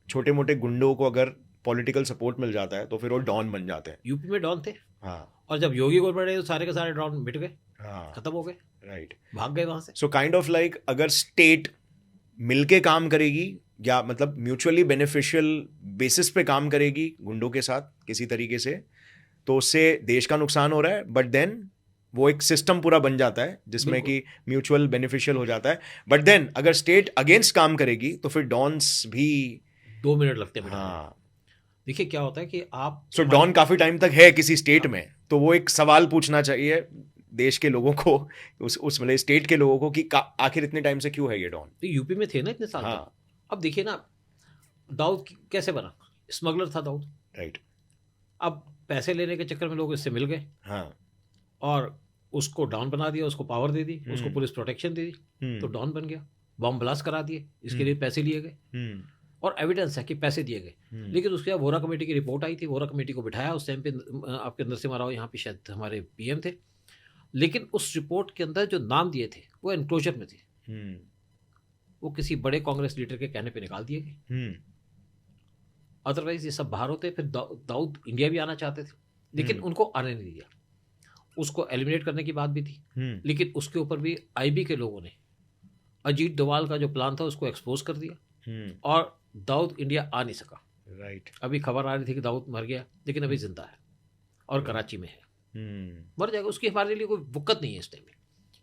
छोटे मोटे गुंडों को अगर पॉलिटिकल सपोर्ट मिल जाता है तो फिर वो डॉन बन जाते हैं। यूपी में डॉन थे, हाँ, और जब योगी गवर्नमेंट आई तो सारे के सारे डॉन मिट गए, हाँ, खत्म हो गए, राइट, भाग गए वहां से। सो काइंड ऑफ लाइक अगर स्टेट मिलके काम करेगी या मतलब म्यूचुअली बेनिफिशियल बेसिस पे काम करेगी गुंडों के साथ किसी तरीके से, तो उससे देश का नुकसान हो रहा है, बट देन वो एक सिस्टम पूरा बन जाता है जिसमें कि म्यूचुअल बेनिफिशियल हो जाता है। बट देन अगर स्टेट अगेंस्ट काम करेगी तो फिर डॉन्स भी 2 मिनट लगते हैं। हाँ, देखिए क्या होता है कि आप डॉन काफी टाइम तक है किसी स्टेट में, तो वो एक सवाल पूछना चाहिए देश के लोगों को, उस मतलब स्टेट के लोगों को कि आखिर इतने टाइम से क्यों है ये डॉन। तो यूपी में थे ना इतने साल हाँ। तक। अब देखिए ना, दाऊद कैसे बना, स्मगलर था दाऊद। राइट। अब पैसे लेने के चक्कर में लोग इससे मिल गए हाँ। और उसको डॉन बना दिया, उसको पावर दे दी, उसको पुलिस प्रोटेक्शन दे दी, तो हम्म। डॉन बन गया। बॉम्ब ब्लास्ट करा दिए, इसके हम्म। लिए पैसे लिए गए हम्म। और एविडेंस है कि पैसे दिए गए। लेकिन उसके बाद वोरा कमेटी की रिपोर्ट आई थी, वोरा कमेटी को बिठाया उस टाइम पे, आपके नरसिम्हा राव यहाँ पे शायद हमारे पीएम थे, लेकिन उस रिपोर्ट के अंदर जो नाम दिए थे वो एनक्लोजर में थे, वो किसी बड़े कांग्रेस लीडर के कहने पे निकाल दिए गए। अदरवाइज ये सब बाहर होते। फिर दाऊद इंडिया भी आना चाहते थे, लेकिन उनको आने नहीं दिया। उसको एलिमिनेट करने की बात भी थी, लेकिन उसके ऊपर भी आईबी के लोगों ने अजीत डोवाल का जो प्लान था उसको एक्सपोज कर दिया और दाऊद इंडिया आ नहीं सका। राइट। अभी खबर आ रही थी कि दाऊद मर गया, लेकिन अभी जिंदा है और कराची में है। मर जाएगा, उसकी हमारे लिए कोई दिक्कत नहीं है इस टाइम में,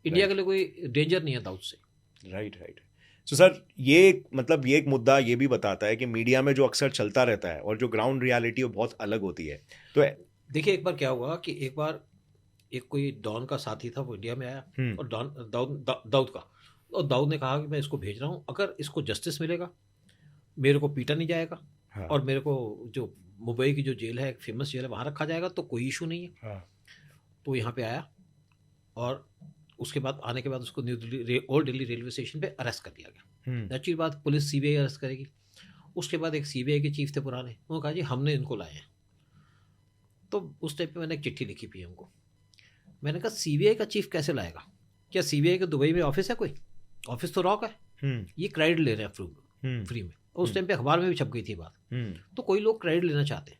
इंडिया के लिए कोई डेंजर नहीं है दाऊद से। राइट। राइट। सो सर, ये मतलब ये एक मुद्दा ये भी बताता है कि मीडिया में जो अक्सर चलता रहता है और जो ग्राउंड रियलिटी वो बहुत अलग होती है। तो देखिए, एक बार क्या हुआ कि एक बार एक कोई डॉन का साथी था, वो इंडिया में आया और दाऊद का, और दाऊद ने कहा कि मैं इसको भेज रहा हूँ, अगर इसको जस्टिस मिलेगा, मेरे को पीटा नहीं जाएगा, हाँ। और मेरे को जो मुंबई की जो जेल है, एक फेमस जेल है, वहाँ रखा जाएगा, तो कोई इशू नहीं है। हाँ। तो यहाँ पे आया और उसके बाद आने के बाद उसको new Delhi old Delhi railway station पे अरेस्ट कर दिया गया। नेचुरल बात, पुलिस सीबीआई अरेस्ट करेगी। उसके बाद एक सीबीआई के चीफ थे पुराने, उन्होंने कहा जी हमने इनको लाए हैं। तो उस टाइम पे मैंने एक चिट्ठी लिखी पीएम को, मैंने कहा सीबीआई का चीफ कैसे लाएगा, क्या सीबीआई के दुबई में ऑफिस है कोई? ऑफिस तो रॉक है, ये क्रेडिट ले रहे हैं फ्री में। और उस टाइम पे अखबार में भी छप गई थी बात। तो कोई लोग क्रेडिट लेना चाहते हैं,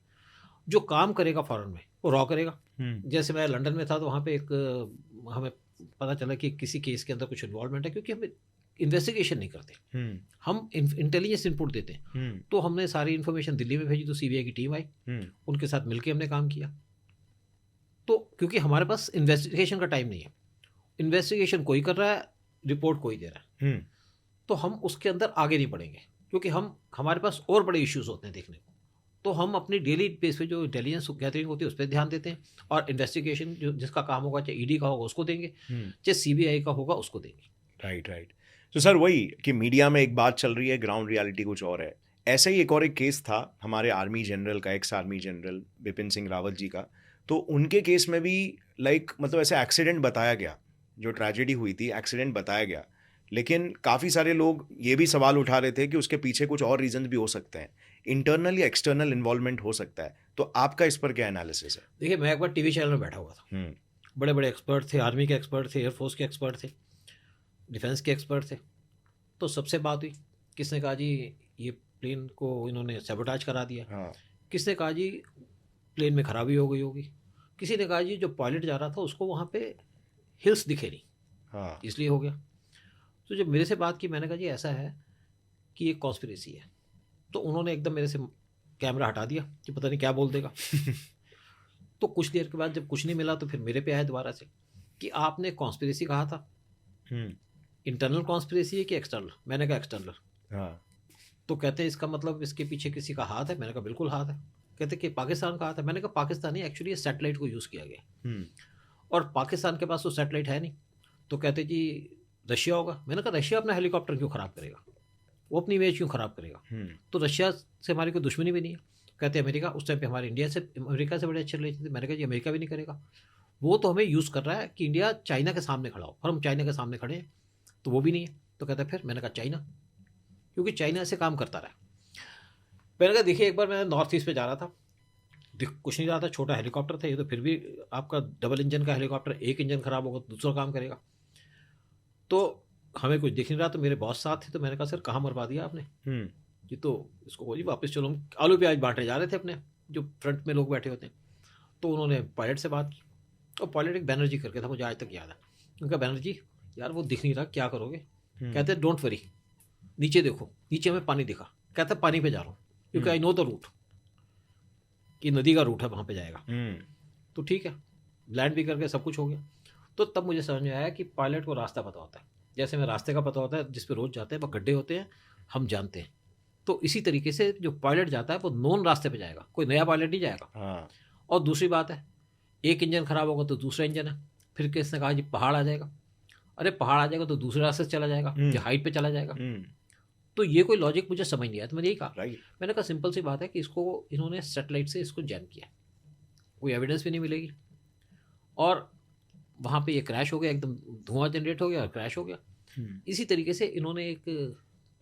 जो काम करेगा फॉरेन में वो रॉ करेगा। जैसे मैं लंदन में था तो वहाँ पे एक हमें पता चला कि किसी केस के अंदर कुछ इन्वॉल्वमेंट है, क्योंकि हम इन्वेस्टिगेशन नहीं करते, हम इंटेलिजेंस इनपुट देते हैं। तो हमने सारी इन्फॉर्मेशन दिल्ली में भेजी, तो सीबीआई की टीम आई, उनके साथ मिलकर हमने काम किया। तो क्योंकि हमारे पास इन्वेस्टिगेशन का टाइम नहीं है, इन्वेस्टिगेशन कोई कर रहा है, रिपोर्ट कोई दे रहा है, तो हम उसके अंदर आगे नहीं बढ़ेंगे, क्योंकि हमारे पास और बड़े इश्यूज होते हैं देखने को। तो हम अपनी डेली बेस पे जो इंटेलिजेंस गैदरिंग होती है उस पर ध्यान देते हैं, और इन्वेस्टिगेशन जो जिसका काम होगा, चाहे ईडी का होगा उसको देंगे, चाहे सीबीआई का होगा उसको देंगे। राइट। राइट। तो सर, वही कि मीडिया में एक बात चल रही है, ग्राउंड रियलिटी कुछ और है। ऐसा ही एक केस था हमारे आर्मी जनरल का, ex army general Bipin Singh Rawat ji का। तो उनके केस में भी मतलब ऐसे एक्सीडेंट बताया गया, जो ट्रेजेडी हुई थी एक्सीडेंट बताया गया, लेकिन काफ़ी सारे लोग ये भी सवाल उठा रहे थे कि उसके पीछे कुछ और रीजन भी हो सकते हैं, इंटरनल या एक्सटर्नल इन्वॉल्वमेंट हो सकता है। तो आपका इस पर क्या एनालिसिस है? देखिए, मैं एक बार टीवी चैनल में बैठा हुआ था, बड़े बड़े एक्सपर्ट थे, आर्मी के एक्सपर्ट थे, एयरफोर्स के एक्सपर्ट थे, डिफेंस के एक्सपर्ट थे। तो सबसे बात हुई, किसने कहा जी ये प्लेन को इन्होंने सैबोटाज करा दिया, किसने कहा जी प्लेन में खराबी हो गई होगी, किसी ने कहा जी जो पायलट जा रहा था उसको वहाँ पे हिल्स दिखे नहीं, इसलिए हो गया। तो जब मेरे से बात की, मैंने कहा जी ऐसा है कि ये कॉन्स्पिरेसी है। तो उन्होंने एकदम मेरे से कैमरा हटा दिया कि पता नहीं क्या बोल देगा। तो कुछ देर के बाद जब कुछ नहीं मिला तो फिर मेरे पे आए दोबारा से कि आपने कॉन्स्पिरेसी कहा था, इंटरनल कॉन्स्पिरेसी है कि एक्सटर्नल? मैंने कहा एक्सटर्नल। तो कहते हैं इसका मतलब इसके पीछे किसी का हाथ है? मैंने कहा बिल्कुल हाथ है। कहते कि पाकिस्तान का हाथ है? मैंने कहा पाकिस्तान नहीं, एक्चुअली सैटेलाइट को यूज़ किया गया और पाकिस्तान के पास तो सैटेलाइट है नहीं। तो कहते जी रशिया होगा। मैंने कहा रशिया अपना हेलीकॉप्टर क्यों ख़राब करेगा, वो अपनी इमेज क्यों ख़राब करेगा? तो रशिया से हमारी कोई दुश्मनी भी नहीं है। कहते अमेरिका, उस टाइम पे हमारे इंडिया से अमेरिका से बड़े अच्छे रिलेशन थे। मैंने कहा जी अमेरिका भी नहीं करेगा, वो तो हमें यूज़ कर रहा है कि इंडिया चाइना के सामने खड़ा हो, और हम चाइना के सामने खड़े हैं, तो वो भी नहीं है। तो कहता फिर? मैंने कहा चाइना, क्योंकि चाइना से काम करता रहा। मैंने कहा देखिए, एक बार मैं नॉर्थ ईस्ट पे जा रहा था, कुछ नहीं रहा था, छोटा हेलीकॉप्टर था ये, तो फिर भी आपका डबल इंजन का हेलीकॉप्टर, एक इंजन ख़राब होगा तो दूसरा काम करेगा। तो हमें कुछ दिख नहीं रहा, तो मेरे बॉस साथ थे, तो मैंने कहा सर कहाँ मरवा दिया आपने जी? तो इसको बोली वापस चलो, हम आलू प्याज बांटने जा रहे थे अपने, जो फ्रंट में लोग बैठे होते हैं। तो उन्होंने पायलट से बात की, और पायलट एक बैनर्जी करके था, मुझे आज तक याद है। उनका बैनर्जी यार वो दिख नहीं रहा, क्या करोगे? कहते डोंट वरी, नीचे देखो, नीचे हमें पानी दिखा। कहता पानी पे जा रहा हूँ, क्योंकि आई नो द रूट, कि नदी का रूट है वहाँ पे जाएगा। तो ठीक है, लैंड भी करके सब कुछ हो गया। तो तब मुझे समझ में आया कि पायलट को रास्ता पता होता है, जैसे हमें रास्ते का पता होता है जिस पे रोज जाते हैं, वह गड्ढे होते हैं, हम जानते हैं। तो इसी तरीके से जो पायलट जाता है वो नॉन रास्ते पे जाएगा, कोई नया पायलट नहीं जाएगा। और दूसरी बात है, एक इंजन खराब होगा तो दूसरा इंजन है, फिर किसने कहा जी पहाड़ आ जाएगा, अरे पहाड़ आ जाएगा तो दूसरे रास्ते से चला जाएगा, जो हाइट पे चला जाएगा। तो ये कोई लॉजिक मुझे समझ नहीं आया, तो मैंने यही कहा, मैंने कहा सिंपल सी बात है कि इसको इन्होंने सैटेलाइट से इसको जैम किया, कोई एविडेंस भी नहीं मिलेगी, और वहाँ पे ये क्रैश हो गया, एकदम धुआं जनरेट हो गया और क्रैश हो गया। इसी तरीके से इन्होंने एक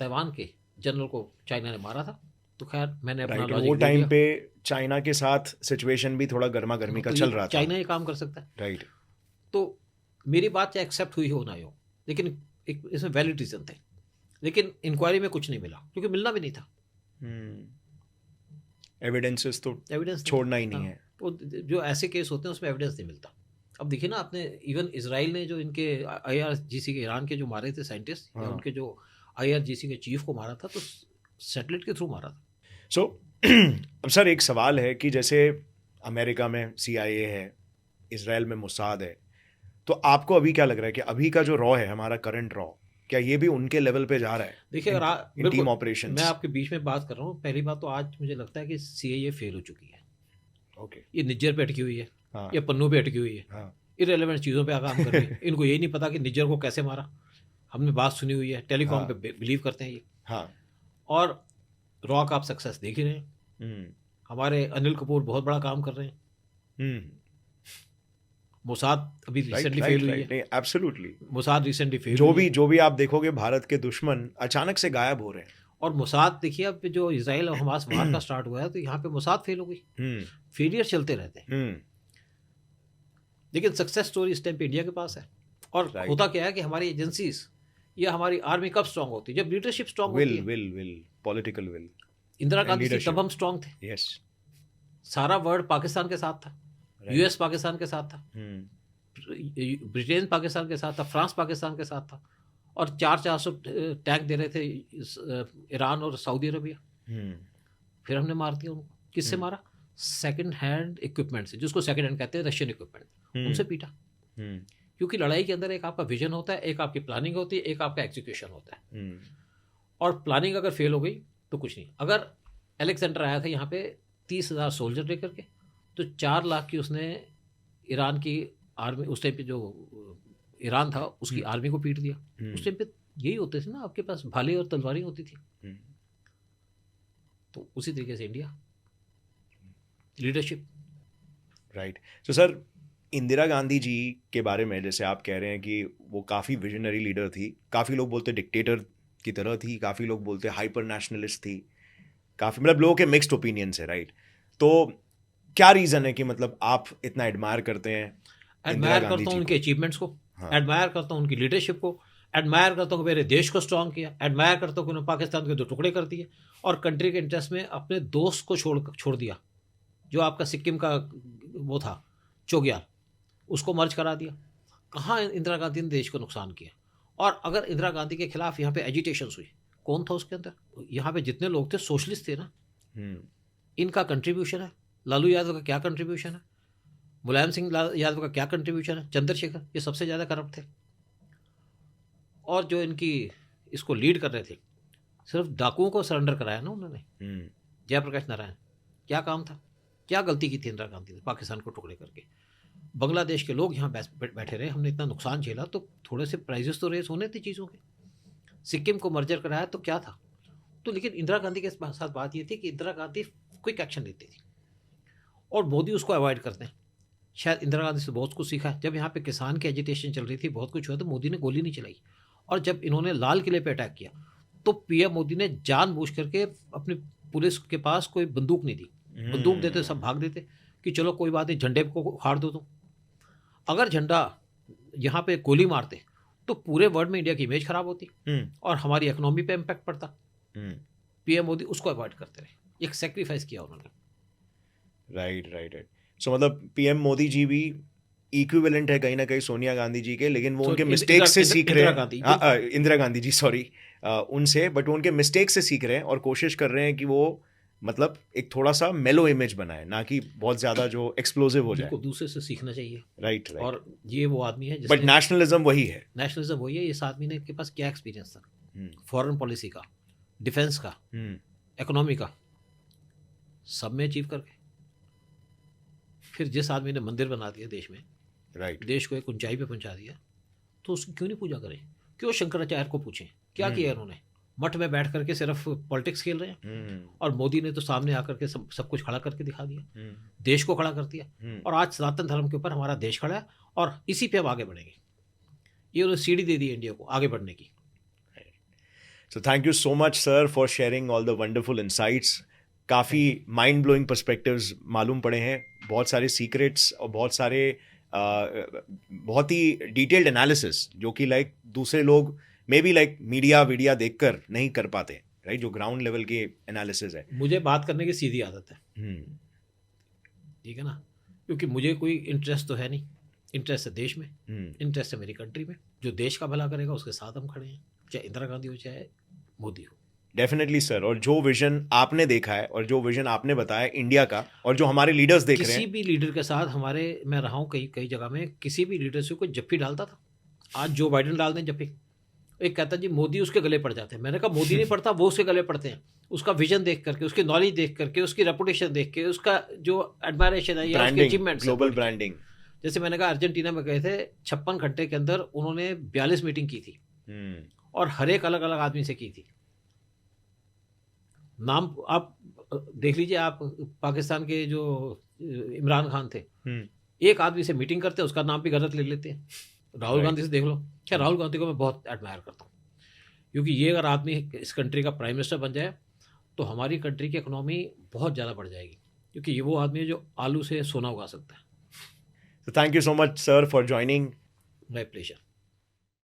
ताइवान के जनरल को चाइना ने मारा था। तो खैर मैंने अपना लॉजिक वो टाइम पे चाइना के साथ सिचुएशन भी थोड़ा गर्मा गर्मी का चल रहा था, चाइना ये काम कर सकता है, राइट। तो मेरी बात चाहे एक्सेप्ट हुई हो ना हो, लेकिन एक इसमें वैलिड रीजन थे, लेकिन इंक्वायरी में कुछ नहीं मिला, क्योंकि मिलना भी नहीं था। एविडेंसेस तो एविडेंस छोड़ना ही नहीं है, वो जो ऐसे केस होते हैं उसमें एविडेंस नहीं मिलता। अब देखिए ना आपने, इवन इजराइल ने जो इनके IRGC के ईरान के जो मारे थे साइंटिस्ट, या उनके जो IRGC के चीफ को मारा था, तो सैटेलाइट के थ्रू मारा था। सो अब सर एक सवाल है कि जैसे अमेरिका में CIA है, इजराइल में मोसाद है, तो आपको अभी क्या लग रहा है कि अभी का जो रॉ है हमारा करंट रॉ, क्या ये भी उनके लेवल पे जा रहा है? देखिए अगर टीम ऑपरेशंस, मैं आपके बीच में बात कर रहा हूँ, पहली बात तो आज मुझे लगता है कि CIA फेल हो चुकी है। ओके, ये निज्जर पे अटकी हुई है, हाँ, ये पन्नू पे अटकी हुई है, हाँ, इरेलेवेंट चीज़ों पे काम कर रही है। इनको यही नहीं पता कि निज्जर को कैसे मारा, हमने बात सुनी हुई है, टेलीकॉम हाँ, पे बिलीव करते हैं ये। हाँ, और रॉ का आप सक्सेस देख ही रहे हैं, हमारे अनिल कपूर बहुत बड़ा काम कर रहे हैं। मोसाद अभी रिसेंटली फेल हुई है, एब्सोल्युटली मोसाद रिसेंटली फेल, जो भी आप देखोगे भारत के दुश्मन अचानक से गायब हो रहे हैं। और मोसाद देखिए, अब जो इजराइल और हमास वार का स्टार्ट हुआ है, तो यहाँ पे मोसाद फेल हो गई। फेलियर चलते रहते हैं, लेकिन सक्सेस स्टोरी इस टाइम पे इंडिया के पास है। और होता क्या है कि हमारी एजेंसीज या हमारी आर्मी कब स्ट्रांग होती है? जब लीडरशिप स्ट्रांग होती है। Will political will. Indira Gandhi थी तब हम स्ट्रांग थे। यस, सारा सारा वर्ल्ड पाकिस्तान के साथ था, US पाकिस्तान के साथ था, ब्रिटेन पाकिस्तान के साथ था, फ्रांस पाकिस्तान के साथ था, और 400 टैंक दे रहे थे ईरान और सऊदी अरबिया। फिर हमने मार दिया उनको। किससे मारा? सेकंड हैंड इक्विपमेंट से, जिसको सेकंड हैंड कहते हैं, रशियन इक्विपमेंट, उनसे पीटा। क्योंकि लड़ाई के अंदर एक आपका विजन होता है, एक आपकी प्लानिंग होती है, एक आपका एग्जीक्यूशन होता है। और प्लानिंग अगर फेल हो गई तो कुछ नहीं। अगर अलेक्जेंडर आया था यहाँ पे 30,000 सोल्जर लेकर के, तो 4 लाख की उसने ईरान की आर्मी, उस टाइम पे जो ईरान था उसकी आर्मी को पीट दिया। उस टाइम पे यही होते थे ना, आपके पास भाले और तलवारें होती थी। तो उसी तरीके से इंडिया लीडरशिप, राइट। तो सर इंदिरा गांधी जी के बारे में जैसे आप कह रहे हैं कि वो काफ़ी विजनरी लीडर थी, काफ़ी लोग बोलते डिक्टेटर की तरह थी, काफ़ी लोग बोलते हाइपर नेशनलिस्ट थी, काफ़ी मतलब लोगों के मिक्स्ड ओपिनियंस है, राइट। तो क्या रीज़न है कि मतलब आप इतना एडमायर करते हैं? एडमायर करता हूँ उनके अचीवमेंट्स को, एडमायर करता हूँ उनकी लीडरशिप को, एडमायर करता हूँ कि मेरे देश को स्ट्रांग किया, एडमायर करता हूँ कि उन्होंने पाकिस्तान के 2 टुकड़े कर दिए, और कंट्री के इंटरेस्ट में अपने दोस्त को छोड़ दिया, जो आपका सिक्किम का वो था चोग्याल, उसको मर्ज करा दिया। कहाँ इंदिरा गांधी ने देश को नुकसान किया? और अगर इंदिरा गांधी के खिलाफ यहाँ पे एजिटेशंस हुई, कौन था उसके अंदर? यहाँ पे जितने लोग थे सोशलिस्ट थे ना, इनका कंट्रीब्यूशन है। लालू यादव का क्या कंट्रीब्यूशन है? मुलायम सिंह यादव का क्या कंट्रीब्यूशन है? चंद्रशेखर, ये सबसे ज़्यादा करप्ट थे। और जो इनकी इसको लीड कर रहे थे, सिर्फ डाकुओं को सरेंडर कराया ना उन्होंने, जयप्रकाश नारायण। क्या काम था? क्या गलती की थी इंदिरा गांधी ने पाकिस्तान को टुकड़े करके? बांग्लादेश के लोग यहाँ बैठे रहे, हमने इतना नुकसान झेला, तो थोड़े से प्राइजेस तो रेस होने थे चीज़ों के। सिक्किम को मर्जर कराया तो क्या था? तो लेकिन इंदिरा गांधी के साथ बात ये थी कि इंदिरा गांधी क्विक एक्शन लेती थी, और मोदी उसको अवॉइड करते हैं। शायद इंदिरा गांधी से बहुत कुछ सीखा है। जब यहाँ पे किसान की एजिटेशन चल रही थी, बहुत कुछ हुआ, तो मोदी ने गोली नहीं चलाई। और जब इन्होंने लाल किले पे अटैक किया, तो PM मोदी ने जानबूझ करके अपनी पुलिस के पास कोई बंदूक नहीं दी। बंदूक देते सब भाग देते कि चलो कोई बात नहीं, झंडे को उखाड़ दो तुम। अगर झंडा यहाँ पे गोली मारते तो पूरे वर्ल्ड में इंडिया की इमेज खराब होती, और हमारी इकोनॉमी पे इम्पैक्ट पड़ता। PM मोदी उसको अवॉइड करते रहे, एक सेक्रीफाइस किया उन्होंने। राइट। सो मतलब PM मोदी जी भी इक्विवेलेंट है कहीं ना कहीं सोनिया गांधी जी के, लेकिन वो उनके मिस्टेक से सीख रहे हैं। इंदिरा गांधी जी, सॉरी, उनसे, बट वो उनके मिस्टेक से सीख रहे हैं और कोशिश कर रहे हैं कि वो मतलब एक थोड़ा सा मेलो इमेज बनाए, ना कि बहुत ज्यादा जो एक्सप्लोसिव हो जाए। दूसरे से सीखना चाहिए, राइट। और ये वो आदमी है, बट नेशनलिज्म वही है। नेशनलिज्म वही है। इस आदमी ने के पास क्या एक्सपीरियंस था? फॉरेन पॉलिसी का, डिफेंस का, इकोनॉमी का, सब में अचीव करके। फिर जिस आदमी ने मंदिर बना दिया देश में, राइट। देश को एक ऊंचाई पे पहुंचा दिया, तो उसकी क्यों नहीं पूजा करें? क्यों शंकराचार्य को पूछें क्या किया उन्होंने? मठ में बैठ करके सिर्फ पॉलिटिक्स खेल रहे हैं, और मोदी ने तो सामने आकर के सब कुछ खड़ा करके दिखा दिया, देश को खड़ा कर दिया। और आज सनातन धर्म के ऊपर हमारा देश खड़ा है, और इसी पे हम आगे बढ़ेंगे। ये उन्होंने सीढ़ी दे दी इंडिया को आगे बढ़ने की। So thank you so much sir for sharing all the wonderful insights. काफ़ी माइंड ब्लोइंग पर्सपेक्टिव्स मालूम पड़े हैं, बहुत सारे सीक्रेट्स और बहुत सारे बहुत ही डिटेल्ड एनालिसिस जो कि लाइक दूसरे लोग मे बी लाइक मीडिया देखकर नहीं कर पाते, राइट? जो ग्राउंड लेवल के एनालिसिस है। मुझे बात करने की सीधी आदत है, ठीक है ना, क्योंकि मुझे कोई इंटरेस्ट तो है नहीं। इंटरेस्ट है देश में, इंटरेस्ट है मेरी कंट्री में। जो देश का भला करेगा उसके साथ हम खड़े हैं, चाहे इंदिरा गांधी हो चाहे मोदी हो। Definitely sir. और जो विजन आपने देखा है और जो विजन आपने बताया इंडिया का, और जो हमारे लीडर्स देख रहे हैं, किसी भी लीडर के साथ हमारे, मैं रहा हूँ कई जगह में, किसी भी लीडर से कोई जप्फी डालता था। आज जो बाइडेन डाल दें जप्फी, एक कहता जी मोदी उसके गले पड़ जाते हैं। मैंने कहा मोदी नहीं पड़ता, वो उसके गले पड़ते हैं। उसका विजन देख करके, उसकी नॉलेज देख करके, उसकी रेपुटेशन देख के, उसका जो एडमायरेशन है या उसके अचीवमेंट्स, ग्लोबल ब्रांडिंग। जैसे मैंने कहा अर्जेंटीना में गए थे, 56 घंटे के अंदर उन्होंने 42 मीटिंग की थी, और हर एक अलग अलग आदमी से की थी। नाम आप देख लीजिए, आप पाकिस्तान के जो इमरान खान थे, एक आदमी से मीटिंग करते हैं, उसका नाम भी गलत ले लेते हैं। राहुल गांधी से देख लो। क्या राहुल गांधी को मैं बहुत एडमायर करता हूँ, क्योंकि ये अगर आदमी इस कंट्री का प्राइम मिनिस्टर बन जाए तो हमारी कंट्री की इकोनॉमी बहुत ज़्यादा बढ़ जाएगी, क्योंकि ये वो आदमी है जो आलू से सोना उगा सकता है। So thank you so much sir for joining. My pleasure.